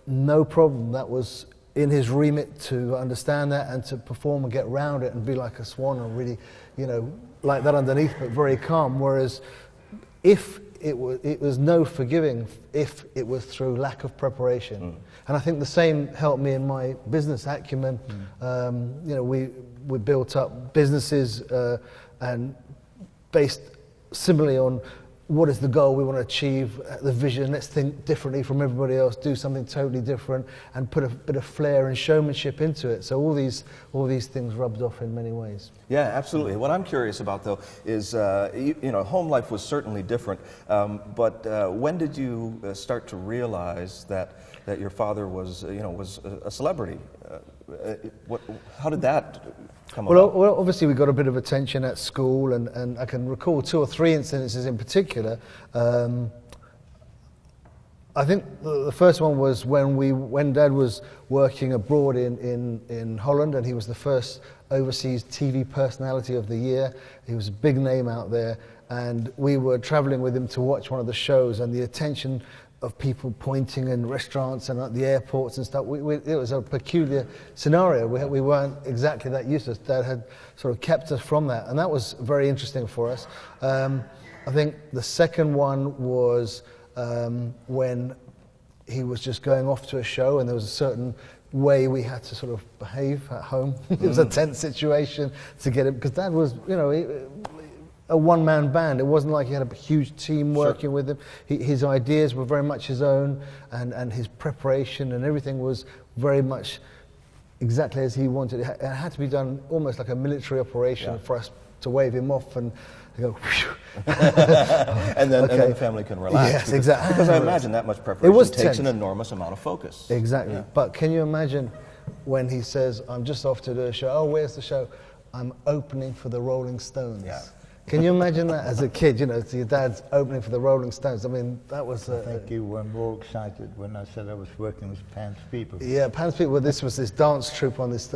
no problem. That was in his remit to understand that and to perform and get around it and be like a swan and really, you know, like that underneath, but very calm. Whereas if it was no forgiving if it was through lack of preparation. And I think the same helped me in my business acumen. You know, we built up businesses and based similarly on what is the goal we want to achieve, the vision, let's think differently from everybody else, do something totally different, and put a bit of flair and showmanship into it. So all these things rubbed off in many ways. Yeah, absolutely. What I'm curious about, though, is, you know, home life was certainly different, but when did you start to realize that your father was, you know, was a celebrity? How did that come about? Well, obviously we got a bit of attention at school, and I can recall 2 or 3 incidences in particular. I think the first one was when Dad was working abroad in Holland, and he was the first overseas TV personality of the year. He was a big name out there, and we were traveling with him to watch one of the shows, and the attention of people pointing in restaurants and at the airports and stuff. It was a peculiar scenario. We weren't exactly that used to it. Dad had sort of kept us from that, and that was very interesting for us. I think the second one was when he was just going off to a show, and there was a certain way we had to sort of behave at home. It was a tense situation to get him, because Dad was, you know, a one-man band. It wasn't like he had a huge team working with him. His ideas were very much his own, and his preparation and everything was very much exactly as he wanted. It had to be done almost like a military operation for us to wave him off, and they go, and then okay. the family can relax. Yes, exactly. Because I imagine that much preparation takes tense. an enormous amount of focus. Exactly. Yeah. But can you imagine when he says, I'm just off to do a show. Oh, where's the show? I'm opening for the Rolling Stones. Yeah. Can you imagine that as a kid, you know, so your dad's opening for the Rolling Stones? I mean, that was... I think you were more excited when I said I was working with Pan's People. Yeah, Pan's People, well, this was this dance troupe on this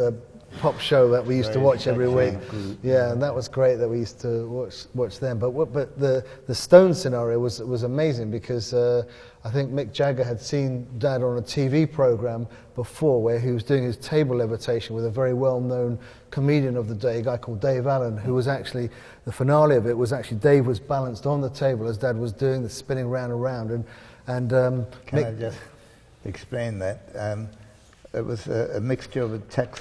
pop show that we used to watch every week. Yeah, and that was great that we used to watch them. But the Stone scenario was amazing because I think Mick Jagger had seen Dad on a TV program before where he was doing his table levitation with a very well-known comedian of the day, a guy called Dave Allen, who was actually, the finale of it was actually Dave was balanced on the table as Dad was doing the spinning round and round. And Can I just explain that? It was a mixture of a chat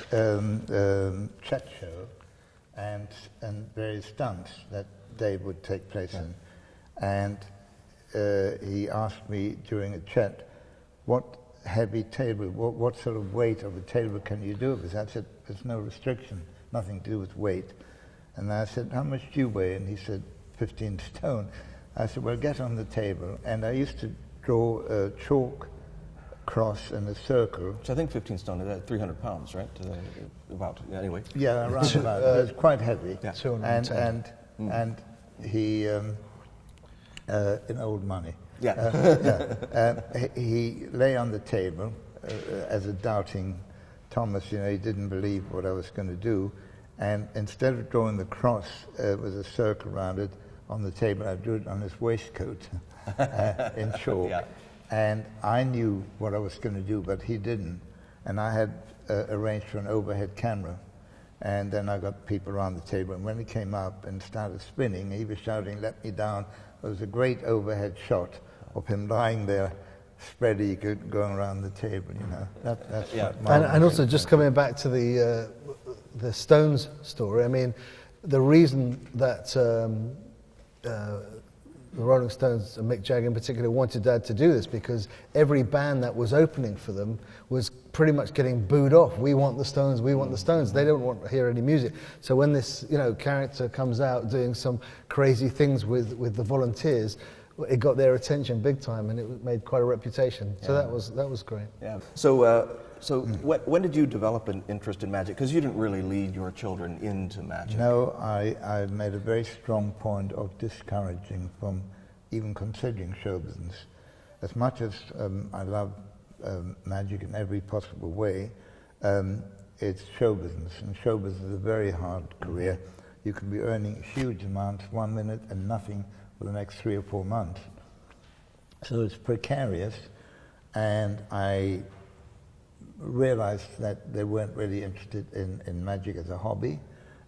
show and various stunts that Dave would take place in. And he asked me during a chat, what heavy table, what sort of weight of a table can you do with? I said, there's no restriction, nothing to do with weight. And I said, how much do you weigh? And he said, 15 stone. I said, well, get on the table. And I used to draw a chalk cross and a circle. So I think 15 stone is 300 pounds, right? About, yeah, anyway. Yeah, around about. It was quite heavy. Yeah. And he, in old money. Yeah. He lay on the table as a doubting Thomas, you know, he didn't believe what I was going to do. And instead of drawing the cross with a circle around it on the table, I drew it on his waistcoat in chalk. Yeah. And I knew what I was going to do, but he didn't. And I had arranged for an overhead camera. And then I got people around the table. And when he came up and started spinning, he was shouting, let me down. There was a great overhead shot of him lying there, spread eagled, going around the table, you know. That's yeah. And also, just coming back to the Stones story, I mean, the reason that the Rolling Stones, and Mick Jagger in particular, wanted Dad to do this because every band that was opening for them was pretty much getting booed off. We want the Stones, we want the Stones. They don't want to hear any music. So when this, you know, character comes out doing some crazy things with the Volunteers, it got their attention big time, and it made quite a reputation. So that was great. Yeah. So when did you develop an interest in magic? Because you didn't really lead your children into magic. No, I made a very strong point of discouraging from even considering show business. As much as I love magic in every possible way, it's show business, and show business is a very hard career. You can be earning huge amounts 1 minute and nothing for the next 3 or 4 months. So it's precarious, and I realized that they weren't really interested in magic as a hobby,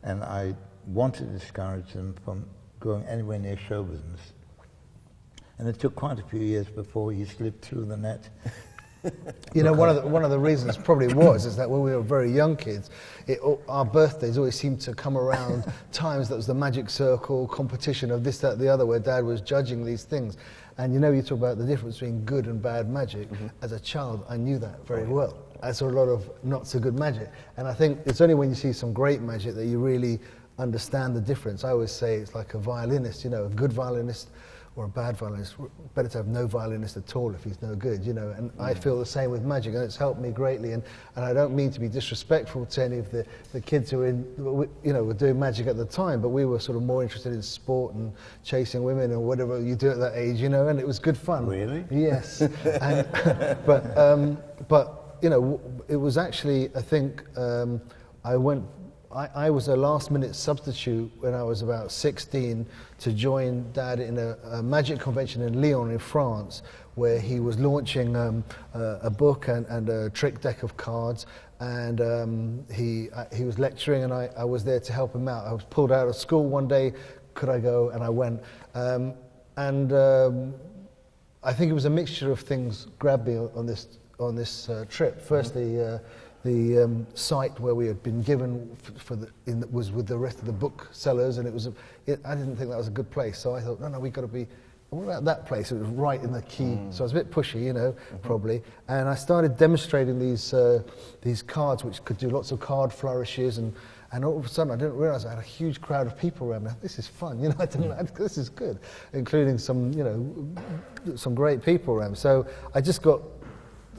and I wanted to discourage them from going anywhere near show business. And it took quite a few years before he slipped through the net. You know, one of the reasons probably is that when we were very young kids, our birthdays always seemed to come around times that was the magic circle competition of this, that, the other, where Dad was judging these things. And you know, you talk about the difference between good and bad magic. Mm-hmm. As a child, I knew that very well. I saw a lot of not so good magic. And I think it's only when you see some great magic that you really understand the difference. I always say it's like a violinist, you know, a good violinist or a bad violinist, better to have no violinist at all if he's no good, you know, and I feel the same with magic, and it's helped me greatly, and I don't mean to be disrespectful to any of the kids who were doing magic at the time, but we were sort of more interested in sport and chasing women and whatever you do at that age, you know, and it was good fun. Really? Yes. And, but, you know, it was actually, I think, I was a last-minute substitute when I was about 16 to join Dad in a magic convention in Lyon in France, where he was launching a book and a trick deck of cards, and he was lecturing, and I was there to help him out. I was pulled out of school one day. Could I go? And I went. I think it was a mixture of things grabbed me on this trip. Firstly, the site where we had been given was with the rest of the booksellers, and I didn't think that was a good place. So I thought, no, we've got to be. What about that place? It was right in the key. So I was a bit pushy, you know, probably. And I started demonstrating these cards, which could do lots of card flourishes, and And all of a sudden, I didn't realise I had a huge crowd of people around me. This is fun, you know. This is good, including some, you know, some great people around me. So I just got,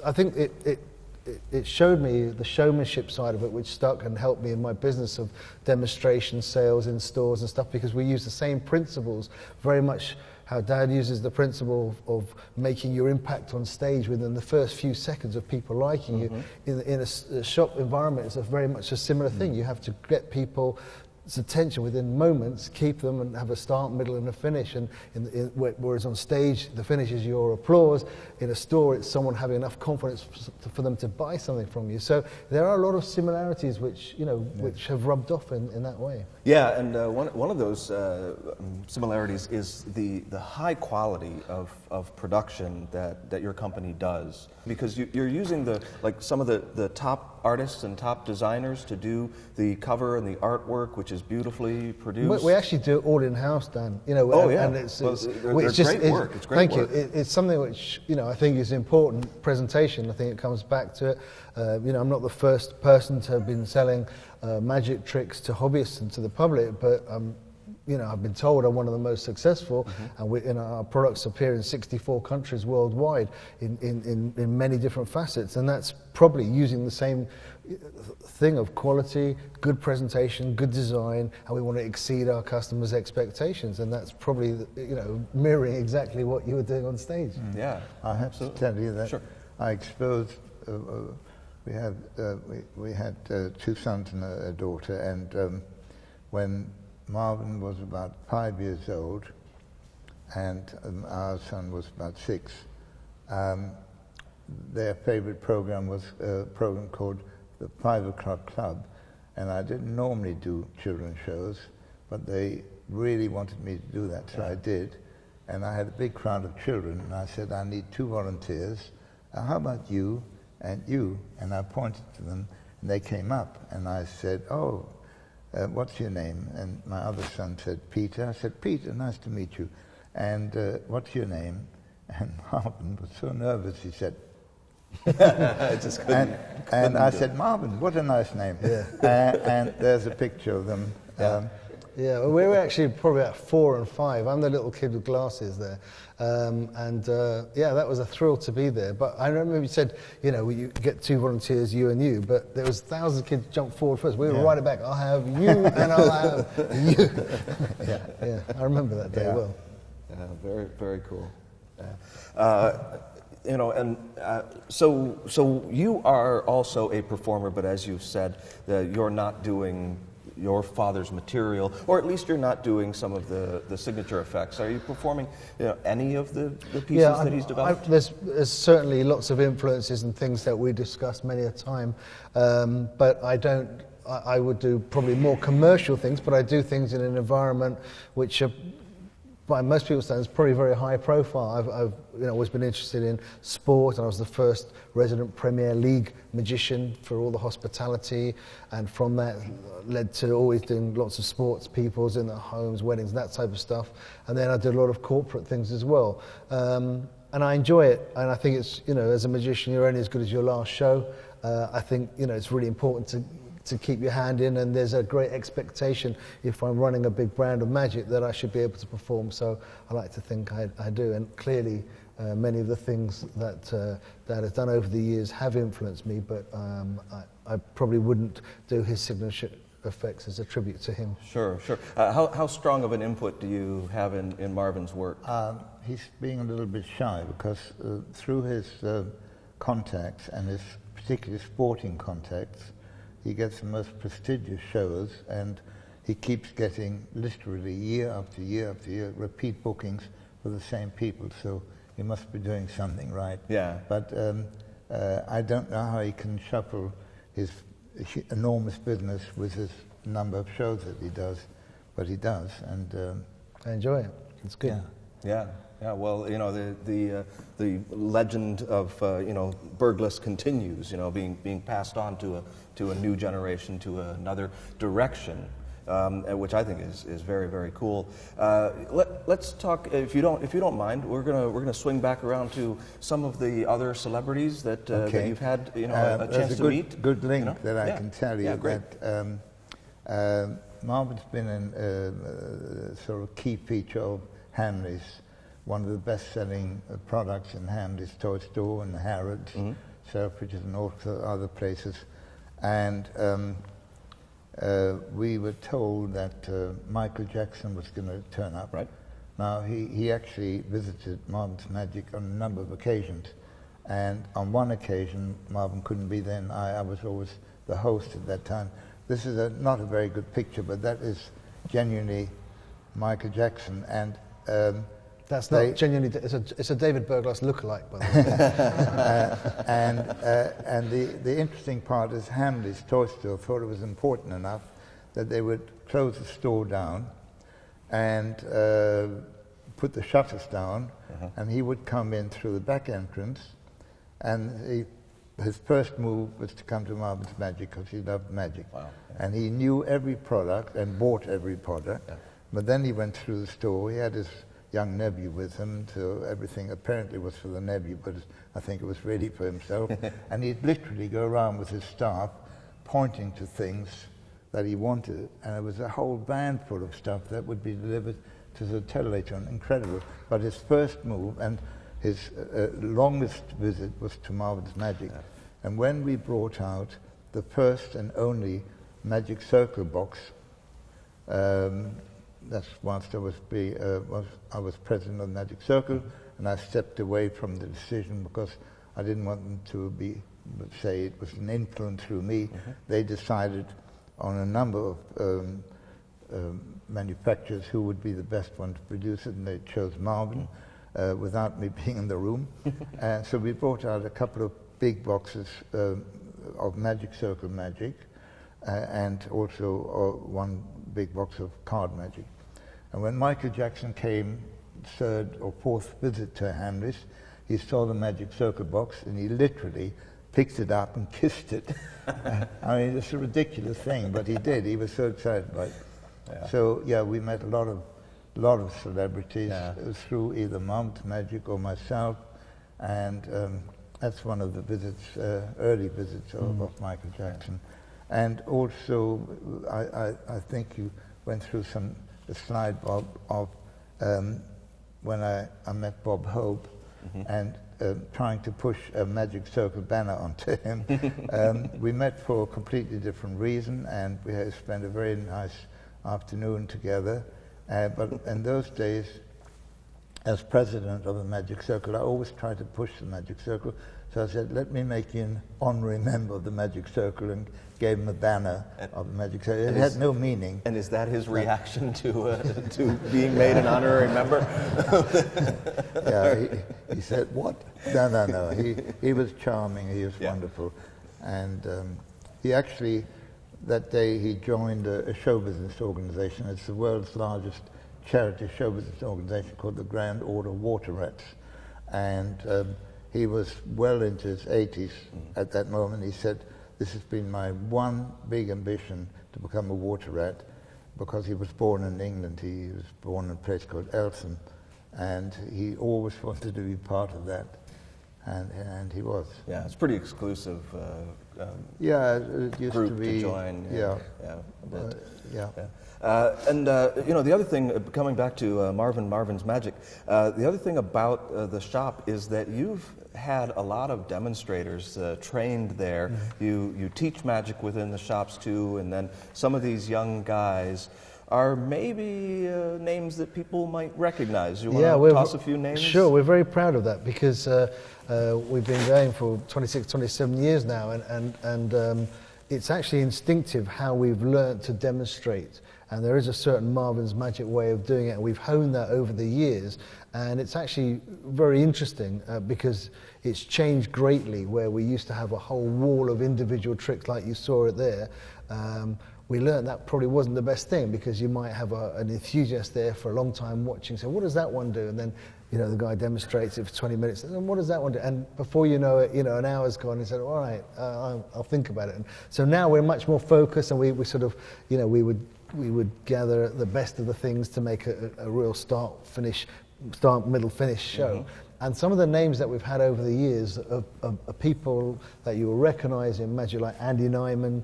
I think it showed me the showmanship side of it, which stuck and helped me in my business of demonstration sales in stores and stuff, because we use the same principles, very much how Dad uses the principle of making your impact on stage within the first few seconds of people liking you. In a shop environment, it's very much a similar thing. You have to get people's attention within moments, keep them, and have a start, middle, and a finish. And whereas on stage, the finish is your applause. In a store, it's someone having enough confidence for them to buy something from you. So there are a lot of similarities which, you know, which have rubbed off in that way. Yeah, and one of those similarities is the high quality of production that your company does, because you're using some of the top artists and top designers to do the cover and the artwork, which is beautifully produced. We actually do it all in-house, Dan. You know, and it's great work. It's great work. Thank you. It's something which, you know, I think is important. Presentation, I think it comes back to it. You know, I'm not the first person to have been selling magic tricks to hobbyists and to the public, but you know, I've been told I'm one of the most successful, and our products appear in 64 countries worldwide in many different facets, and that's probably using the same thing of quality, good presentation, good design, and we want to exceed our customers' expectations, and that's probably, you know, mirroring exactly what you were doing on stage. Yeah, I have to tell you that Sure. I exposed. We had 2 sons and a daughter, and when Marvin was about 5 years old, and our son was about 6, their favorite program was a program called the 5 O'Clock Club, and I didn't normally do children's shows, but they really wanted me to do that, so I did. And I had a big crowd of children, and I said, I need 2 volunteers. How about you and you? And I pointed to them, and they came up, and I said, oh, what's your name? And my other son said, Peter. I said, Peter, nice to meet you. And what's your name? And Marvin was so nervous, he said, just couldn't I do said, it. Marvin, what a nice name. Yeah. And there's a picture of them. Yeah, well, we were actually probably about 4 and 5. I'm the little kid with glasses there. Yeah, that was a thrill to be there. But I remember you said, you know, you get 2 volunteers, you and you, but there was thousands of kids jump forward first. We were right at back. I'll have you and I'll have you. Yeah, I remember that day well. Yeah, very, very cool. You know, and so you are also a performer, but as you've said, you're not doing your father's material, or at least you're not doing some of the signature effects. Are you performing, you know, any of the pieces that he's developed? There's certainly lots of influences and things that we discussed many a time, but I would do probably more commercial things, but I do things in an environment which are, by most people's standards, probably very high profile. I've you know, always been interested in sport, and I was the first resident Premier League magician for all the hospitality, and from that led to always doing lots of sports peoples in their homes, weddings, that type of stuff. And then I did a lot of corporate things as well. And I enjoy it, and I think it's, you know, as a magician, you're only as good as your last show. I think, you know, it's really important to keep your hand in, and there's a great expectation if I'm running a big brand of magic that I should be able to perform, so I like to think I do, and clearly many of the things that Dad has done over the years have influenced me, but I probably wouldn't do his signature effects as a tribute to him. Sure. How strong of an input do you have in Marvin's work? He's being a little bit shy because through his contacts, and his particularly sporting contacts, he gets the most prestigious shows, and he keeps getting literally year after year after year repeat bookings for the same people, so he must be doing something right. Yeah. But I don't know how he can shuffle his enormous business with his number of shows that he does, but he does, and I enjoy it. It's good. Yeah. Well, you know, the legend of you know, Berglas continues. You know, being passed on to a new generation, to another direction, which I think is very, very cool. Let's talk, if you don't mind. We're gonna swing back around to some of the other celebrities that you've had, you know, a chance to meet. Good link, you know? that I can tell you great. that Marvin's been a sort of key feature of Hamley's. One of the best-selling products in Hamley's toy store and Harrods, Selfridges and also other places. And we were told that Michael Jackson was going to turn up. Right. Now, he actually visited Marvin's Magic on a number of occasions. And on one occasion, Marvin couldn't be there, and I was always the host at that time. This is not a very good picture, but that is genuinely Michael Jackson. And that's not genuinely. It's a David Berglas lookalike, by the way. and the interesting part is Hamley's toy store thought it was important enough that they would close the store down and put the shutters down, and he would come in through the back entrance, and his first move was to come to Marvin's Magic because he loved magic. Wow. And he knew every product and bought every product. Yeah. But then he went through the store. He had his young nephew with him, so everything apparently was for the nephew, but I think it was really for himself. And he'd literally go around with his staff pointing to things that he wanted, and it was a whole van full of stuff that would be delivered to the hotel later on. Incredible. But his first move and his longest visit was to Marvin's Magic. Yeah. And when we brought out the first and only Magic Circle box, that's whilst I was president of the Magic Circle, and I stepped away from the decision because I didn't want them to say it was an influence through me. They decided on a number of manufacturers who would be the best one to produce it, and they chose Marvin without me being in the room. And so we brought out a couple of big boxes of Magic Circle Magic, and also one big box of card magic. And when Michael Jackson came third or fourth visit to Hamley's, he saw the Magic Circle box and he literally picked it up and kissed it. I mean, it's a ridiculous thing, but he did. He was so excited by it. Yeah. So yeah, we met a lot of celebrities through either Marvin's Magic or myself, and that's one of the visits, early visits of Michael Jackson. And also, I think you went through a slide, Bob, of when I met Bob Hope and trying to push a Magic Circle banner onto him. We met for a completely different reason, and we had spent a very nice afternoon together. But in those days, as president of the Magic Circle, I always tried to push the Magic Circle. So I said, let me make you an honorary member of the Magic Circle, and gave him a banner of the Magic Circle. It had no meaning. And is that his reaction to being made an honorary member? Yeah, he said, what? No. He was charming, he was wonderful. And he actually, that day he joined a show business organization. It's the world's largest charity show business organization called the Grand Order Water Rats. And he was well into his 80s at that moment. He said, this has been my one big ambition to become a water rat, because he was born in England. He was born in a place called Eltham, and he always wanted to be part of that, and he was. Yeah, it's pretty exclusive yeah, it used group to be. Join. Yeah. Yeah. And the other thing, coming back to Marvin's Magic, the other thing about the shop is that you've had a lot of demonstrators trained there. You teach magic within the shops too, and then some of these young guys are maybe names that people might recognize. You want to toss a few names? Sure, we're very proud of that, because we've been going for 26, 27 years now, and it's actually instinctive how we've learnt to demonstrate. And there is a certain Marvin's Magic way of doing it, and we've honed that over the years. And it's actually very interesting because it's changed greatly, where we used to have a whole wall of individual tricks like you saw it there. We learned that probably wasn't the best thing, because you might have an enthusiast there for a long time watching, so what does that one do? And then the guy demonstrates it for 20 minutes, and then what does that one do? And before you know it, an hour's gone, and he said, all right, I'll think about it. And so now we're much more focused, and we sort of, we would gather the best of the things to make a real start, middle, finish show. And some of the names that we've had over the years are people that you will recognise in magic, like Andy Nyman,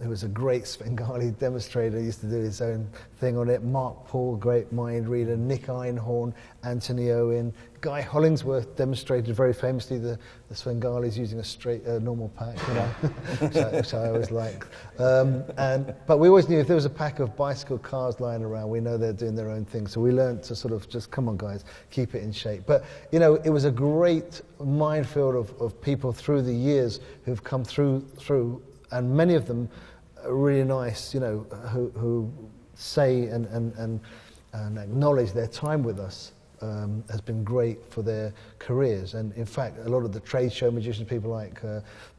who was a great Svengali demonstrator, used to do his own thing on it, Mark Paul, great mind reader, Nick Einhorn, Anthony Owen, Guy Hollingsworth demonstrated very famously the Svengalis using a straight, normal pack, you know, which I always like. But we always knew if there was a pack of bicycle cars lying around, we know they're doing their own thing. So we learned to sort of just, come on guys, keep it in shape. But, you know, it was a great minefield of people through the years who've come through, and many of them are really nice, you know, who say and acknowledge their time with us. Has been great for their careers, and in fact a lot of the trade show magicians, people like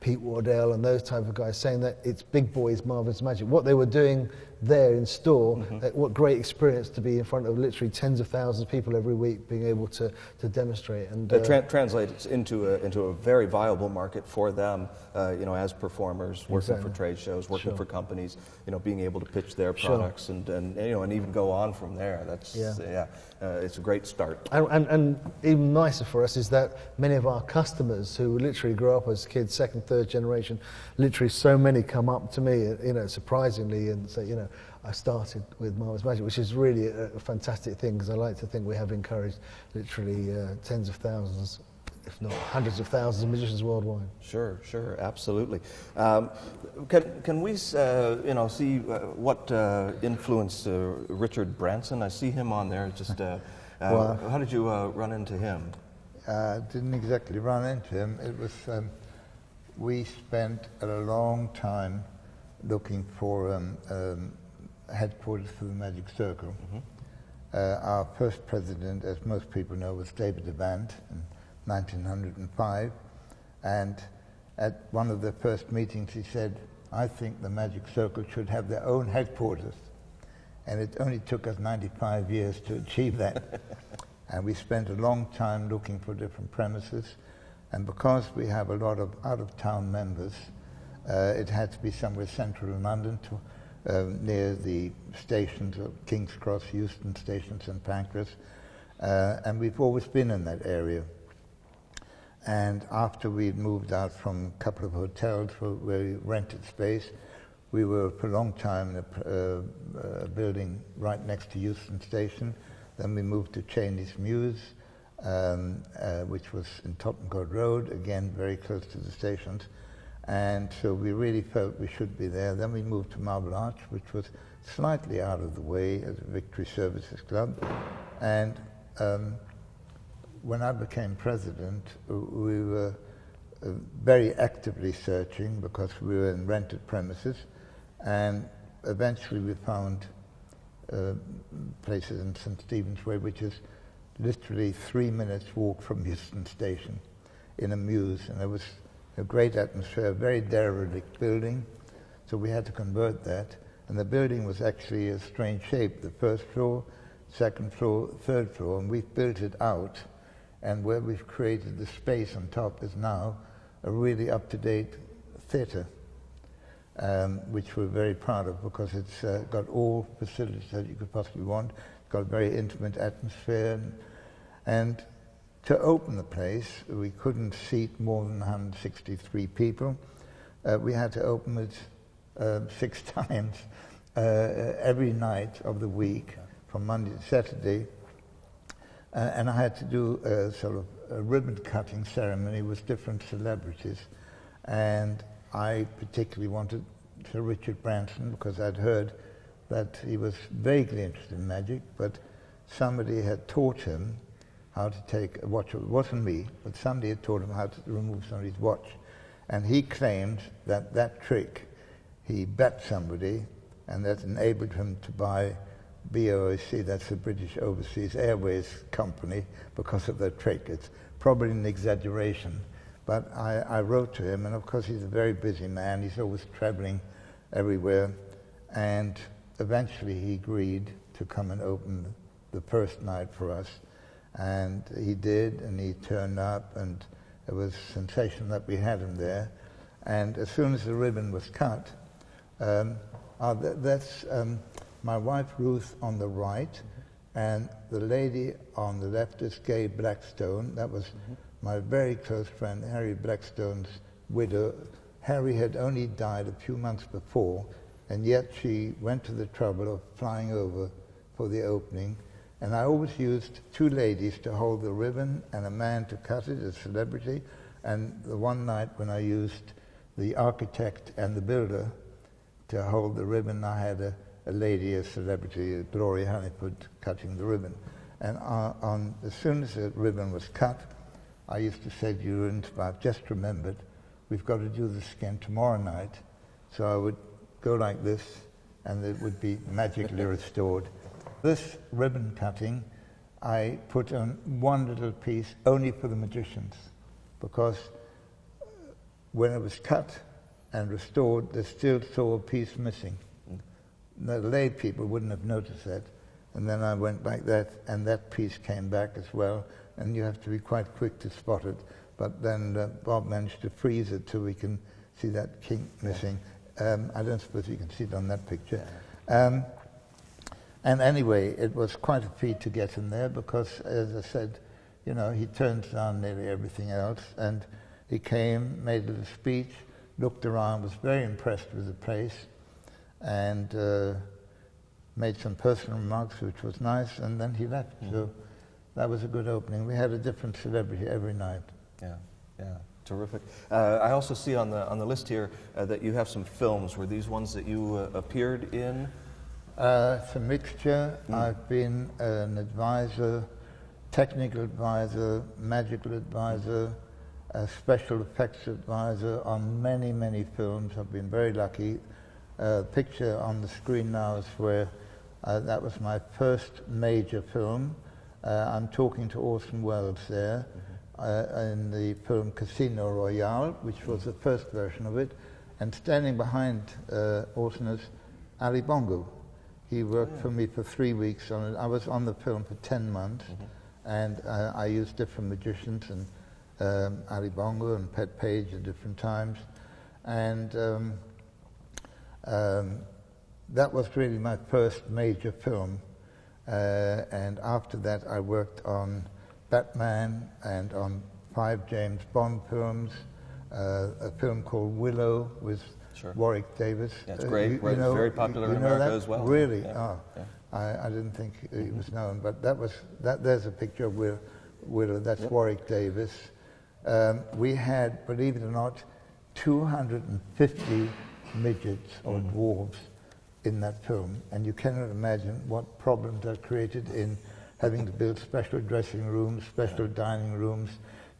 Pete Wardell and those type of guys, saying that it's big boys marvelous magic. What they were doing there in store, what great experience to be in front of literally tens of thousands of people every week, being able to demonstrate. And it translates into a very viable market for them, you know, as performers, working for trade shows, working for companies, you know, being able to pitch their products and you know, and even go on from there. That's it's a great start. And even nicer for us is that many of our customers who literally grew up as kids, second, third generation, literally so many come up to me, you know, surprisingly, and say, you know, I started with Marvelous Magic, which is really a fantastic thing, because I like to think we have encouraged literally tens of thousands, if not hundreds of thousands of magicians worldwide. Sure, absolutely. Can we, you know, see what influenced Richard Branson? I see him on there. Just how did you run into him? Didn't exactly run into him. It was we spent a long time looking for headquarters for the Magic Circle. Our first president, as most people know, was David Avant in 1905, and at one of the first meetings he said, I think the Magic Circle should have their own headquarters. And it only took us 95 years to achieve that. And we spent a long time looking for different premises, and because we have a lot of out-of-town members, it had to be somewhere central in London, near the stations of King's Cross, Euston Station, St Pancras, and we've always been in that area. And after we'd moved out from a couple of hotels where we rented space, we were for a long time in a building right next to Euston Station. Then we moved to Cheney's Mews, which was in Tottenham Court Road, again very close to the stations. And so we really felt we should be there. Then we moved to Marble Arch, which was slightly out of the way as a Victory Services Club. And when I became president, we were very actively searching because we were in rented premises, and eventually we found places in St Stephen's Way, which is literally 3 minutes walk from Euston Station, in a mews, and there was a great atmosphere, a very derelict building, so we had to convert that. And the building was actually a strange shape, the first floor, second floor, third floor, and we've built it out, and where we've created the space on top is now a really up-to-date theatre, which we're very proud of, because it's got all facilities that you could possibly want. It's got a very intimate atmosphere, and to open the place, we couldn't seat more than 163 people. We had to open it 6 times every night of the week, from Monday to Saturday. And I had to do a sort of a ribbon-cutting ceremony with different celebrities. And I particularly wanted Sir Richard Branson, because I'd heard that he was vaguely interested in magic, but somebody had taught him how to take a watch. It wasn't me, but somebody had taught him how to remove somebody's watch. And he claimed that that trick, he bet somebody, and that enabled him to buy BOAC, that's the British Overseas Airways Company, because of that trick. It's probably an exaggeration, but I wrote to him, and of course he's a very busy man, he's always traveling everywhere, and eventually he agreed to come and open the first night for us, and he did, and he turned up, and it was a sensation that we had him there. And as soon as the ribbon was cut, that's my wife Ruth on the right, And the lady on the left is Gay Blackstone. That was my very close friend, Harry Blackstone's widow. Harry had only died a few months before, and yet she went to the trouble of flying over for the opening. And I always used two ladies to hold the ribbon and a man to cut it, a celebrity. And the one night when I used the architect and the builder to hold the ribbon, I had a lady, a celebrity, Gloria Honeyford, cutting the ribbon. And as soon as the ribbon was cut, I used to say to you, I've just remembered, we've got to do this again tomorrow night. So I would go like this, and it would be magically restored. This ribbon cutting, I put on one little piece only for the magicians, because when it was cut and restored, they still saw a piece missing. The lay people wouldn't have noticed that. And then I went like that, and that piece came back as well, and you have to be quite quick to spot it. But then Bob managed to freeze it so we can see that kink missing. I don't suppose you can see it on that picture. And anyway, it was quite a feat to get in there because, as I said, you know, he turns down nearly everything else. And he came, made a little speech, looked around, was very impressed with the place, and made some personal remarks, which was nice, and then he left. So that was a good opening. We had a different celebrity every night. Yeah, yeah, terrific. I also see on the list here that you have some films. Were these ones that you appeared in? It's a mixture. I've been an advisor, technical advisor, magical advisor, a special effects advisor on many, many films. I've been very lucky. Picture on the screen now is where that was my first major film. I'm talking to Orson Welles there in the film Casino Royale, which was the first version of it, and standing behind Orson is Ali Bongo. He worked for me for 3 weeks on it. I was on the film for 10 months, and I used different magicians, and Ali Bongo and Pet Page at different times, and that was really my first major film. And after that I worked on Batman and on 5 James Bond films, a film called Willow with Warwick Davis. That's great, you know, very popular in America as well. Really? Yeah. I didn't think it was known, but there's a picture of Willow, that's Warwick Davis. We had, believe it or not, 250 midgets or dwarves in that film, and you cannot imagine what problems that created in having to build special dressing rooms, special dining rooms,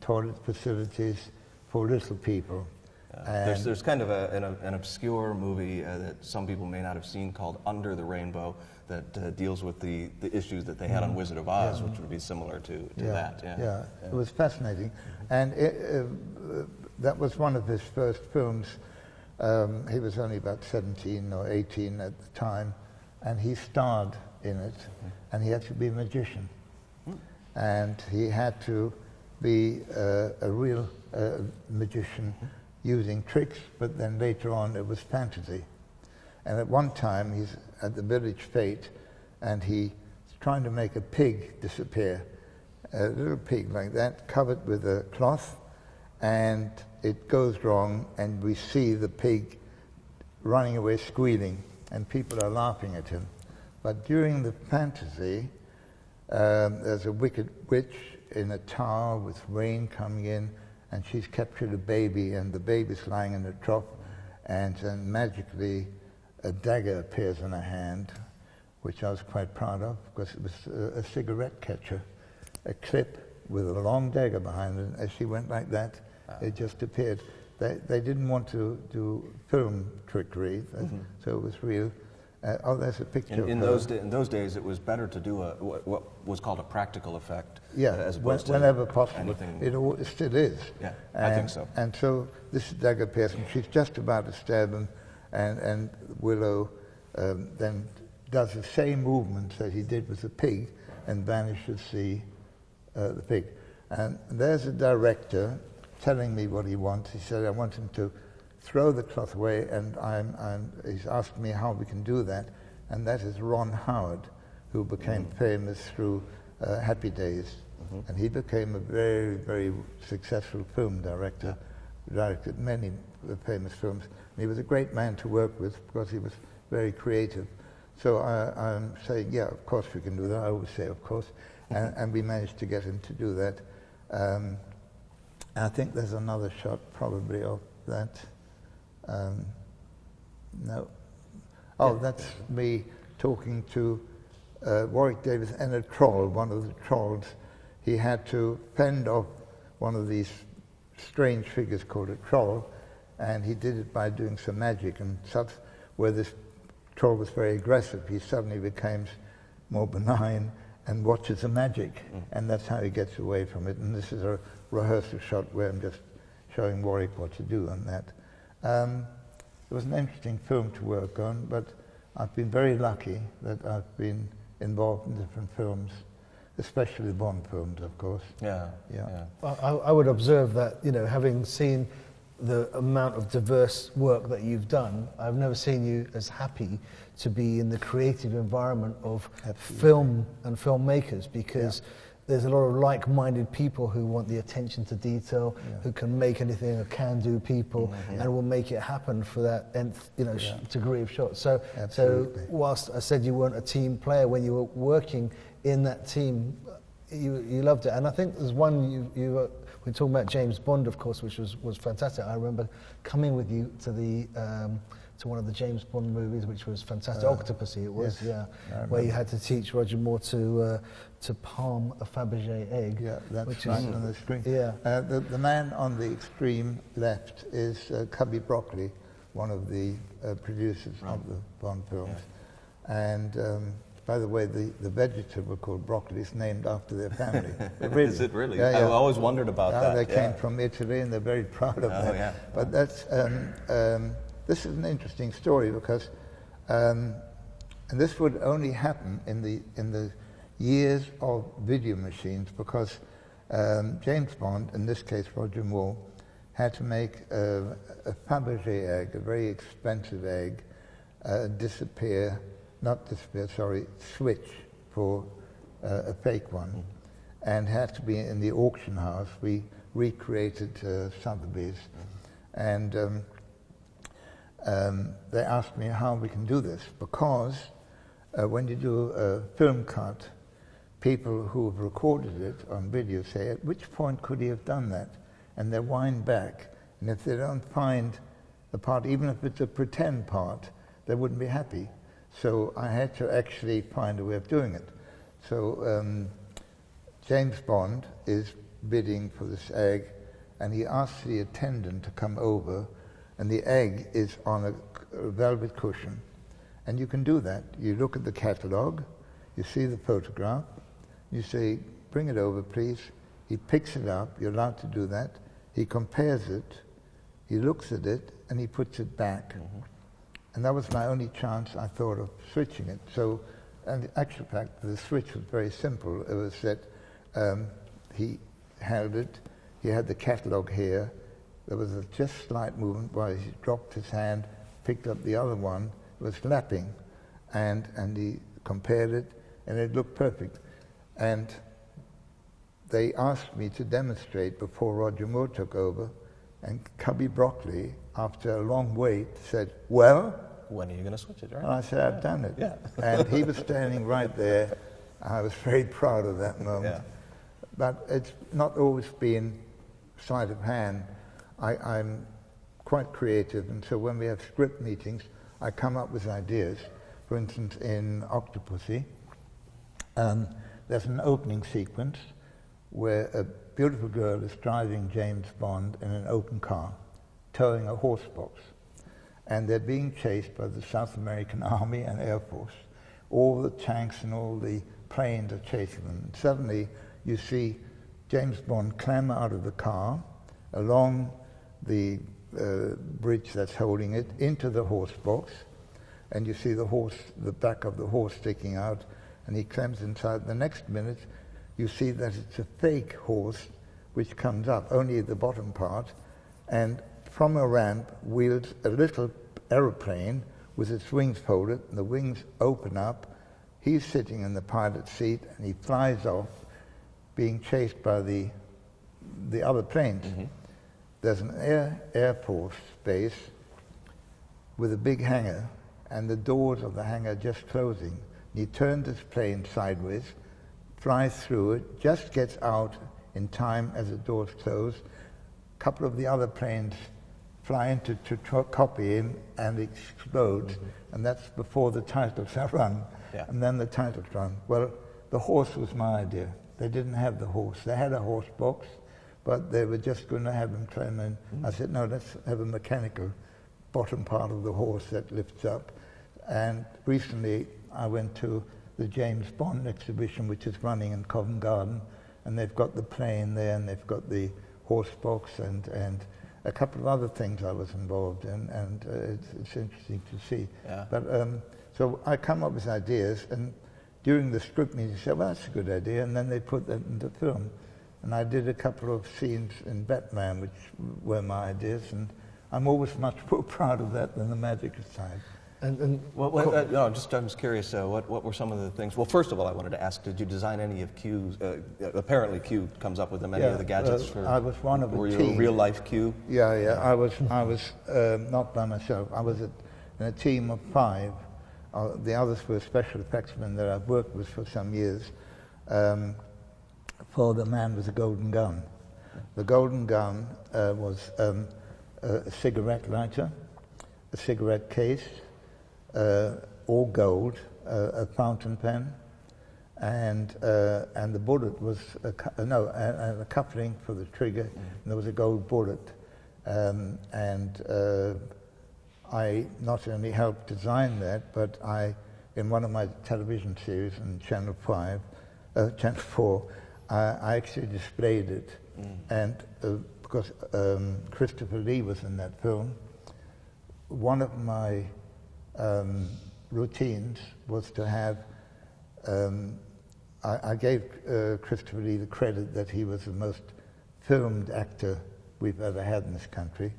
toilet facilities for little people. There's kind of an obscure movie that some people may not have seen called Under the Rainbow that deals with the issues that they had on Wizard of Oz, which would be similar to that. Yeah, it was fascinating. And that was one of his first films. He was only about 17 or 18 at the time, and he starred in it, and he had to be a magician. And he had to be a real magician using tricks, but then later on it was fantasy. And at one time he's at the village fete, and he's trying to make a pig disappear, a little pig like that, covered with a cloth, and it goes wrong, and we see the pig running away squealing, and people are laughing at him. But during the fantasy, there's a wicked witch in a tower with rain coming in, and she's captured a baby, and the baby's lying in a trough, and then magically a dagger appears in her hand, which I was quite proud of, because it was a cigarette catcher, a clip with a long dagger behind it. As she went like that, it just appeared. They didn't want to do film trickery, so it was real. There's a picture. In those days, it was better to do what was called a practical effect. Yeah, as opposed whenever to possible. It still is. Yeah, I think so. And so this is dagger piercing. She's just about to stab him, and Willow then does the same movements that he did with the pig, and banishes the pig. And there's a director telling me what he wants. He said, I want him to throw the cloth away, and he's asked me how we can do that, and that is Ron Howard, who became famous through Happy Days. And he became a very, very successful film director, directed many famous films. And he was a great man to work with because he was very creative. So I'm saying, yeah, of course we can do that. I always say, of course. And we managed to get him to do that. I think there's another shot probably of that. No. Oh, that's me talking to Warwick Davis and a troll, one of the trolls. He had to fend off one of these strange figures called a troll, and he did it by doing some magic. And where this troll was very aggressive, he suddenly becomes more benign and watches the magic, and that's how he gets away from it. And this is a rehearsal shot where I'm just showing Warwick what to do on that. It was an interesting film to work on, but I've been very lucky that I've been involved in different films, especially Bond films, of course. Yeah. I would observe that, you know, having seen the amount of diverse work that you've done, I've never seen you as happy to be in the creative environment of film and filmmakers, because there's a lot of like-minded people who want the attention to detail, who can make anything a can-do people, and will make it happen for that nth, you know, degree of shot. So whilst I said you weren't a team player, when you were working in that team, you loved it. And I think there's one we're talking about James Bond, of course, which was fantastic. I remember coming with you to the to one of the James Bond movies, which was fantastic. Octopussy, it was, where you had to teach Roger Moore to palm a Fabergé egg. Yeah, that's which right is, on the screen. Yeah. The man on the extreme left is Cubby Broccoli, one of the producers of the Bond films. And by the way, the vegetable called broccoli is named after their family. Really? Is it really? Yeah, I've always wondered about that. They came from Italy, and they're very proud of that. Yeah. But that's this is an interesting story because, and this would only happen in the years of video machines, because James Bond, in this case Roger Moore, had to make a Fabergé egg, a very expensive egg, switch for a fake one, and had to be in the auction house. We recreated Sotheby's, and they asked me how we can do this, because when you do a film cut, people who have recorded it on video say, at which point could he have done that? And they wind back, and if they don't find the part, even if it's a pretend part, they wouldn't be happy. So I had to actually find a way of doing it. So James Bond is bidding for this egg, and he asks the attendant to come over, and the egg is on a velvet cushion. And you can do that. You look at the catalogue, you see the photograph, you say, bring it over, please. He picks it up, you're allowed to do that. He compares it, he looks at it, and he puts it back. And that was my only chance, I thought, of switching it. So, and the actual fact, the switch was very simple. It was that he held it, he had the catalogue here, there was a just slight movement while he dropped his hand, picked up the other one, it was lapping, and he compared it, and it looked perfect. And they asked me to demonstrate before Roger Moore took over, and Cubby Broccoli, after a long wait, said, well? When are you going to switch it, right? And I said, I've done it. Yeah. And he was standing right there. I was very proud of that moment. Yeah. But it's not always been sleight of hand. I'm quite creative, and so when we have script meetings, I come up with ideas. For instance, in Octopussy, there's an opening sequence where a beautiful girl is driving James Bond in an open car, towing a horse box. And they're being chased by the South American Army and Air Force. All the tanks and all the planes are chasing them. And suddenly you see James Bond clamber out of the car, along the bridge that's holding it, into the horse box, and you see the back of the horse sticking out, and he climbs inside. The next minute you see that it's a fake horse which comes up, only the bottom part, and from a ramp wheels a little aeroplane with its wings folded, and the wings open up, He's sitting in the pilot seat, and he flies off, being chased by the other planes. There's an Air Force base with a big hangar, and the doors of the hangar just closing. He turns his plane sideways, flies through it, just gets out in time as the doors close. A couple of the other planes fly in to copy him, and explodes, and that's before the titles are run. Yeah. And then the titles run. Well, the horse was my idea. They didn't have the horse. They had a horse box, but they were just going to have him climb in. I said, no, let's have a mechanical bottom part of the horse that lifts up. And recently I went to the James Bond exhibition, which is running in Covent Garden, and they've got the plane there, and they've got the horse box, and a couple of other things I was involved in, and it's interesting to see. Yeah. But so I come up with ideas, and during the script meeting, said, well, that's a good idea, and then they put that into film. And I did a couple of scenes in Batman, which were my ideas, and I'm always much more proud of that than the magic side. I'm just curious, what were some of the things? Well, first of all, I wanted to ask, did you design any of Q's? Apparently Q comes up with them, any of the gadgets for... I was one of a Were you team. a real-life Q? Yeah. I was not by myself. I was in a team of 5. The others were special effects men that I've worked with for some years. For the man with the golden gun. The golden gun was a cigarette lighter, a cigarette case, all gold, a fountain pen, and the bullet was a coupling for the trigger. And there was a gold bullet, I not only helped design that, but in one of my television series on Channel 4, I actually displayed it, and because Christopher Lee was in that film, one of my routines was to have, I gave Christopher Lee the credit that he was the most filmed actor we've ever had in this country.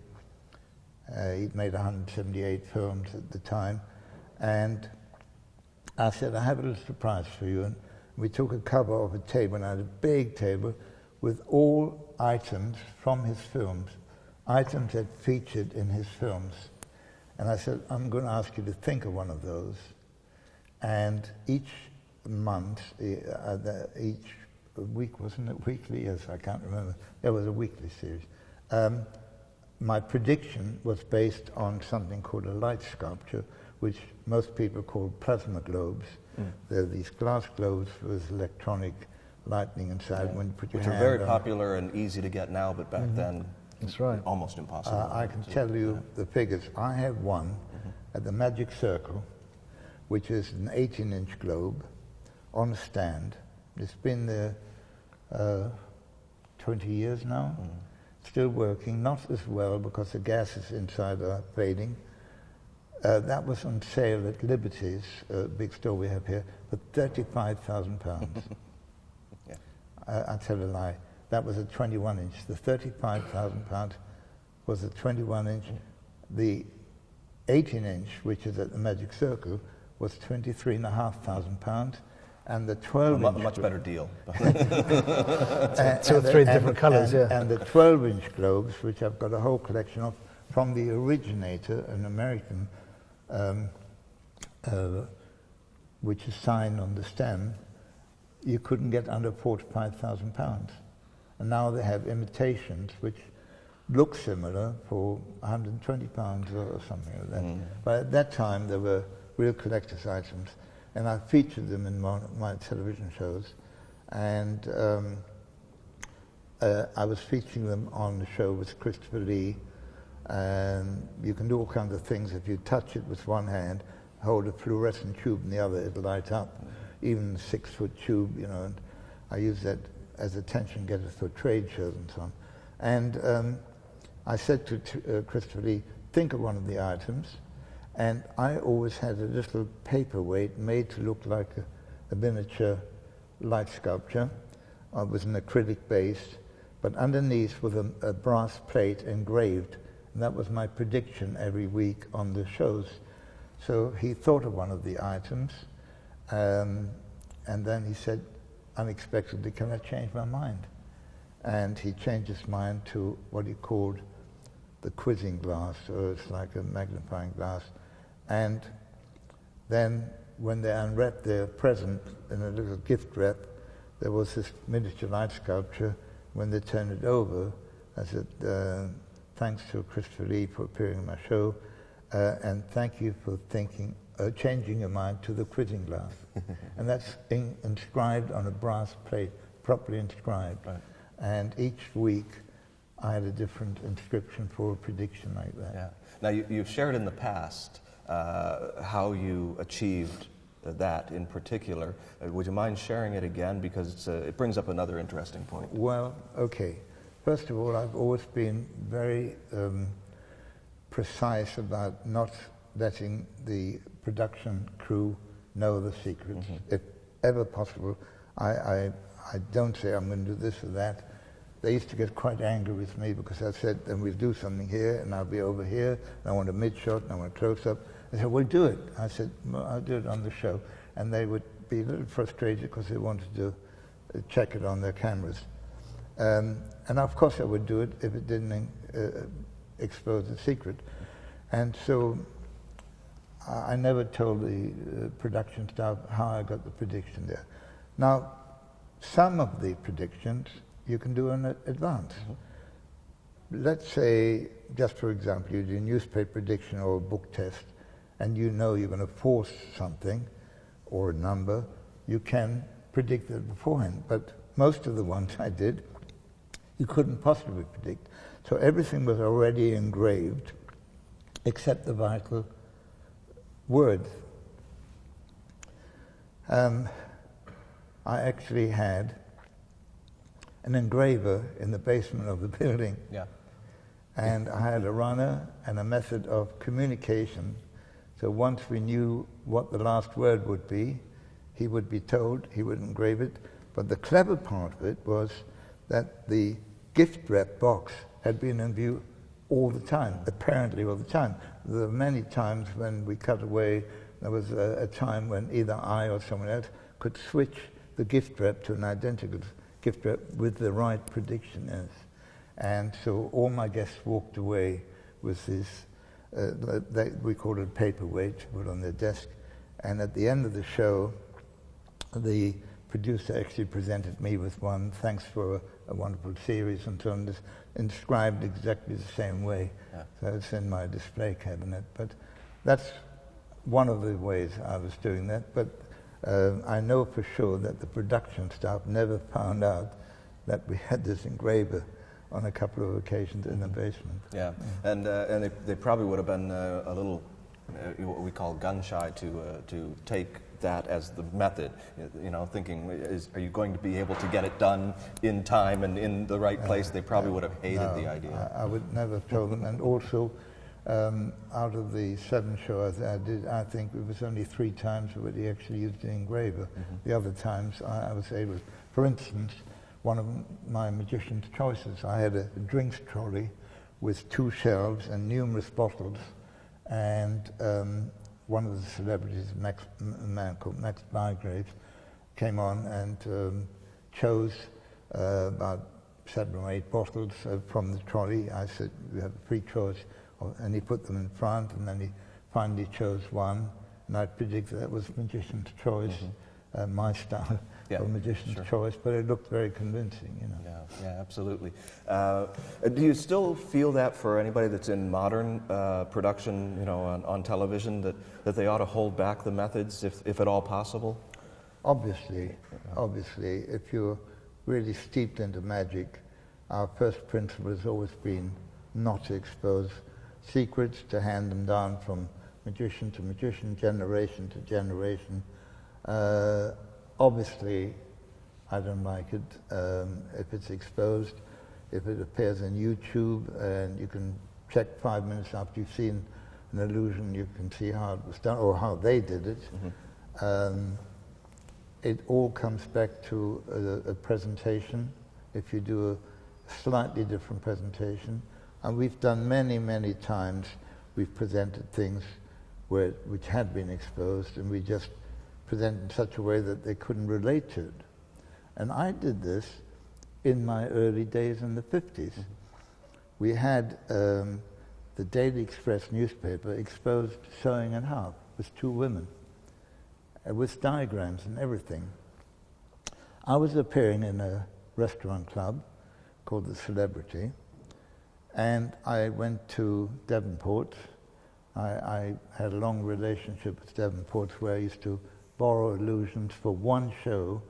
He'd made 178 films at the time, and I said, I have a little surprise for you. And we took a cover of a table, and I had a big table with all items from his films, items that featured in his films. And I said, I'm going to ask you to think of one of those. And each month, each week, wasn't it weekly? Yes, I can't remember. There was a weekly series. My prediction was based on something called a light sculpture, which most people call plasma globes. They're these glass globes with electronic lightning inside. When you put your Which are hand very on popular and easy to get now, but back then, That's right. almost impossible. I can tell you the figures. I have one at the Magic Circle, which is an 18-inch globe on a stand. It's been there 20 years now. Still working, not as well because the gases inside are fading. That was on sale at Liberty's, a big store we have here, for £35,000. Yeah. I tell a lie. That was a 21-inch. The £35,000 was a 21-inch. The 18-inch, which is at the Magic Circle, was £23,500, and the 12-inch... A much better deal. 2 or 3 different colours, yeah. And the 12-inch globes, which I've got a whole collection of, from the originator, an American, which is signed on the stem, you couldn't get under £45,000. And now they have imitations which look similar for £120 or something like that. But at that time, there were real collector's items, and I featured them in my television shows. And I was featuring them on the show with Christopher Lee. And you can do all kinds of things. If you touch it with one hand, hold a fluorescent tube in the other, it'll light up. Even a 6-foot tube, you know, and I use that as attention getters for trade shows and so on. And I said to Christopher Lee, think of one of the items, and I always had a little paperweight made to look like a miniature light sculpture with an acrylic base, but underneath with a brass plate engraved, and that was my prediction every week on the shows. So he thought of one of the items, And then he said, unexpectedly, can I change my mind? And he changed his mind to what he called the quizzing glass, so it's like a magnifying glass. And then when they unwrapped their present in a little gift wrap, there was this miniature light sculpture. When they turned it over, I said, thanks to Christopher Lee for appearing in my show, and thank you for changing your mind to the quizzing glass. And that's inscribed on a brass plate, properly inscribed. Right. And each week I had a different inscription for a prediction like that. Yeah. Now you've shared in the past how you achieved that in particular. Would you mind sharing it again, because it brings up another interesting point? Well, okay. First of all, I've always been very precise about not letting the production crew know the secrets. If ever possible, I don't say I'm going to do this or that. They used to get quite angry with me because I said, then we'll do something here, and I'll be over here, and I want a mid-shot, and I want a close-up. They said, well, do it. I said, well, I'll do it on the show. And they would be a little frustrated because they wanted to check it on their cameras. And of course I would do it if it didn't expose the secret. And so I never told the production staff how I got the prediction there. Now, some of the predictions you can do in advance. Let's say, just for example, you do a newspaper prediction or a book test, and you know you're going to force something or a number, you can predict it beforehand. But most of the ones I did, you couldn't possibly predict. So everything was already engraved, except the vital words. I actually had an engraver in the basement of the building. Yeah. And I had a runner and a method of communication. So once we knew what the last word would be, he would be told, he would engrave it. But the clever part of it was that the gift wrap box had been in view all the time, apparently all the time. There were many times when we cut away, there was a time when either I or someone else could switch the gift wrap to an identical gift wrap with the right prediction in it. And so all my guests walked away with this, we called it paperweight, put on their desk. And at the end of the show, the producer actually presented me with one, thanks for a wonderful series, and so on, this inscribed exactly the same way. Yeah. So it's in my display cabinet. But that's one of the ways I was doing that. But I know for sure that the production staff never found out that we had this engraver on a couple of occasions in the basement. Yeah, and they probably would have been a little, what we call gun shy to take that as the method. You know, thinking, are you going to be able to get it done in time and in the right place? They probably would have hated the idea. I would never have told them. And also, out of the 7 shows I did, I think it was only 3 times where he actually used the engraver. The other times I was able, for instance, one of my magician's choices, I had a drinks trolley with 2 shelves and numerous bottles, and one of the celebrities, a man called Max Bygrave, came on and chose about 7 or 8 bottles from the trolley. I said, you have a free choice, and he put them in front, and then he finally chose one, and I predicted that was magician's choice, my style. Of magician's choice, but it looked very convincing, you know. Yeah, absolutely. Do you still feel that for anybody that's in modern production, you know, on television, that they ought to hold back the methods if at all possible? Obviously, if you're really steeped into magic, our first principle has always been not to expose secrets, to hand them down from magician to magician, generation to generation. Obviously, I don't like it if it's exposed, if it appears on YouTube, and you can check 5 minutes after you've seen an illusion, you can see how it was done, or how they did it. It all comes back to a presentation. If you do a slightly different presentation, and we've done many, many times, we've presented things which had been exposed, and we just presented in such a way that they couldn't relate to it. And I did this in my early days in the 50s. We had the Daily Express newspaper exposed sewing in half with two women, with diagrams and everything. I was appearing in a restaurant club called The Celebrity, and I went to Devonport. I had a long relationship with Devonport where I used to borrow illusions for one show,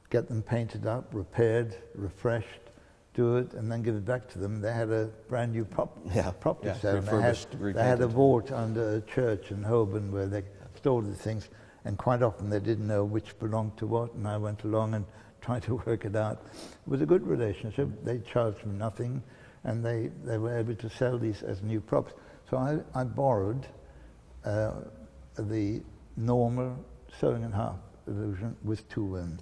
get them painted up, repaired, refreshed, do it, and then give it back to them. They had a brand new prop to sell. They had a vault under a church in Holborn where they stored the things, and quite often they didn't know which belonged to what, and I went along and tried to work it out. It was a good relationship. They charged me nothing, and they were able to sell these as new props. So I borrowed the normal sewing in half illusion with two women.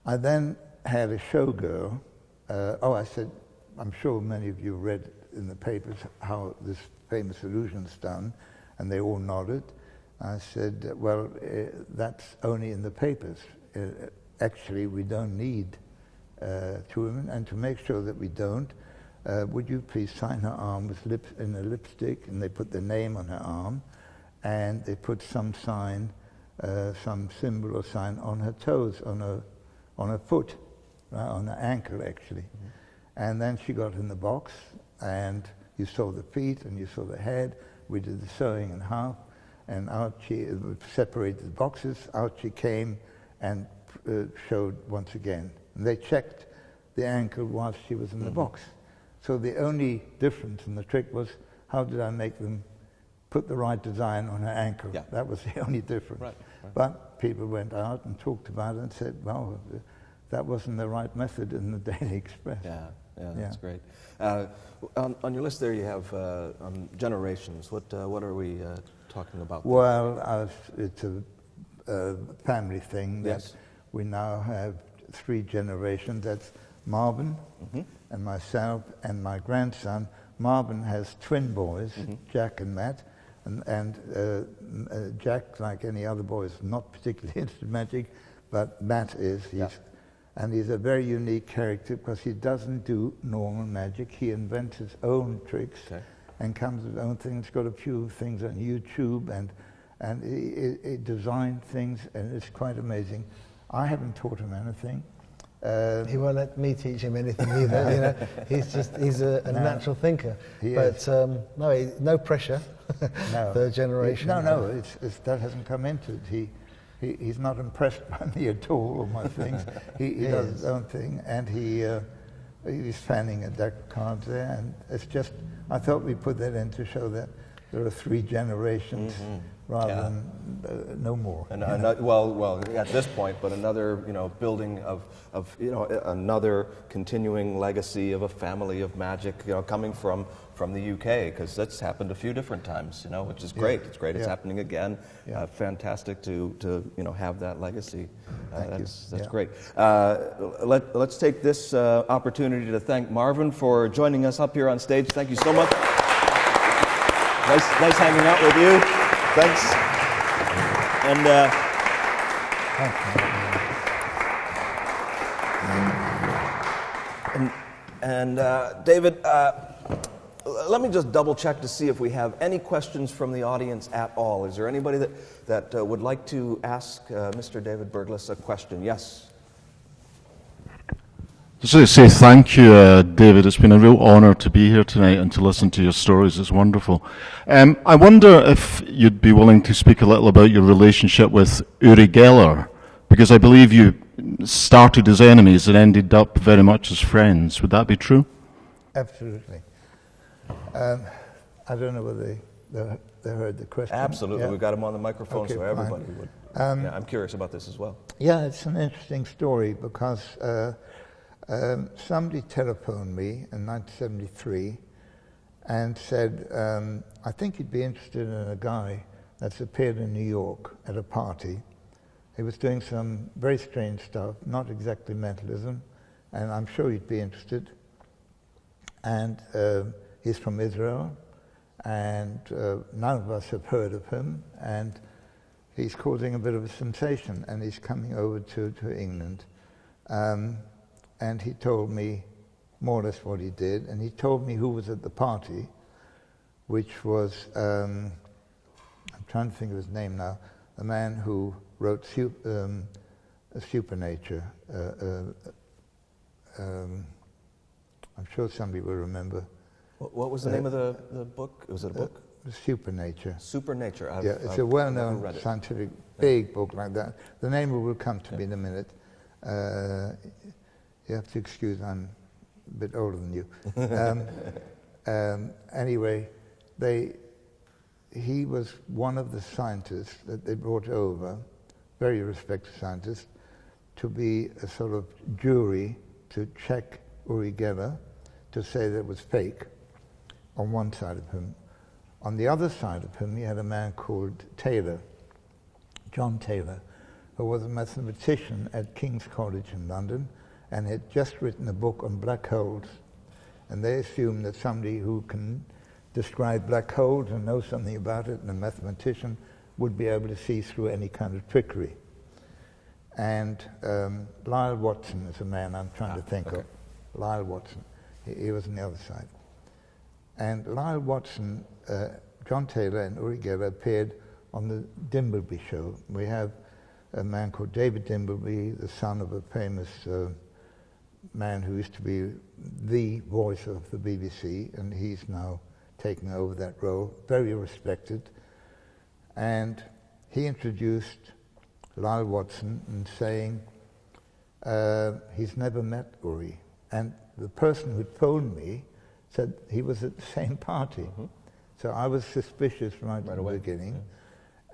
I then had a showgirl. I said, I'm sure many of you read in the papers how this famous illusion's done, and they all nodded. I said, well, that's only in the papers. Actually, we don't need two women, and to make sure that we don't, would you please sign her arm with in a lipstick? And they put their name on her arm, and they put some sign, some symbol or sign on her toes, on her foot, right, on her ankle actually. And then she got in the box, and you saw the feet and you saw the head. We did the sewing in half, and out she separated the boxes. Out she came and showed once again. And they checked the ankle whilst she was in the box. So the only difference in the trick was how did I make them put the right design on her ankle. Yeah. That was the only difference. Right. But people went out and talked about it and said, well, that wasn't the right method in the Daily Express. Yeah, that's great. On your list there you have generations. What are we talking about there? Well, it's a family thing. That we now have 3 generations. That's Marvin and myself and my grandson. Marvin has twin boys, Jack and Matt. And Jack, like any other boy, is not particularly into magic, but Matt is. And he's a very unique character because he doesn't do normal magic. He invents his own tricks and comes with his own things. He's got a few things on YouTube, and he designed things, and it's quite amazing. I haven't taught him anything. He won't let me teach him anything either. You know, he's a natural thinker. No pressure. No. Third generation. No, that hasn't come into it. He's not impressed by me at all or my things. He does his own thing, and he's fanning a deck of cards there, and it's just, I thought we'd put that in to show that there are 3 generations rather than no more. And well, at this point, but another, building of another continuing legacy of a family of magic, coming from the UK, because that's happened a few different times, which is great. It's great. It's happening again. Fantastic to have that legacy. That's great. Let's take this opportunity to thank Marvin for joining us up here on stage. Thank you so much. Nice hanging out with you. Thanks. And David, let me just double check to see if we have any questions from the audience at all. Is there anybody that would like to ask Mr. David Berglas a question? Yes. Just to say thank you, David. It's been a real honour to be here tonight and to listen to your stories. It's wonderful. I wonder if you'd be willing to speak a little about your relationship with Uri Geller, because I believe you started as enemies and ended up very much as friends. Would that be true? Absolutely. I don't know whether they heard the question. Absolutely. We've got him on the microphone, so everybody would. I'm curious about this as well. Yeah, it's an interesting story because somebody telephoned me in 1973 and said, I think you'd be interested in a guy that's appeared in New York at a party. He was doing some very strange stuff, not exactly mentalism, and I'm sure you'd be interested. And he's from Israel, and none of us have heard of him, and he's causing a bit of a sensation, and he's coming over to England. And he told me more or less what he did, and he told me who was at the party, which was, I'm trying to think of his name now, a man who wrote Supernature. I'm sure somebody will remember. What was the name of the book? Was it a book? Supernature. Supernature. It's a well-known scientific big book like that. The name will come to me in a minute. You have to excuse, I'm a bit older than you. Anyway, he was one of the scientists that they brought over, very respected scientist, to be a sort of jury to check Uri Geller, to say that it was fake, on one side of him. On the other side of him, he had a man called Taylor, John Taylor, who was a mathematician at King's College in London and had just written a book on black holes. And they assumed that somebody who can describe black holes and know something about it, and a mathematician, would be able to see through any kind of trickery. And Lyle Watson is a man I'm trying to think of. Lyle Watson. He was on the other side. And Lyle Watson, John Taylor and Uri Geller appeared on the Dimbleby show. We have a man called David Dimbleby, the son of a famous man who used to be the voice of the BBC, and he's now taking over that role, very respected. And he introduced Lyle Watson and saying he's never met Uri. And the person who phoned me said he was at the same party. Mm-hmm. So I was suspicious right at the beginning.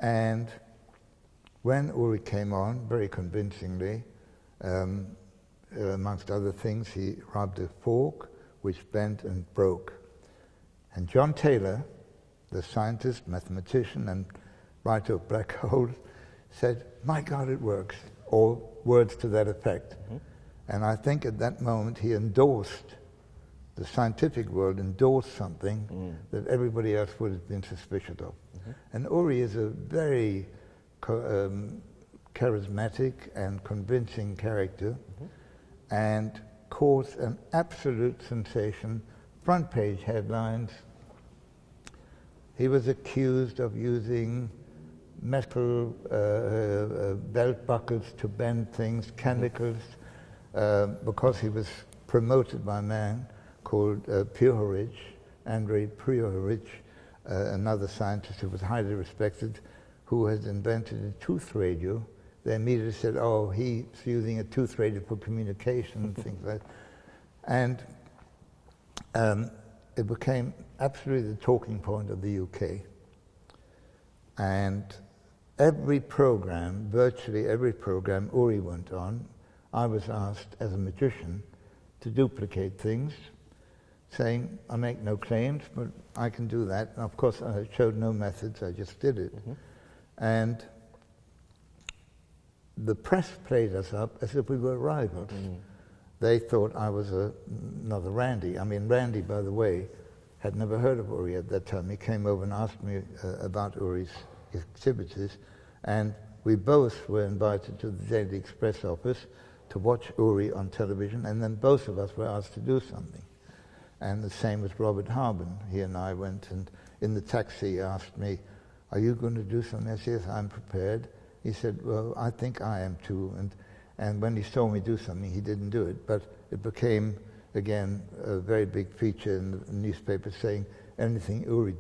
Yeah. And when Uri came on, very convincingly, amongst other things, he rubbed a fork which bent and broke. And John Taylor, the scientist, mathematician, and writer of black holes, said, "My God, it works," or words to that effect. Mm-hmm. And I think at that moment he endorsed, the scientific world endorsed something that everybody else would have been suspicious of. Mm-hmm. And Uri is a very charismatic and convincing character, and caused an absolute sensation, front page headlines. He was accused of using metal belt buckles to bend things, chemicals, because he was promoted by a man called Puharich, Andrei Puharich, another scientist who was highly respected, who has invented a tooth radio. They immediately said, oh, he's using a tooth radio for communication and things like that. And it became absolutely the talking point of the UK. And every program, virtually every program Uri went on, I was asked as a magician to duplicate things, saying, I make no claims, but I can do that. And of course, I showed no methods, I just did it. Mm-hmm. And the press played us up as if we were rivals. Mm-hmm. They thought I was another Randy. I mean, Randy, by the way, had never heard of Uri at that time. He came over and asked me about Uri's activities, and we both were invited to the Daily Express office to watch Uri on television, and then both of us were asked to do something. And the same with Robert Harbin. He and I went, and in the taxi he asked me, are you going to do something? I said, yes, I'm prepared. He said, well, I think I am too. And when he saw me do something, he didn't do it. But it became, again, a very big feature in the newspaper saying, anything Uri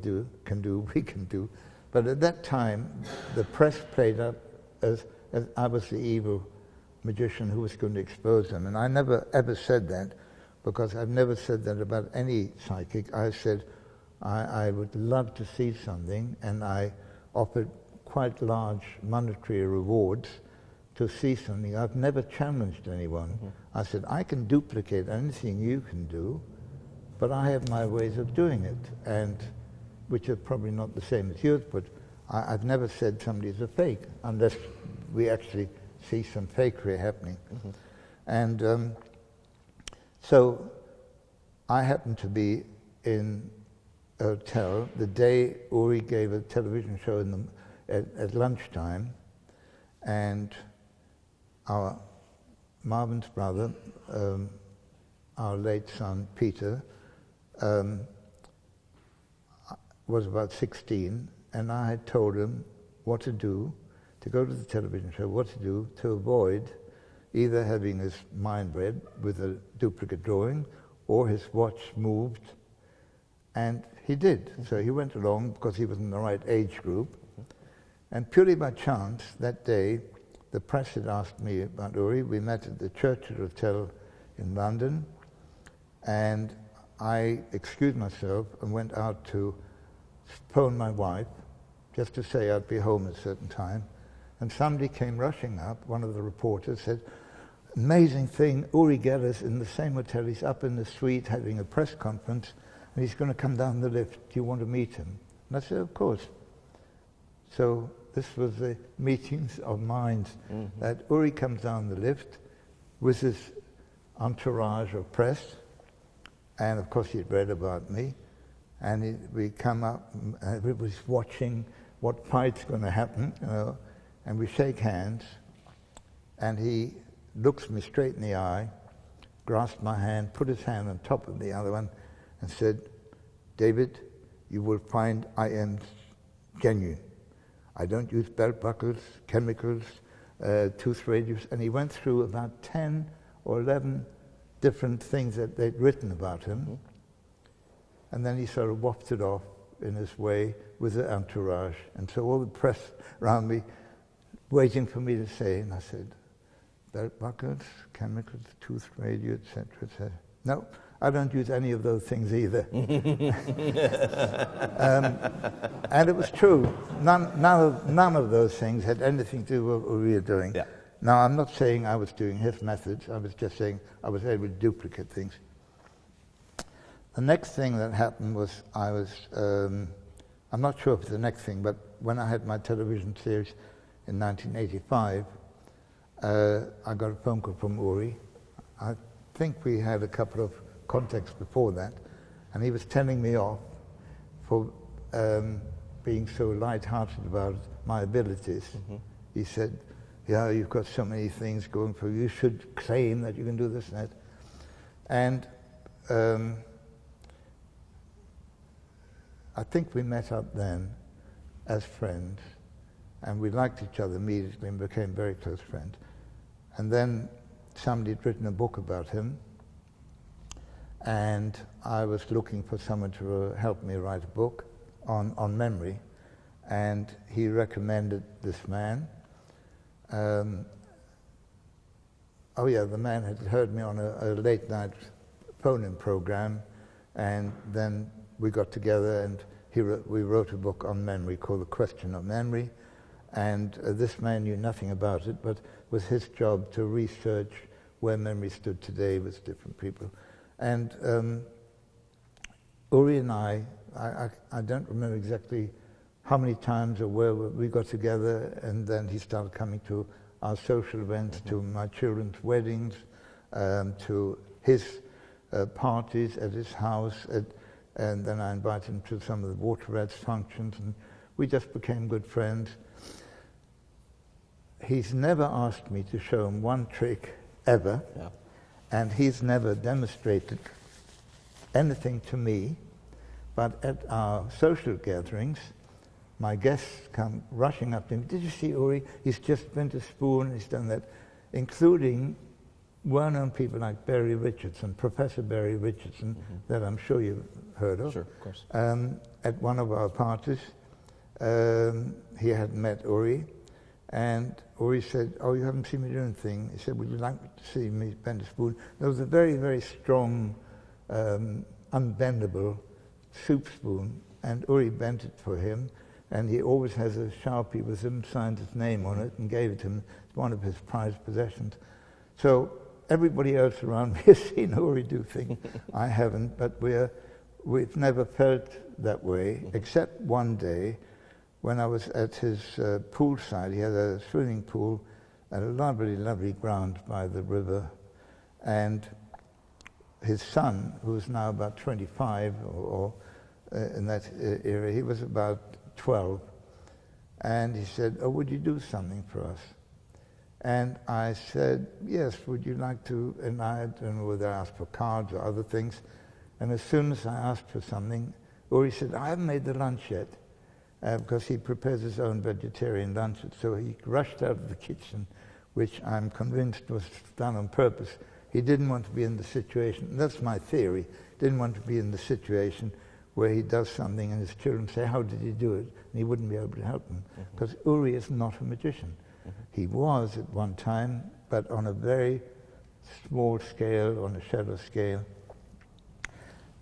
can do, we can do. But at that time, the press played up as I was the evil magician who was going to expose them. And I never ever said that, because I've never said that about any psychic. I said I would love to see something, and I offered quite large monetary rewards to see something. I've never challenged anyone. Mm-hmm. I said, I can duplicate anything you can do, but I have my ways of doing it, and which are probably not the same as yours, but I've never said somebody's a fake, unless we actually see some fakery happening. Mm-hmm. And so I happened to be in a hotel the day Uri gave a television show at lunchtime, and Marvin's brother, our late son Peter, was about 16, and I had told him what to do, to go to the television show, what to do to avoid either having his mind read with a duplicate drawing or his watch moved, and he did. So he went along because he was in the right age group, and purely by chance that day the press had asked me about Uri. We met at the Churchill Hotel in London, and I excused myself and went out to phone my wife just to say I'd be home at a certain time, and somebody came rushing up. One of the reporters said, "Amazing thing, Uri Geller's in the same hotel, he's up in the suite having a press conference, and he's going to come down the lift. Do you want to meet him?" And I said, "Of course." So this was the meetings of minds, that Uri comes down the lift with his entourage of press, and of course he'd read about me, and we come up, and we was watching what fight's going to happen, you know, and we shake hands, and he looks me straight in the eye, grasped my hand, put his hand on top of the other one, and said, "David, you will find I am genuine. I don't use belt buckles, chemicals, tooth radius," and he went through about 10 or 11 different things that they'd written about him, and then he sort of wafted off in his way with the entourage, and so all the press around me waiting for me to say, and I said, "Belt buckles, chemicals, tooth radio, etc., etc." No, I don't use any of those things either. And it was true. None of those things had anything to do with what we were doing. Yeah. Now, I'm not saying I was doing his methods. I was just saying I was able to duplicate things. The next thing that happened was I'm not sure if it's the next thing, but when I had my television series in 1985, I got a phone call from Uri. I think we had a couple of contacts before that, and he was telling me off for being so light-hearted about my abilities. He said, "Yeah, you've got so many things going for you. You should claim that you can do this and that." And I think we met up then as friends, and we liked each other immediately and became very close friends. And then somebody had written a book about him, and I was looking for someone to help me write a book on memory, and he recommended this man. The man had heard me on a late night phone-in program, and then we got together and we wrote a book on memory called The Question of Memory, and this man knew nothing about it, but it was his job to research where memory stood today with different people. And Uri and I don't remember exactly how many times or where we got together, and then he started coming to our social events, to my children's weddings, to his parties at his house, and then I invited him to some of the Water Rats functions, and we just became good friends. He's never asked me to show him one trick ever, and he's never demonstrated anything to me, but at our social gatherings, my guests come rushing up to him. "Did you see Uri? He's just bent a spoon, he's done that," including well-known people like Barry Richardson, Professor Barry Richardson, that I'm sure you've heard of. Sure, of course. At one of our parties, he had met Uri, and Uri said, "Oh, you haven't seen me do anything." He said, "Would you like to see me bend a spoon?" There was a very, very strong, unbendable soup spoon, and Uri bent it for him, and he always has a Sharpie with him, signed his name on it, and gave it to him. It's one of his prized possessions. So everybody else around me has seen Uri do things. I haven't, but we've never felt that way, except one day when I was at his poolside. He had a swimming pool at a lovely, lovely ground by the river, and his son, who was now about 25 or in that area, he was about 12, And he said, "Oh, would you do something for us?" And I said, "Yes, would you like to?" And I don't know whether I asked for cards or other things. And as soon as I asked for something, Uri said, "I haven't made the lunch yet," because he prepares his own vegetarian lunches. So he rushed out of the kitchen, which I'm convinced was done on purpose. He didn't want to be in the situation, that's my theory, didn't want to be in the situation where he does something and his children say, "How did he do it?" And he wouldn't be able to help them, because Uri is not a magician. He was at one time, but on a very small scale, on a shadow scale.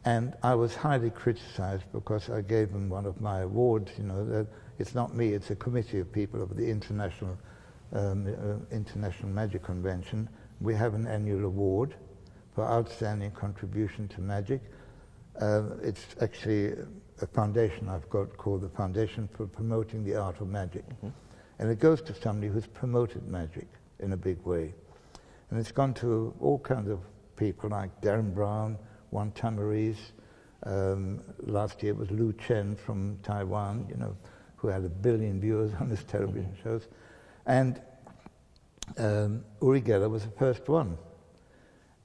And I was highly criticized because I gave him one of my awards. You know, that it's not me, it's a committee of people of the International Magic Convention. We have an annual award for outstanding contribution to magic. It's actually a foundation I've got called the Foundation for Promoting the Art of Magic. And it goes to somebody who's promoted magic in a big way. And it's gone to all kinds of people like Darren Brown, Juan Tamariz. Last year it was Lu Chen from Taiwan, you know, who had 1 billion viewers on his television shows. And Uri Geller was the first one.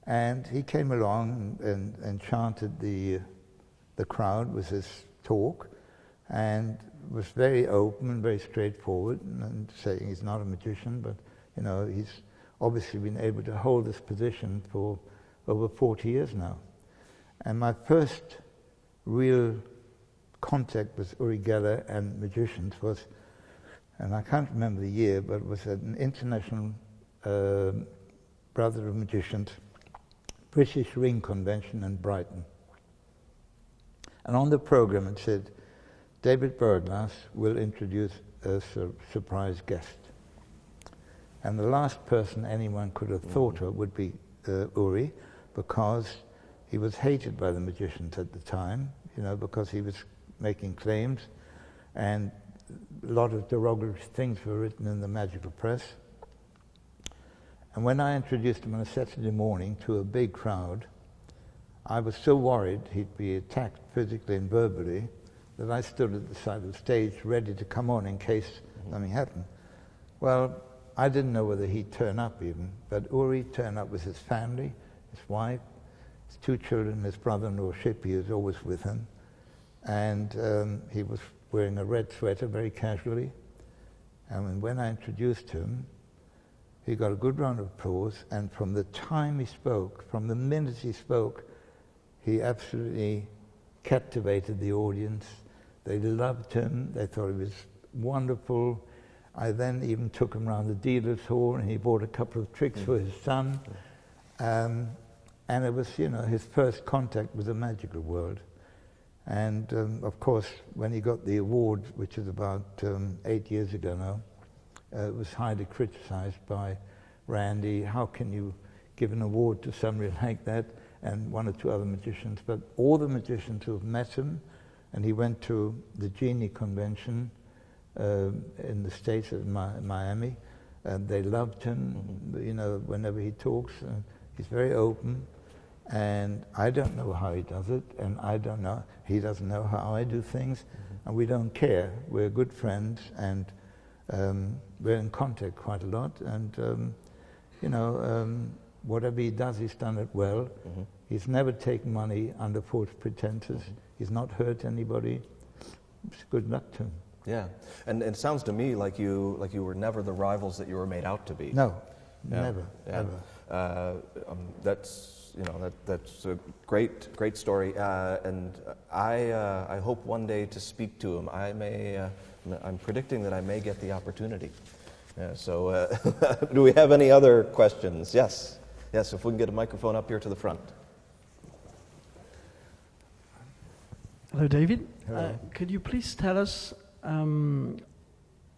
And he came along and enchanted the crowd with his talk, and was very open and very straightforward, and saying he's not a magician, but you know, he's obviously been able to hold this position for over 40 years now. And my first real contact with Uri Geller and magicians was, and I can't remember the year, but it was at an international Brotherhood of Magicians British Ring Convention in Brighton. And on the program it said, David Berglas will introduce a surprise guest. And the last person anyone could have thought of would be Uri, because he was hated by the magicians at the time, you know, because he was making claims, and a lot of derogatory things were written in the magical press. And when I introduced him on a Saturday morning to a big crowd, I was so worried he'd be attacked physically and verbally that I stood at the side of the stage ready to come on in case something happened. Well, I didn't know whether he'd turn up even, but Uri turned up with his family, his wife, his 2 children, his brother-in-law Shippy, who's always with him, and he was wearing a red sweater very casually. And when I introduced him, he got a good round of applause, and from the time he spoke, from the minute he spoke, he absolutely captivated the audience. They loved him, they thought he was wonderful. I then even took him around the dealer's hall, and he bought a couple of tricks for his son. And it was, you know, his first contact with the magical world. And of course, when he got the award, which is about 8 years ago now, it was highly criticized by Randy. How can you give an award to somebody like that? And 1 or 2 other magicians. But all the magicians who have met him, and he went to the Genie Convention in the States in Miami, they loved him, you know, whenever he talks. He's very open, and I don't know how he does it, and he doesn't know how I do things, and we don't care. We're good friends, and we're in contact quite a lot, and you know, whatever he does, he's done it well. He's never taken money under false pretenses. He's not hurt anybody. It's good luck to him. Yeah, and it sounds to me like you were never the rivals that you were made out to be. No, never, ever. That's, you know, that's a great story, and I hope one day to speak to him. I'm predicting that I may get the opportunity. Yeah, so, do we have any other questions? Yes, if we can get a microphone up here to the front. Hello, David. Hello. Could you please tell us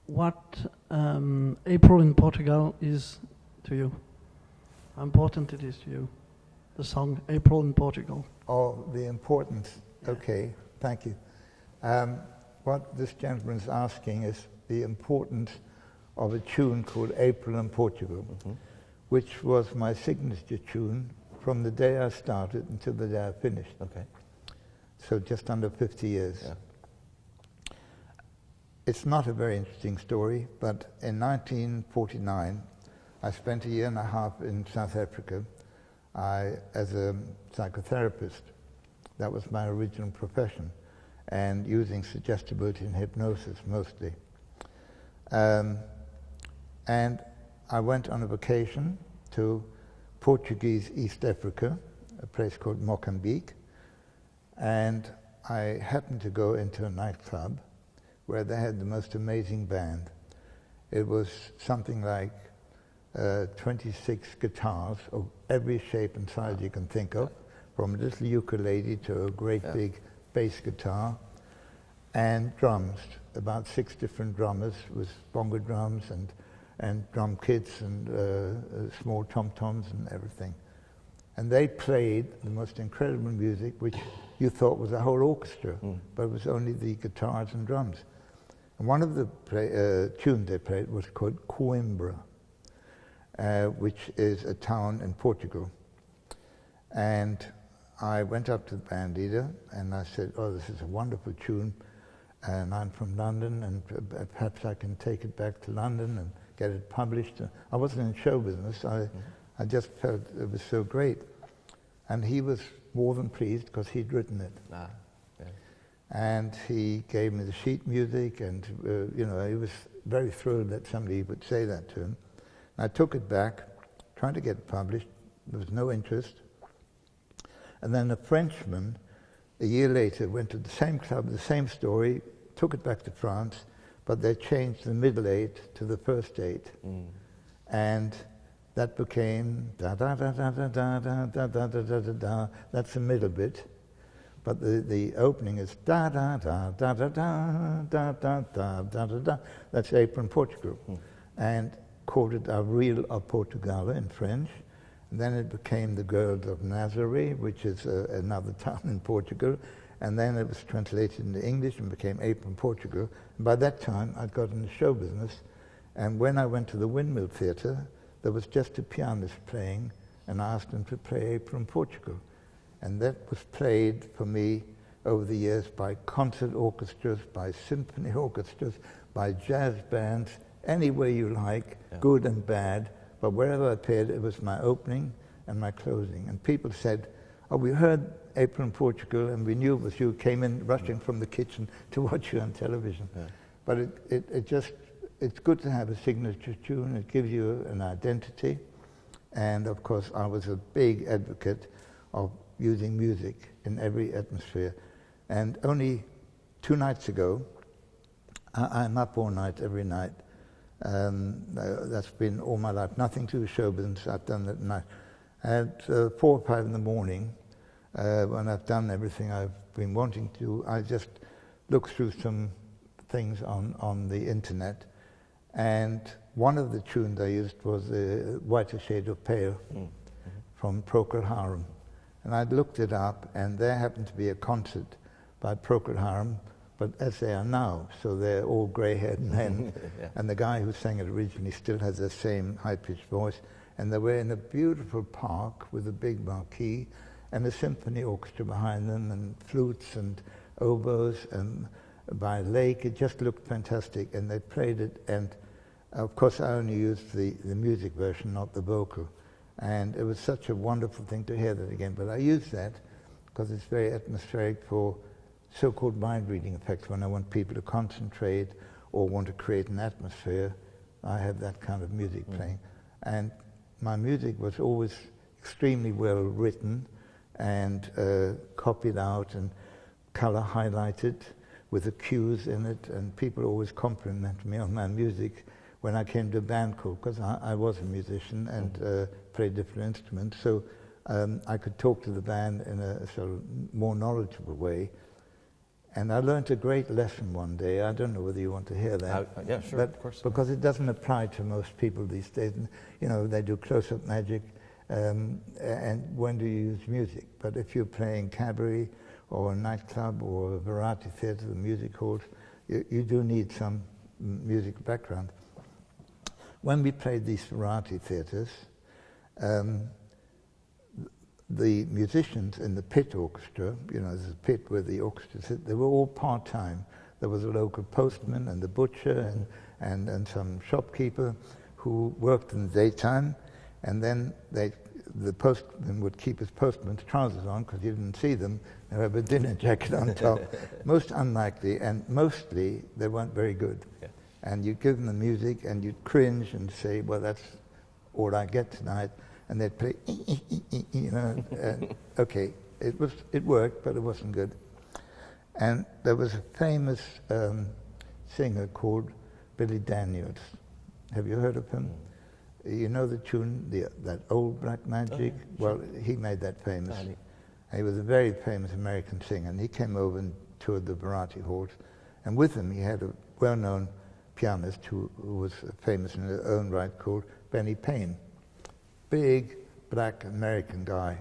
what April in Portugal is to you? How important it is to you, the song April in Portugal? Oh, the importance. Okay, thank you. What this gentleman is asking is the importance of a tune called April in Portugal, which was my signature tune from the day I started until the day I finished. Okay. So just under 50 years. Yeah. It's not a very interesting story, but in 1949, I spent a year and a half in South Africa as a psychotherapist. That was my original profession, and using suggestibility and hypnosis mostly. And I went on a vacation to Portuguese East Africa, a place called Mozambique, and I happened to go into a nightclub where they had the most amazing band. It was something like 26 guitars of every shape and size you can think of, from a little ukulele to a great big bass guitar, and drums, about 6 different drummers with bongo drums and drum kits and small tom-toms and everything. And they played the most incredible music, which you thought was a whole orchestra, but it was only the guitars and drums. And one of the tunes they played was called Coimbra, which is a town in Portugal. And I went up to the band leader and I said, "Oh, this is a wonderful tune, and I'm from London, and perhaps I can take it back to London and get it published." I wasn't in show business. I just felt it was so great. And he was more than pleased because he'd written it. And he gave me the sheet music, and you know, he was very thrilled that somebody would say that to him. And I took it back, trying to get it published. There was no interest. And then a Frenchman, a year later, went to the same club, the same story, took it back to France, but they changed the middle 8 to the first 8. And that became da da da da da da da da da da da da da. That's the middle bit. But the opening is da da da da da da da da da da da da. That's April in Portugal. And called it Abril of Portugal in French. And then it became the Girls of Nazaré, which is another town in Portugal. And then it was translated into English and became April in Portugal. And by that time, I'd got into show business. And when I went to the Windmill Theatre, there was just a pianist playing, and I asked him to play April in Portugal. And that was played for me over the years by concert orchestras, by symphony orchestras, by jazz bands, any way you like, good and bad. But wherever I appeared, it was my opening and my closing. And people said, "Oh, we heard April in Portugal, and we knew it was you," came in rushing from the kitchen to watch you on television. But it's good to have a signature tune. It gives you an identity. And of course, I was a big advocate of using music in every atmosphere. And only 2 nights ago, I'm up all night, every night. That's been all my life. Nothing to do with show business. I've done that at night. At 4 or 5 in the morning, when I've done everything I've been wanting to do, I just look through some things on the internet. And one of the tunes I used was Whiter Shade of Pale from Procol Harum. And I looked it up, and there happened to be a concert by Procol Harum, but as they are now, so they're all grey-haired men. And the guy who sang it originally still has the same high-pitched voice. And they were in a beautiful park with a big marquee and a symphony orchestra behind them, and flutes and oboes, and by a lake. It just looked fantastic, and they played it. And of course, I only used the music version, not the vocal. And it was such a wonderful thing to hear that again. But I use that because it's very atmospheric for so-called mind-reading effects. When I want people to concentrate or want to create an atmosphere, I have that kind of music playing. And my music was always extremely well written and copied out and color highlighted with the cues in it. And people always compliment me on my music when I came to a band call, because I was a musician and played different instruments, so I could talk to the band in a sort of more knowledgeable way. And I learned a great lesson one day. I don't know whether you want to hear that. Yeah, sure, but, of course. Because it doesn't apply to most people these days. You know, they do close-up magic, and when do you use music? But if you're playing cabaret or a nightclub or a variety theatre, the music halls, you do need some music background. When we played these variety theatres, the musicians in the pit orchestra, you know, there's a pit where the orchestra sit, they were all part-time. There was a local postman and the butcher and some shopkeeper who worked in the daytime, and then the postman would keep his postman's trousers on because you didn't see them. They would have a dinner jacket on top. Most unlikely, and mostly they weren't very good. Yeah. And you'd give them the music and you'd cringe and say, well, that's all I get tonight. And they'd play, you know, okay, it worked, but it wasn't good. And there was a famous singer called Billy Daniels. Have you heard of him? You know the tune, that old Black Magic? Oh, yeah, sure. Well, he made that famous. He was a very famous American singer, and he came over and toured the variety halls. And with him, he had a well-known pianist who was famous in his own right called Benny Payne. Big, black American guy.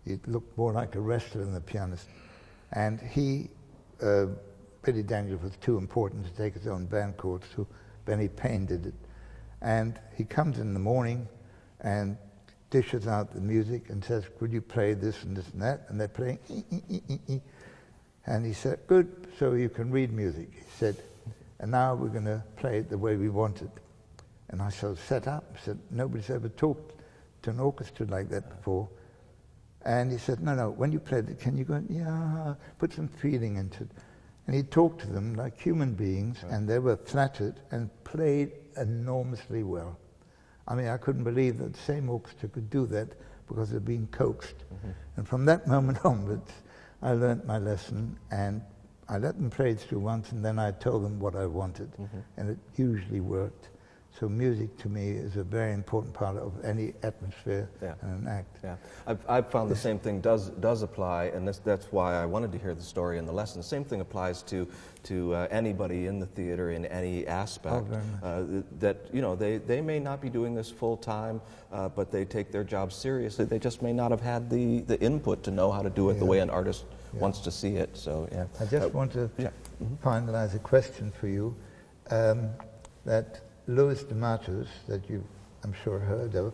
He looked more like a wrestler than a pianist. And Billy Daniels was too important to take his own band chords, so Benny Payne did it. And he comes in the morning and dishes out the music and says, could you play this and this and that? And they're playing, and he said, good, so you can read music. He said, and now we're going to play it the way we want it. And I sort of sat up, said, nobody's ever talked to an orchestra like that before. And he said, no, when you played it, can you go, yeah, put some feeling into it. And he talked to them like human beings, and they were flattered and played enormously well. I mean, I couldn't believe that the same orchestra could do that because they'd been coaxed. And from that moment onwards, I learnt my lesson, and I let them play it through once, and then I told them what I wanted, and it usually worked. So music to me is a very important part of any atmosphere and an act. Yeah, I've found the same thing does apply, and that's why I wanted to hear the story and the lesson. The same thing applies to anybody in the theater in any aspect. That you know they may not be doing this full time, but they take their job seriously. They just may not have had the input to know how to do it the way an artist wants to see it. So yeah. I just want to finalize a question for you. That Louis DeMatteis, that you've, I'm sure, heard of,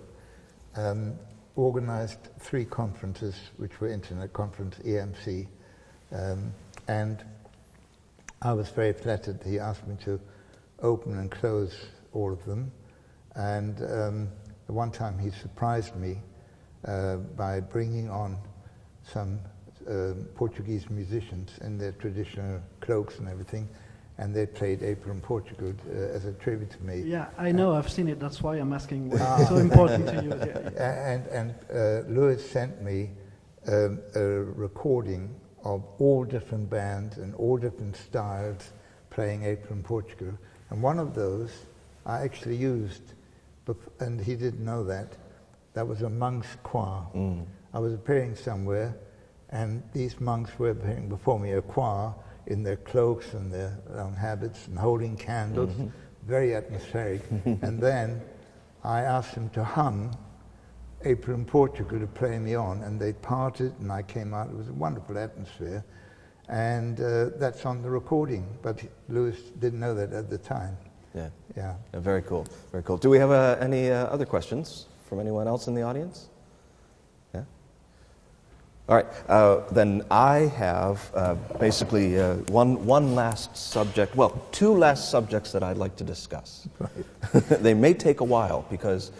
organized 3 conferences, which were Internet Conference, EMC, and I was very flattered. He asked me to open and close all of them, and one time he surprised me by bringing on some Portuguese musicians in their traditional cloaks and everything, and they played April in Portugal as a tribute to me. Yeah, I know, I've seen it, that's why I'm asking why it's so important to you. And Louis sent me a recording of all different bands and all different styles playing April in Portugal. And one of those I actually used, and he didn't know that. That was a monk's choir. I was appearing somewhere, and these monks were appearing before me, a choir, in their cloaks and their own habits and holding candles, very atmospheric. And then I asked them to hum April in Portugal to play me on, and they parted and I came out. It was a wonderful atmosphere, and that's on the recording, but Louis didn't know that at the time. Yeah. Very cool, very cool. Do we have any other questions from anyone else in the audience? All right, then I have basically one last subject, well, 2 last subjects that I'd like to discuss. They may take a while because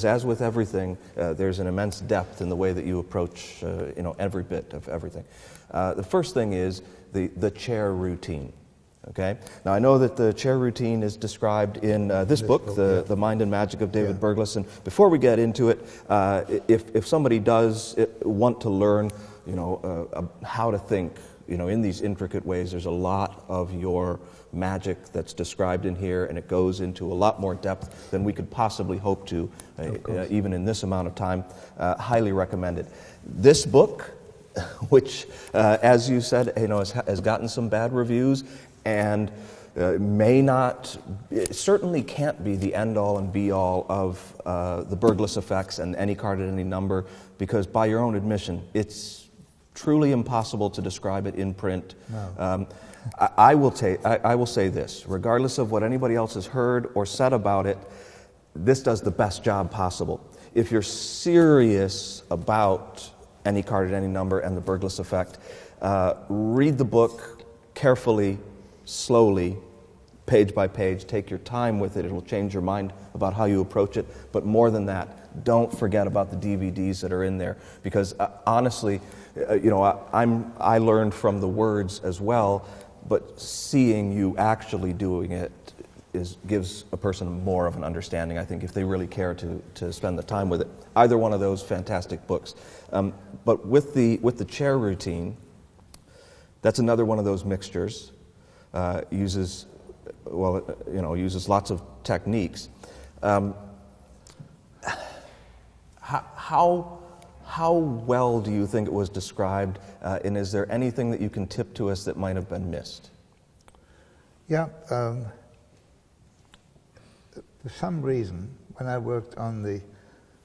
as with everything, there's an immense depth in the way that you approach every bit of everything. The first thing is the chair routine. Okay. Now I know that the chair routine is described in this book, The Mind and Magic of David Berglas. And before we get into it, if somebody does want to learn, how to think, in these intricate ways, there's a lot of your magic that's described in here, and it goes into a lot more depth than we could possibly hope to, even in this amount of time. Highly recommended. This book, which, as you said, has gotten some bad reviews. And it certainly can't be the end-all and be-all of the Berglas effects and any card at any number, because by your own admission, it's truly impossible to describe it in print. No. I will say this, regardless of what anybody else has heard or said about it, this does the best job possible. If you're serious about any card at any number and the Berglas effect, read the book carefully. slowly, page by page. Take your time with it. It will change your mind about how you approach it. But more than that, don't forget about the DVDs that are in there, because honestly, I learned from the words as well, but seeing you actually doing it gives a person more of an understanding, I think, if they really care to spend the time with it. Either one of those fantastic books. But with the chair routine, that's another one of those mixtures. Uses lots of techniques. How well do you think it was described, and is there anything that you can tip to us that might have been missed? Yeah. For some reason, when I worked on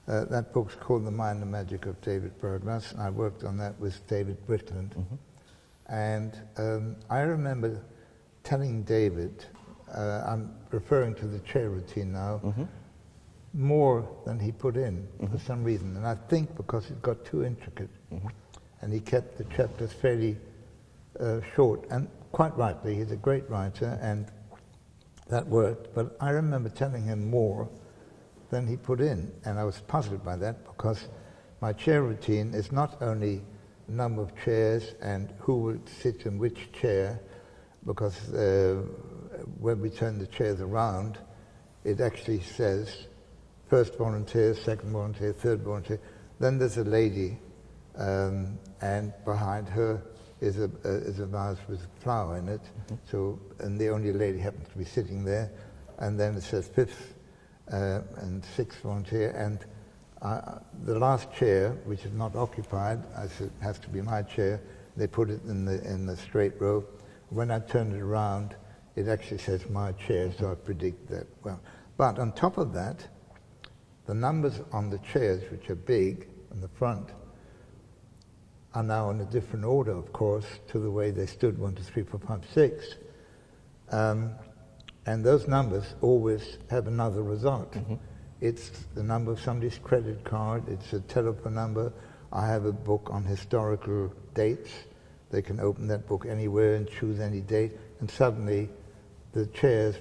that book's called The Mind and Magic of David Berglas, and I worked on that with David Britland. Mm-hmm. And I remember telling David, I'm referring to the chair routine now, mm-hmm. more than he put in, mm-hmm. for some reason. And I think because it got too intricate. Mm-hmm. And he kept the chapters fairly short, and quite rightly, he's a great writer, and that worked. But I remember telling him more than he put in, and I was puzzled by that, because my chair routine is not only the number of chairs and who will sit in which chair, because when we turn the chairs around, it actually says first volunteer, second volunteer, third volunteer. Then there's a lady, and behind her is a vase with a flower in it. Mm-hmm. So, and the only lady happens to be sitting there. And then it says fifth and sixth volunteer. And the last chair, which is not occupied, I said has to be my chair. They put it in the straight row. When I turn it around, it actually says my chair, so I predict that well. But on top of that, the numbers on the chairs, which are big in the front, are now in a different order, of course, to the way they stood 1, 2, 3, 4, 5, 6. And those numbers always have another result. Mm-hmm. It's the number of somebody's credit card, it's a telephone number. I have a book on historical dates. They can open that book anywhere and choose any date, and suddenly the chairs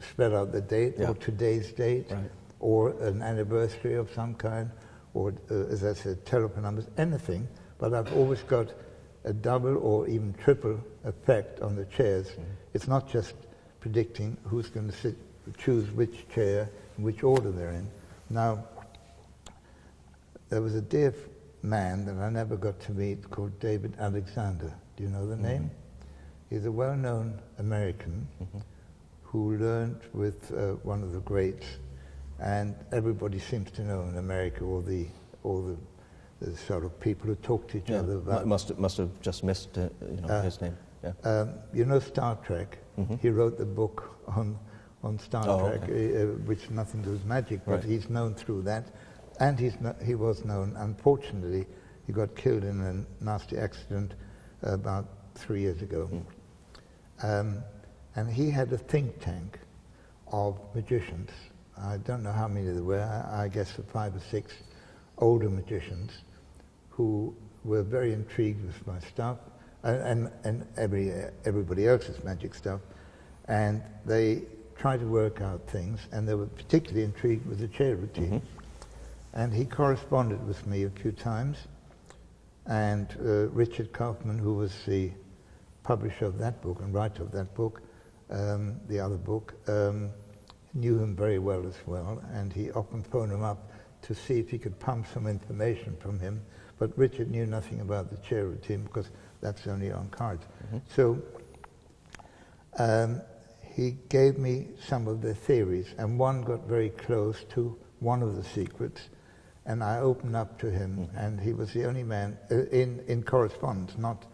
spell out the date, yeah. or today's date, right. or an anniversary of some kind, or, as I said, telephone numbers, anything. But I've always got a double or even triple effect on the chairs. Mm-hmm. It's not just predicting who's going to choose which chair, in which order they're in. Now, there was a dear man that I never got to meet called David Alexander. Do you know the mm-hmm. name? He's a well-known American mm-hmm. who learned with one of the greats, and everybody seems to know in America all the sort of people who talk to each other about. Must have just missed his name. Yeah. You know Star Trek. Mm-hmm. He wrote the book on Star Trek, okay. Which nothing to do with magic, but right. he's known through that, and he was known. Unfortunately, he got killed in a nasty accident about 3 years ago, and he had a think tank of magicians. I don't know how many there were. I guess 5 or 6 older magicians who were very intrigued with my stuff and everybody else's magic stuff, and they tried to work out things, and they were particularly intrigued with the chair routine. Mm-hmm. And he corresponded with me a few times, and Richard Kaufman, who was the publisher of that book and writer of that book, the other book, knew him very well as well, and he often phoned him up to see if he could pump some information from him. But Richard knew nothing about the chair routine because that's only on cards. Mm-hmm. So he gave me some of the theories, and one got very close to one of the secrets, and I opened up to him, mm-hmm. and he was the only man in correspondence, not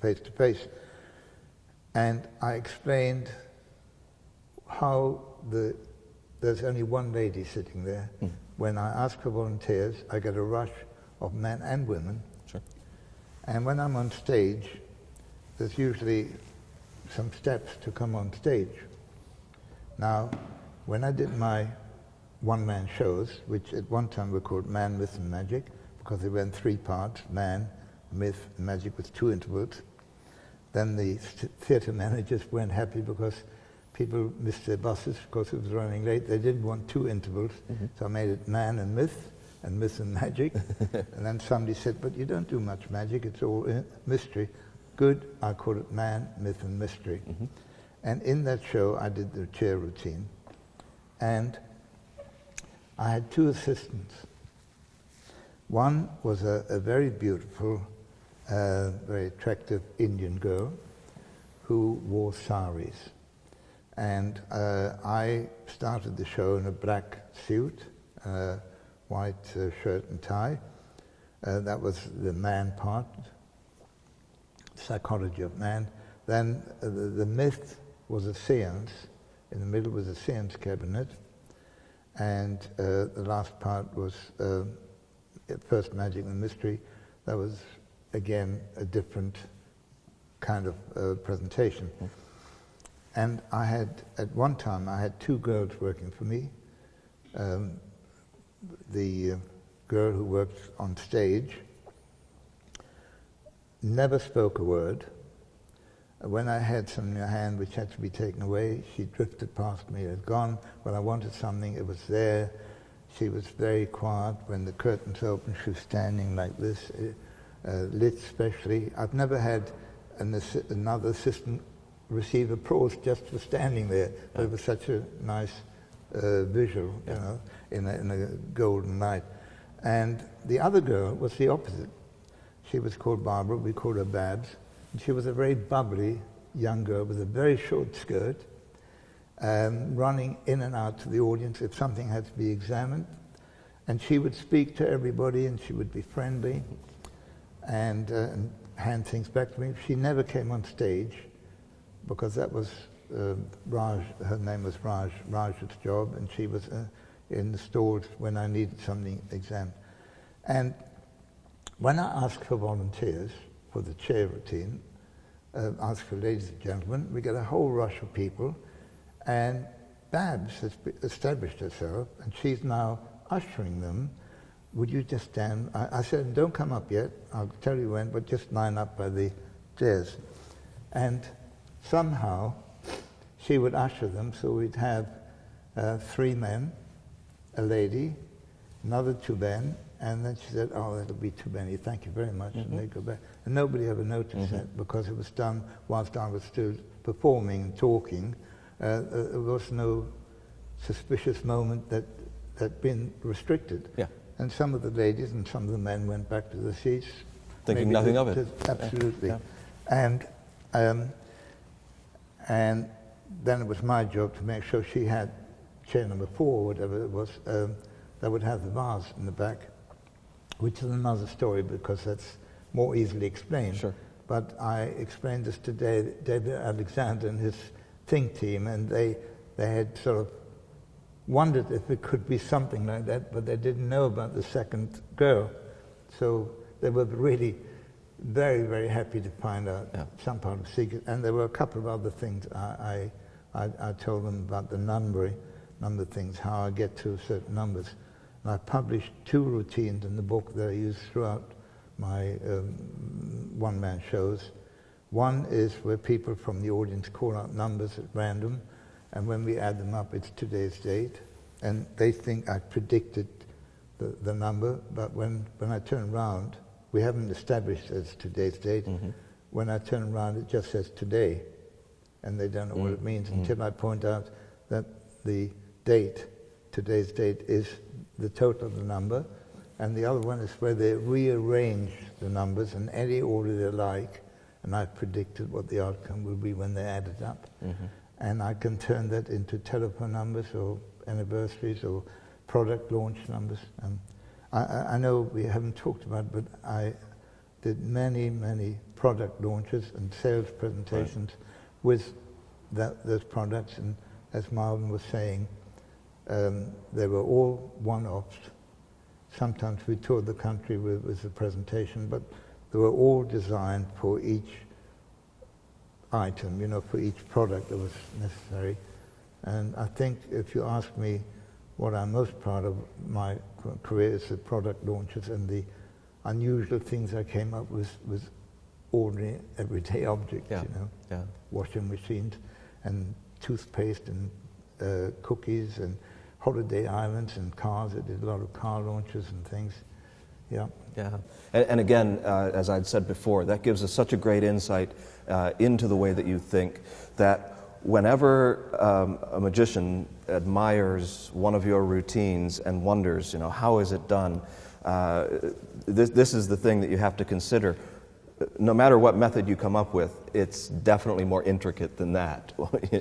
face to face. And I explained how there's only one lady sitting there. Mm. When I ask for volunteers, I get a rush of men and women. Sure. And when I'm on stage, there's usually some steps to come on stage. Now, when I did my one-man shows, which at one time were called Man, Myth and Magic, because they were in 3 parts, man, myth, and magic with 2 intervals, Then the theatre managers weren't happy because people missed their buses because it was running late. They didn't want 2 intervals, so I made it man and myth and magic. And then somebody said, but you don't do much magic, it's all mystery. Good, I call it man, myth and mystery. And in that show I did the chair routine, and I had 2 assistants. One was a very beautiful, very attractive Indian girl who wore saris. And I started the show in a black suit, white shirt and tie. That was the man part, psychology of man. Then the myth was a seance. In the middle was a seance cabinet. And the last part was first magic and mystery. That was, again, a different kind of presentation. And I had, at one time, I had 2 girls working for me. The girl who worked on stage never spoke a word. When I had something in her hand which had to be taken away, she drifted past me, it had gone. When I wanted something, it was there. She was very quiet. When the curtains opened, she was standing like this, lit specially. I've never had another assistant receive applause just for standing there. But it was such a nice visual, you know, in a golden light. And the other girl was the opposite. She was called Barbara, we called her Babs. And she was a very bubbly young girl with a very short skirt, running in and out to the audience if something had to be examined. And she would speak to everybody, and she would be friendly and hand things back to me. She never came on stage, because that was Raj, her name was Raj's job, and she was in the stalls when I needed something examined. And when I asked for volunteers for the chair routine, asked for ladies and gentlemen, we get a whole rush of people, and Babs has established herself, and she's now ushering them. Would you just stand? I said, don't come up yet, I'll tell you when, but just line up by the chairs. And somehow she would usher them, so we'd have 3 men, a lady, another 2 men, and then she said, oh, that'll be too many, thank you very much, and they'd go back. And nobody ever noticed that, because it was done whilst I was still performing and talking. There was no suspicious moment that had been restricted. Yeah. And some of the ladies and some of the men went back to the seats. Thinking nothing of it. Absolutely. Yeah. And then it was my job to make sure she had chair number 4, whatever it was, that would have the vase in the back, which is another story because that's more easily explained. Sure. But I explained this to David Alexander and his think team, and they had sort of wondered if it could be something like that, but they didn't know about the second girl. So they were really very, very happy to find out some part of the secret. And there were a couple of other things. I told them about the number things, how I get to certain numbers. And I published 2 routines in the book that I use throughout my one-man shows. One is where people from the audience call out numbers at random, and when we add them up, it's today's date. And they think I predicted the number, but when I turn around, we haven't established as today's date. When I turn around, it just says today, and they don't know what it means until I point out that the date, today's date, is the total of the number, and the other one is where they rearrange the numbers in any order they like, and I've predicted what the outcome will be when they add it up. And I can turn that into telephone numbers or anniversaries or product launch numbers. And I know we haven't talked about it, but I did many, many product launches and sales presentations with those products, and as Marvin was saying, they were all one-offs. Sometimes we toured the country with the presentation, but they were all designed for each item, you know, for each product that was necessary. And I think if you ask me what I'm most proud of my career is the product launches and the unusual things I came up with ordinary, everyday objects, Yeah, you know. yeah. Washing machines and toothpaste and cookies and holiday islands and cars. I did a lot of car launches and things. Yeah. Yeah, and again, as I'd said before, that gives us such a great insight into the way that you think, that whenever a magician admires one of your routines and wonders, you know, how is it done, this is the thing that you have to consider. No matter what method you come up with, it's definitely more intricate than that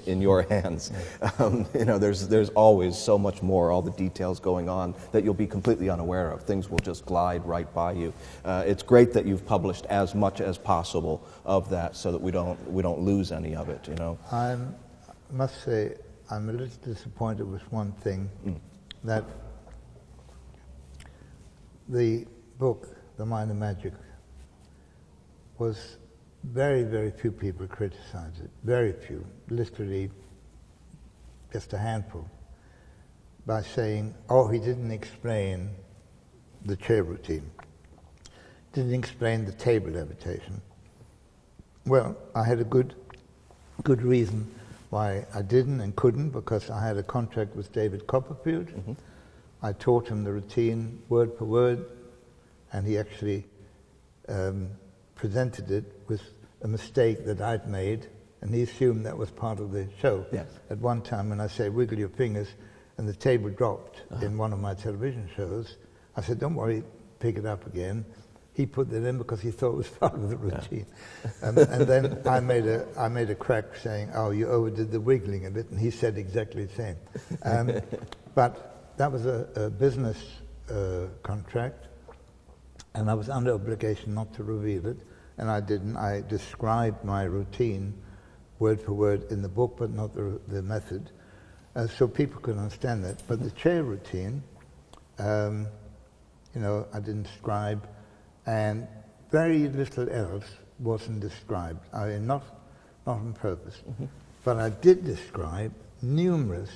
in your hands. You know, there's always so much more, all the details going on that you'll be completely unaware of. Things will just glide right by you. It's great that you've published as much as possible of that, so that we don't lose any of it. You know. I must say I'm a little disappointed with one thing, that the book, The Mind of Magic, was very, very few people criticized it. Very few, literally just a handful, by saying, oh, he didn't explain the chair routine, didn't explain the table levitation. Well, I had a good reason why I didn't and couldn't, because I had a contract with David Copperfield. I taught him the routine word per word, and he actually presented it with a mistake that I'd made, and he assumed that was part of the show. Yes. At one time when I said, wiggle your fingers, and the table dropped in one of my television shows, I said, don't worry, pick it up again. He put that in because he thought it was part of the routine. And then I made a crack saying, oh, you overdid the wiggling a bit, and he said exactly the same. But that was a business contract, and I was under obligation not to reveal it, and I didn't. I described my routine word for word in the book, but not the method, so people could understand that. But the chair routine, you know, I didn't describe, and very little else wasn't described. I mean, not on purpose, but I did describe numerous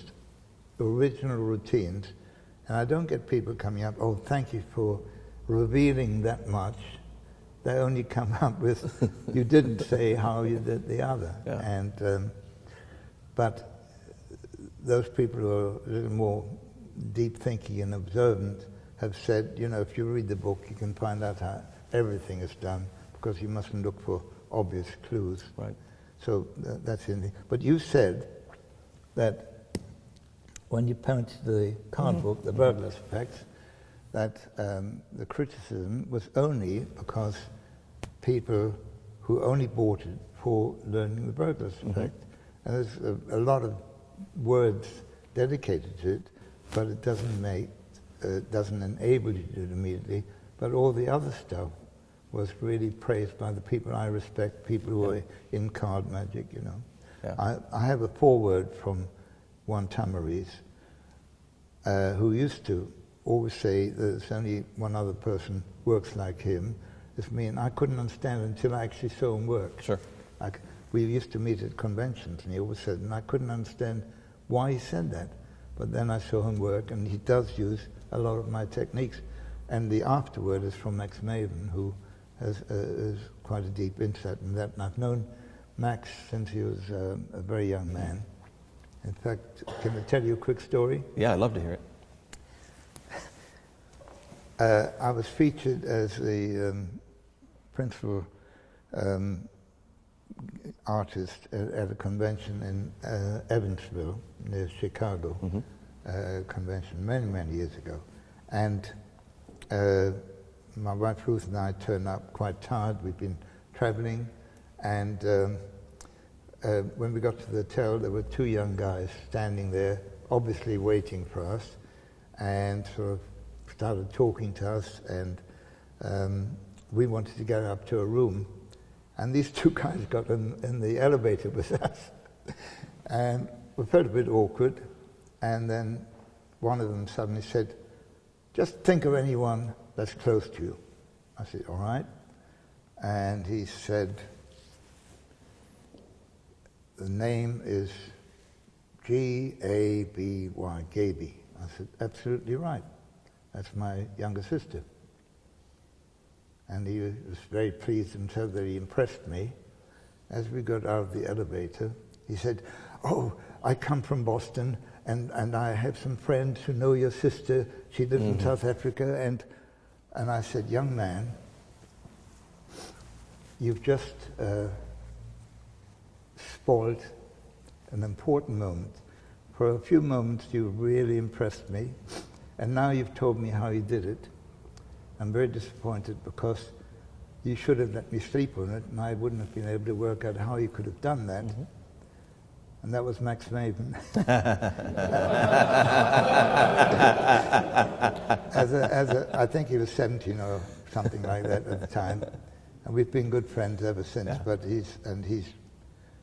original routines, and I don't get people coming up, oh, thank you for revealing that much. They only come up with, you didn't say how you did the other. Yeah. And but those people who are a little more deep thinking and observant have said, you know, if you read the book, you can find out how everything is done, because you mustn't look for obvious clues. Right. So that's in the, but you said that when you pointed to the card book, the Berglas effects, that the criticism was only because people who only bought it for learning the Berglas effect, and there's a lot of words dedicated to it, but it doesn't enable you to do it immediately. But all the other stuff was really praised by the people I respect, people who are in card magic, you know. Yeah. I have a foreword from one Tamaris, who used to always say that there's only one other person works like him. It's me, and I couldn't understand it until I actually saw him work. Sure. We used to meet at conventions, and he always said, and I couldn't understand why he said that. But then I saw him work, and he does use a lot of my techniques. And the afterword is from Max Maven, who has quite a deep insight in that. And I've known Max since he was a very young man. In fact, can I tell you a quick story? Yeah, I'd love to hear it. I was featured as the principal artist at a convention in Evansville, near Chicago, convention many years ago. And my wife Ruth and I turned up quite tired. We'd been traveling, and when we got to the hotel, there were two young guys standing there, obviously waiting for us, and sort of started talking to us, and we wanted to get up to a room, and these two guys got in the elevator with us, and we felt a bit awkward, and then one of them suddenly said, just think of anyone that's close to you. I said, all right. And he said, the name is G-A-B-Y, Gaby. I said, absolutely right. That's my younger sister. And he was very pleased himself that he impressed me. As we got out of the elevator, he said, "Oh, I come from Boston, and I have some friends who know your sister. She lives in South Africa." And I said, "Young man, you've just spoiled an important moment. For a few moments you really impressed me, and now you've told me how you did it. I'm very disappointed because you should have let me sleep on it, and I wouldn't have been able to work out how you could have done that." And that was Max Maven. I think he was 17 or something like that at the time, and we've been good friends ever since. Yeah. But he's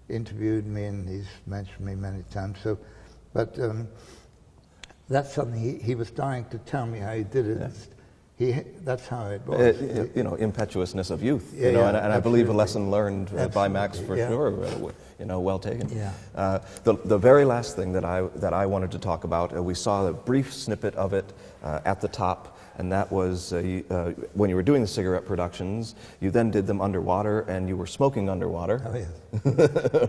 interviewed me and he's mentioned me many times. So, but that's something he was dying to tell me how he did it. That's how it was. Impetuousness of youth. Yeah, and I believe a lesson learned by Max for sure. Well taken. Yeah. The very last thing that I wanted to talk about, we saw a brief snippet of it at the top, and that was when you were doing the cigarette productions. You then did them underwater, and you were smoking underwater. Oh yes.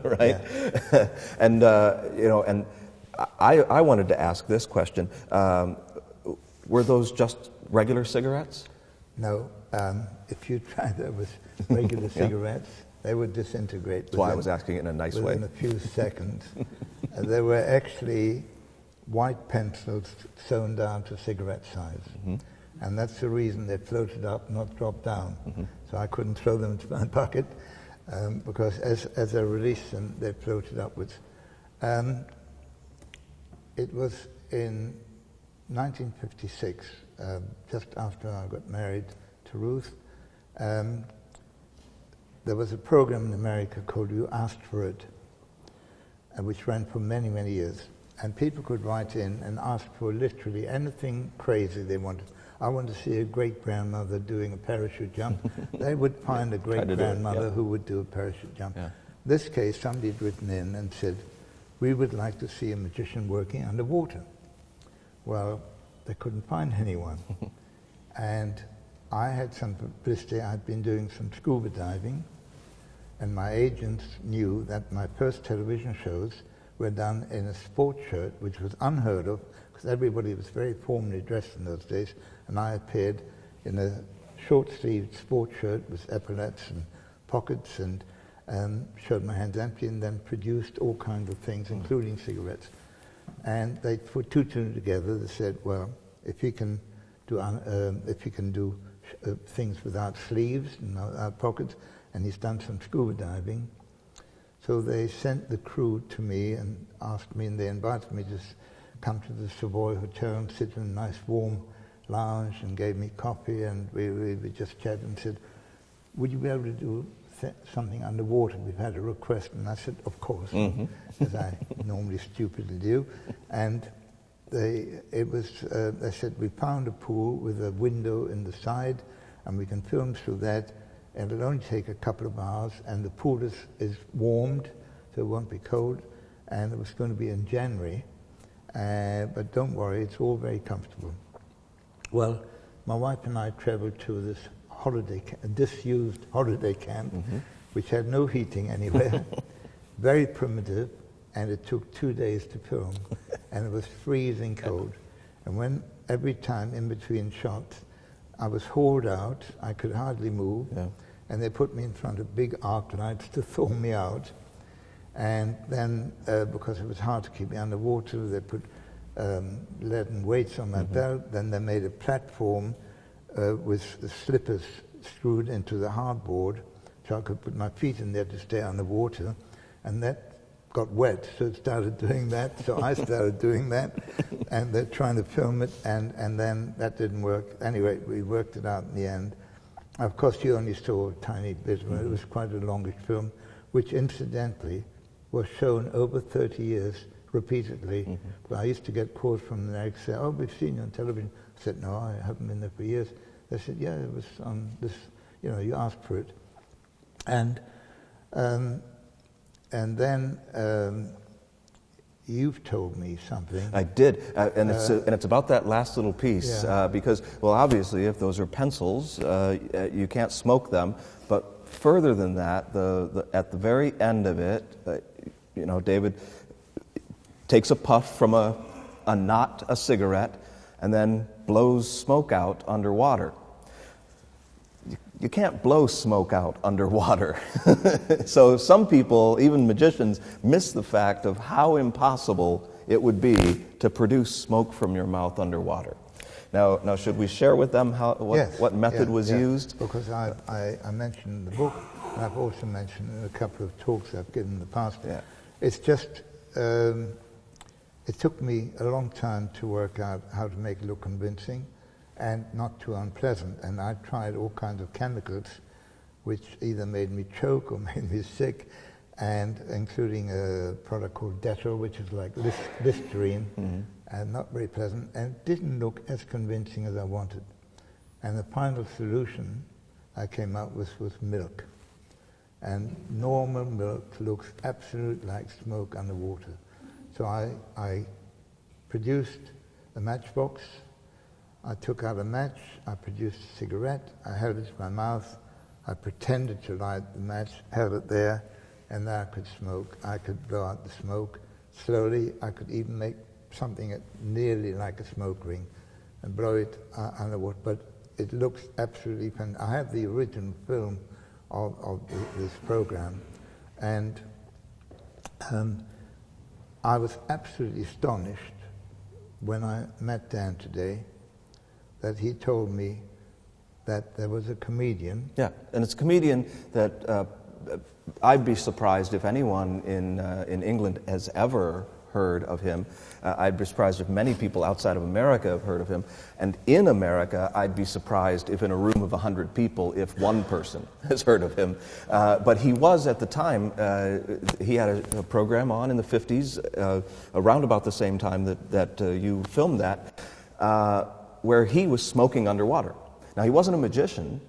Right. Yeah. And and I wanted to ask this question: were those just regular cigarettes? No. If you tried that with regular cigarettes, they would disintegrate. That's why I was asking it in a nice way. Within a few seconds. There were actually white pencils sewn down to cigarette size. And that's the reason they floated up, not dropped down. So I couldn't throw them into my pocket because as I released them, they floated upwards. It was in 1956, just after I got married to Ruth. There was a program in America called You Asked For It, which ran for many, many years. And people could write in and ask for literally anything crazy they wanted. I want to see a great-grandmother doing a parachute jump. They would find a great-grandmother who would do a parachute jump. In this case, somebody had written in and said, "We would like to see a magician working underwater." Well, they couldn't find anyone. And I had some publicity. I'd been doing some scuba diving, and my agents knew that my first television shows were done in a sports shirt, which was unheard of, because everybody was very formally dressed in those days, and I appeared in a short-sleeved sports shirt with epaulets and pockets, and showed my hands empty, and then produced all kinds of things, including cigarettes. And they put two together. They said, "Well, if he can do things without sleeves and without pockets, and he's done some scuba diving." So they sent the crew to me and asked me, and they invited me to come to the Savoy Hotel and sit in a nice warm lounge, and gave me coffee, and we just chatted and said, "Would you be able to do something underwater? We've had a request." And I said, "Of course," as I normally stupidly do. And they said, "We found a pool with a window in the side, and we can film through that, and it'll only take a couple of hours, and the pool is warmed, so it won't be cold, and it was going to be in January, but don't worry, it's all very comfortable." Well, my wife and I traveled to this disused holiday camp, which had no heating anywhere, very primitive, and it took 2 days to film, and it was freezing cold. And every time in between shots, I was hauled out, I could hardly move, and they put me in front of big arc lights to thaw me out. And then, because it was hard to keep me underwater, they put leaden weights on my belt. Then they made a platform with the slippers screwed into the hardboard, so I could put my feet in there to stay underwater. And that got wet, so it started doing that. So I started doing that, and they're trying to film it, and then that didn't work. Anyway, we worked it out in the end. Of course, you only saw a tiny bit of it. It was quite a longish film, which incidentally was shown over 30 years repeatedly. But I used to get calls from the next, say, "Oh, we've seen you on television." I said, "No, I haven't been there for years." They said, "Yeah, it was on this, you asked for it." And then you've told me something. I did, and it's about that last little piece, because, well, obviously, if those are pencils, you can't smoke them, but further than that, at the very end of it, David takes a puff from a cigarette, and then blows smoke out underwater. You can't blow smoke out underwater. So some people, even magicians, miss the fact of how impossible it would be to produce smoke from your mouth underwater. Now, should we share with them what method was used? Because I mentioned in the book, and I've also mentioned in a couple of talks I've given in the past. Yeah. It's just, it took me a long time to work out how to make it look convincing and not too unpleasant. And I tried all kinds of chemicals which either made me choke or made me sick, and including a product called Dettol, which is like Listerine, and not very pleasant, and didn't look as convincing as I wanted. And the final solution I came up with was milk. And normal milk looks absolutely like smoke underwater. So I produced a matchbox, I took out a match, I produced a cigarette, I held it to my mouth, I pretended to light the match, held it there, and then I could smoke. I could blow out the smoke slowly. I could even make something nearly like a smoke ring and blow it underwater. But it looks absolutely fantastic. I have the original film of this program, and I was absolutely astonished when I met Dan today that he told me that there was a comedian. Yeah, and it's a comedian that I'd be surprised if anyone in England has ever heard of him. I'd be surprised if many people outside of America have heard of him. And in America, I'd be surprised if in a room of 100 people, if one person has heard of him. But he was at the time, he had a program on in the 50s, around about the same time that you filmed that, where he was smoking underwater. Now, he wasn't a magician.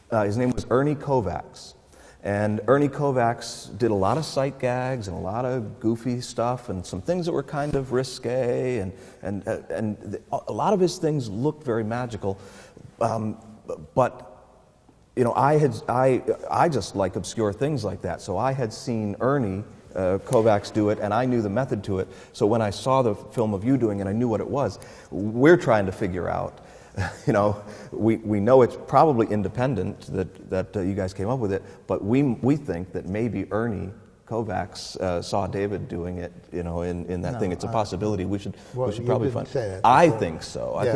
His name was Ernie Kovacs. And Ernie Kovacs did a lot of sight gags and a lot of goofy stuff and some things that were kind of risque, and a lot of his things looked very magical. But I just like obscure things like that. So I had seen Ernie Kovacs do it, and I knew the method to it. So when I saw the film of you doing it, I knew what it was. We're trying to figure out. We know it's probably independent that you guys came up with it, but we think that maybe Ernie Kovacs saw David doing it, in that thing. It's a possibility. We should probably find. I think so. I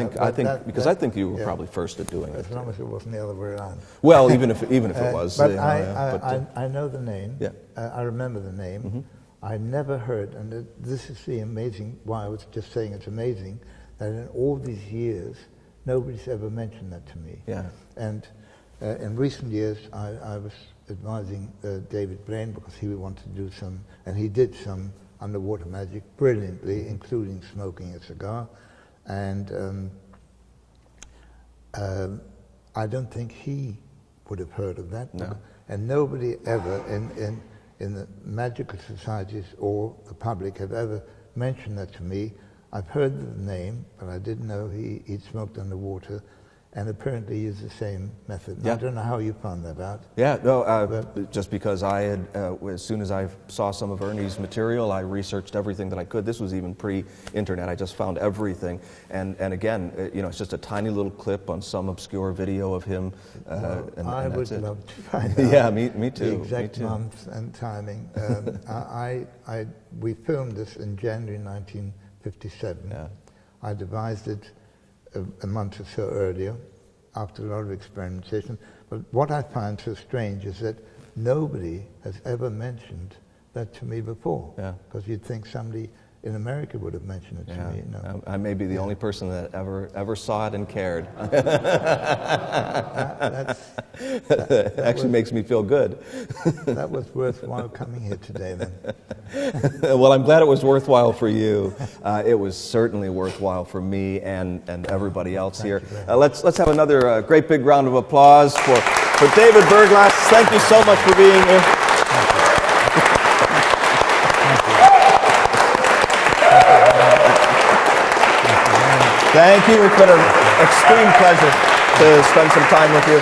think you were probably first at doing it. As long as it wasn't the other way around. Well, even if it was. But I know the name. Yeah. I remember the name. Mm-hmm. I never heard, and this is the amazing. Why I was just saying it's amazing that in all these years, nobody's ever mentioned that to me. Yeah. And in recent years, I was advising David Blaine because he wanted to do some, and he did some underwater magic brilliantly, including smoking a cigar. And I don't think he would have heard of that. No. And nobody ever in the magical societies or the public have ever mentioned that to me. I've heard the name, but I didn't know he'd smoked underwater, and apparently used the same method. Yeah. I don't know how you found that out. Yeah, no, just because I had, as soon as I saw some of Ernie's material, I researched everything that I could. This was even pre-internet. I just found everything, and again, it's just a tiny little clip on some obscure video of him. I would love to find out. Yeah, me too. The exact month and timing. We filmed this in January 1957. Yeah. I devised it a month or so earlier, after a lot of experimentation. But what I find so strange is that nobody has ever mentioned that to me before. Yeah. Because you'd think somebody in America would have mentioned it to me. No. I may be the only person that ever saw it and cared. That actually makes me feel good. That was worthwhile coming here today, then. Well, I'm glad it was worthwhile for you. It was certainly worthwhile for me and everybody else here. Let's have another great big round of applause for David Berglas. Thank you so much for being here. Thank you. It's been an extreme pleasure to spend some time with you.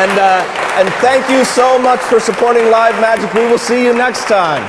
And thank you so much for supporting Live Magic. We will see you next time.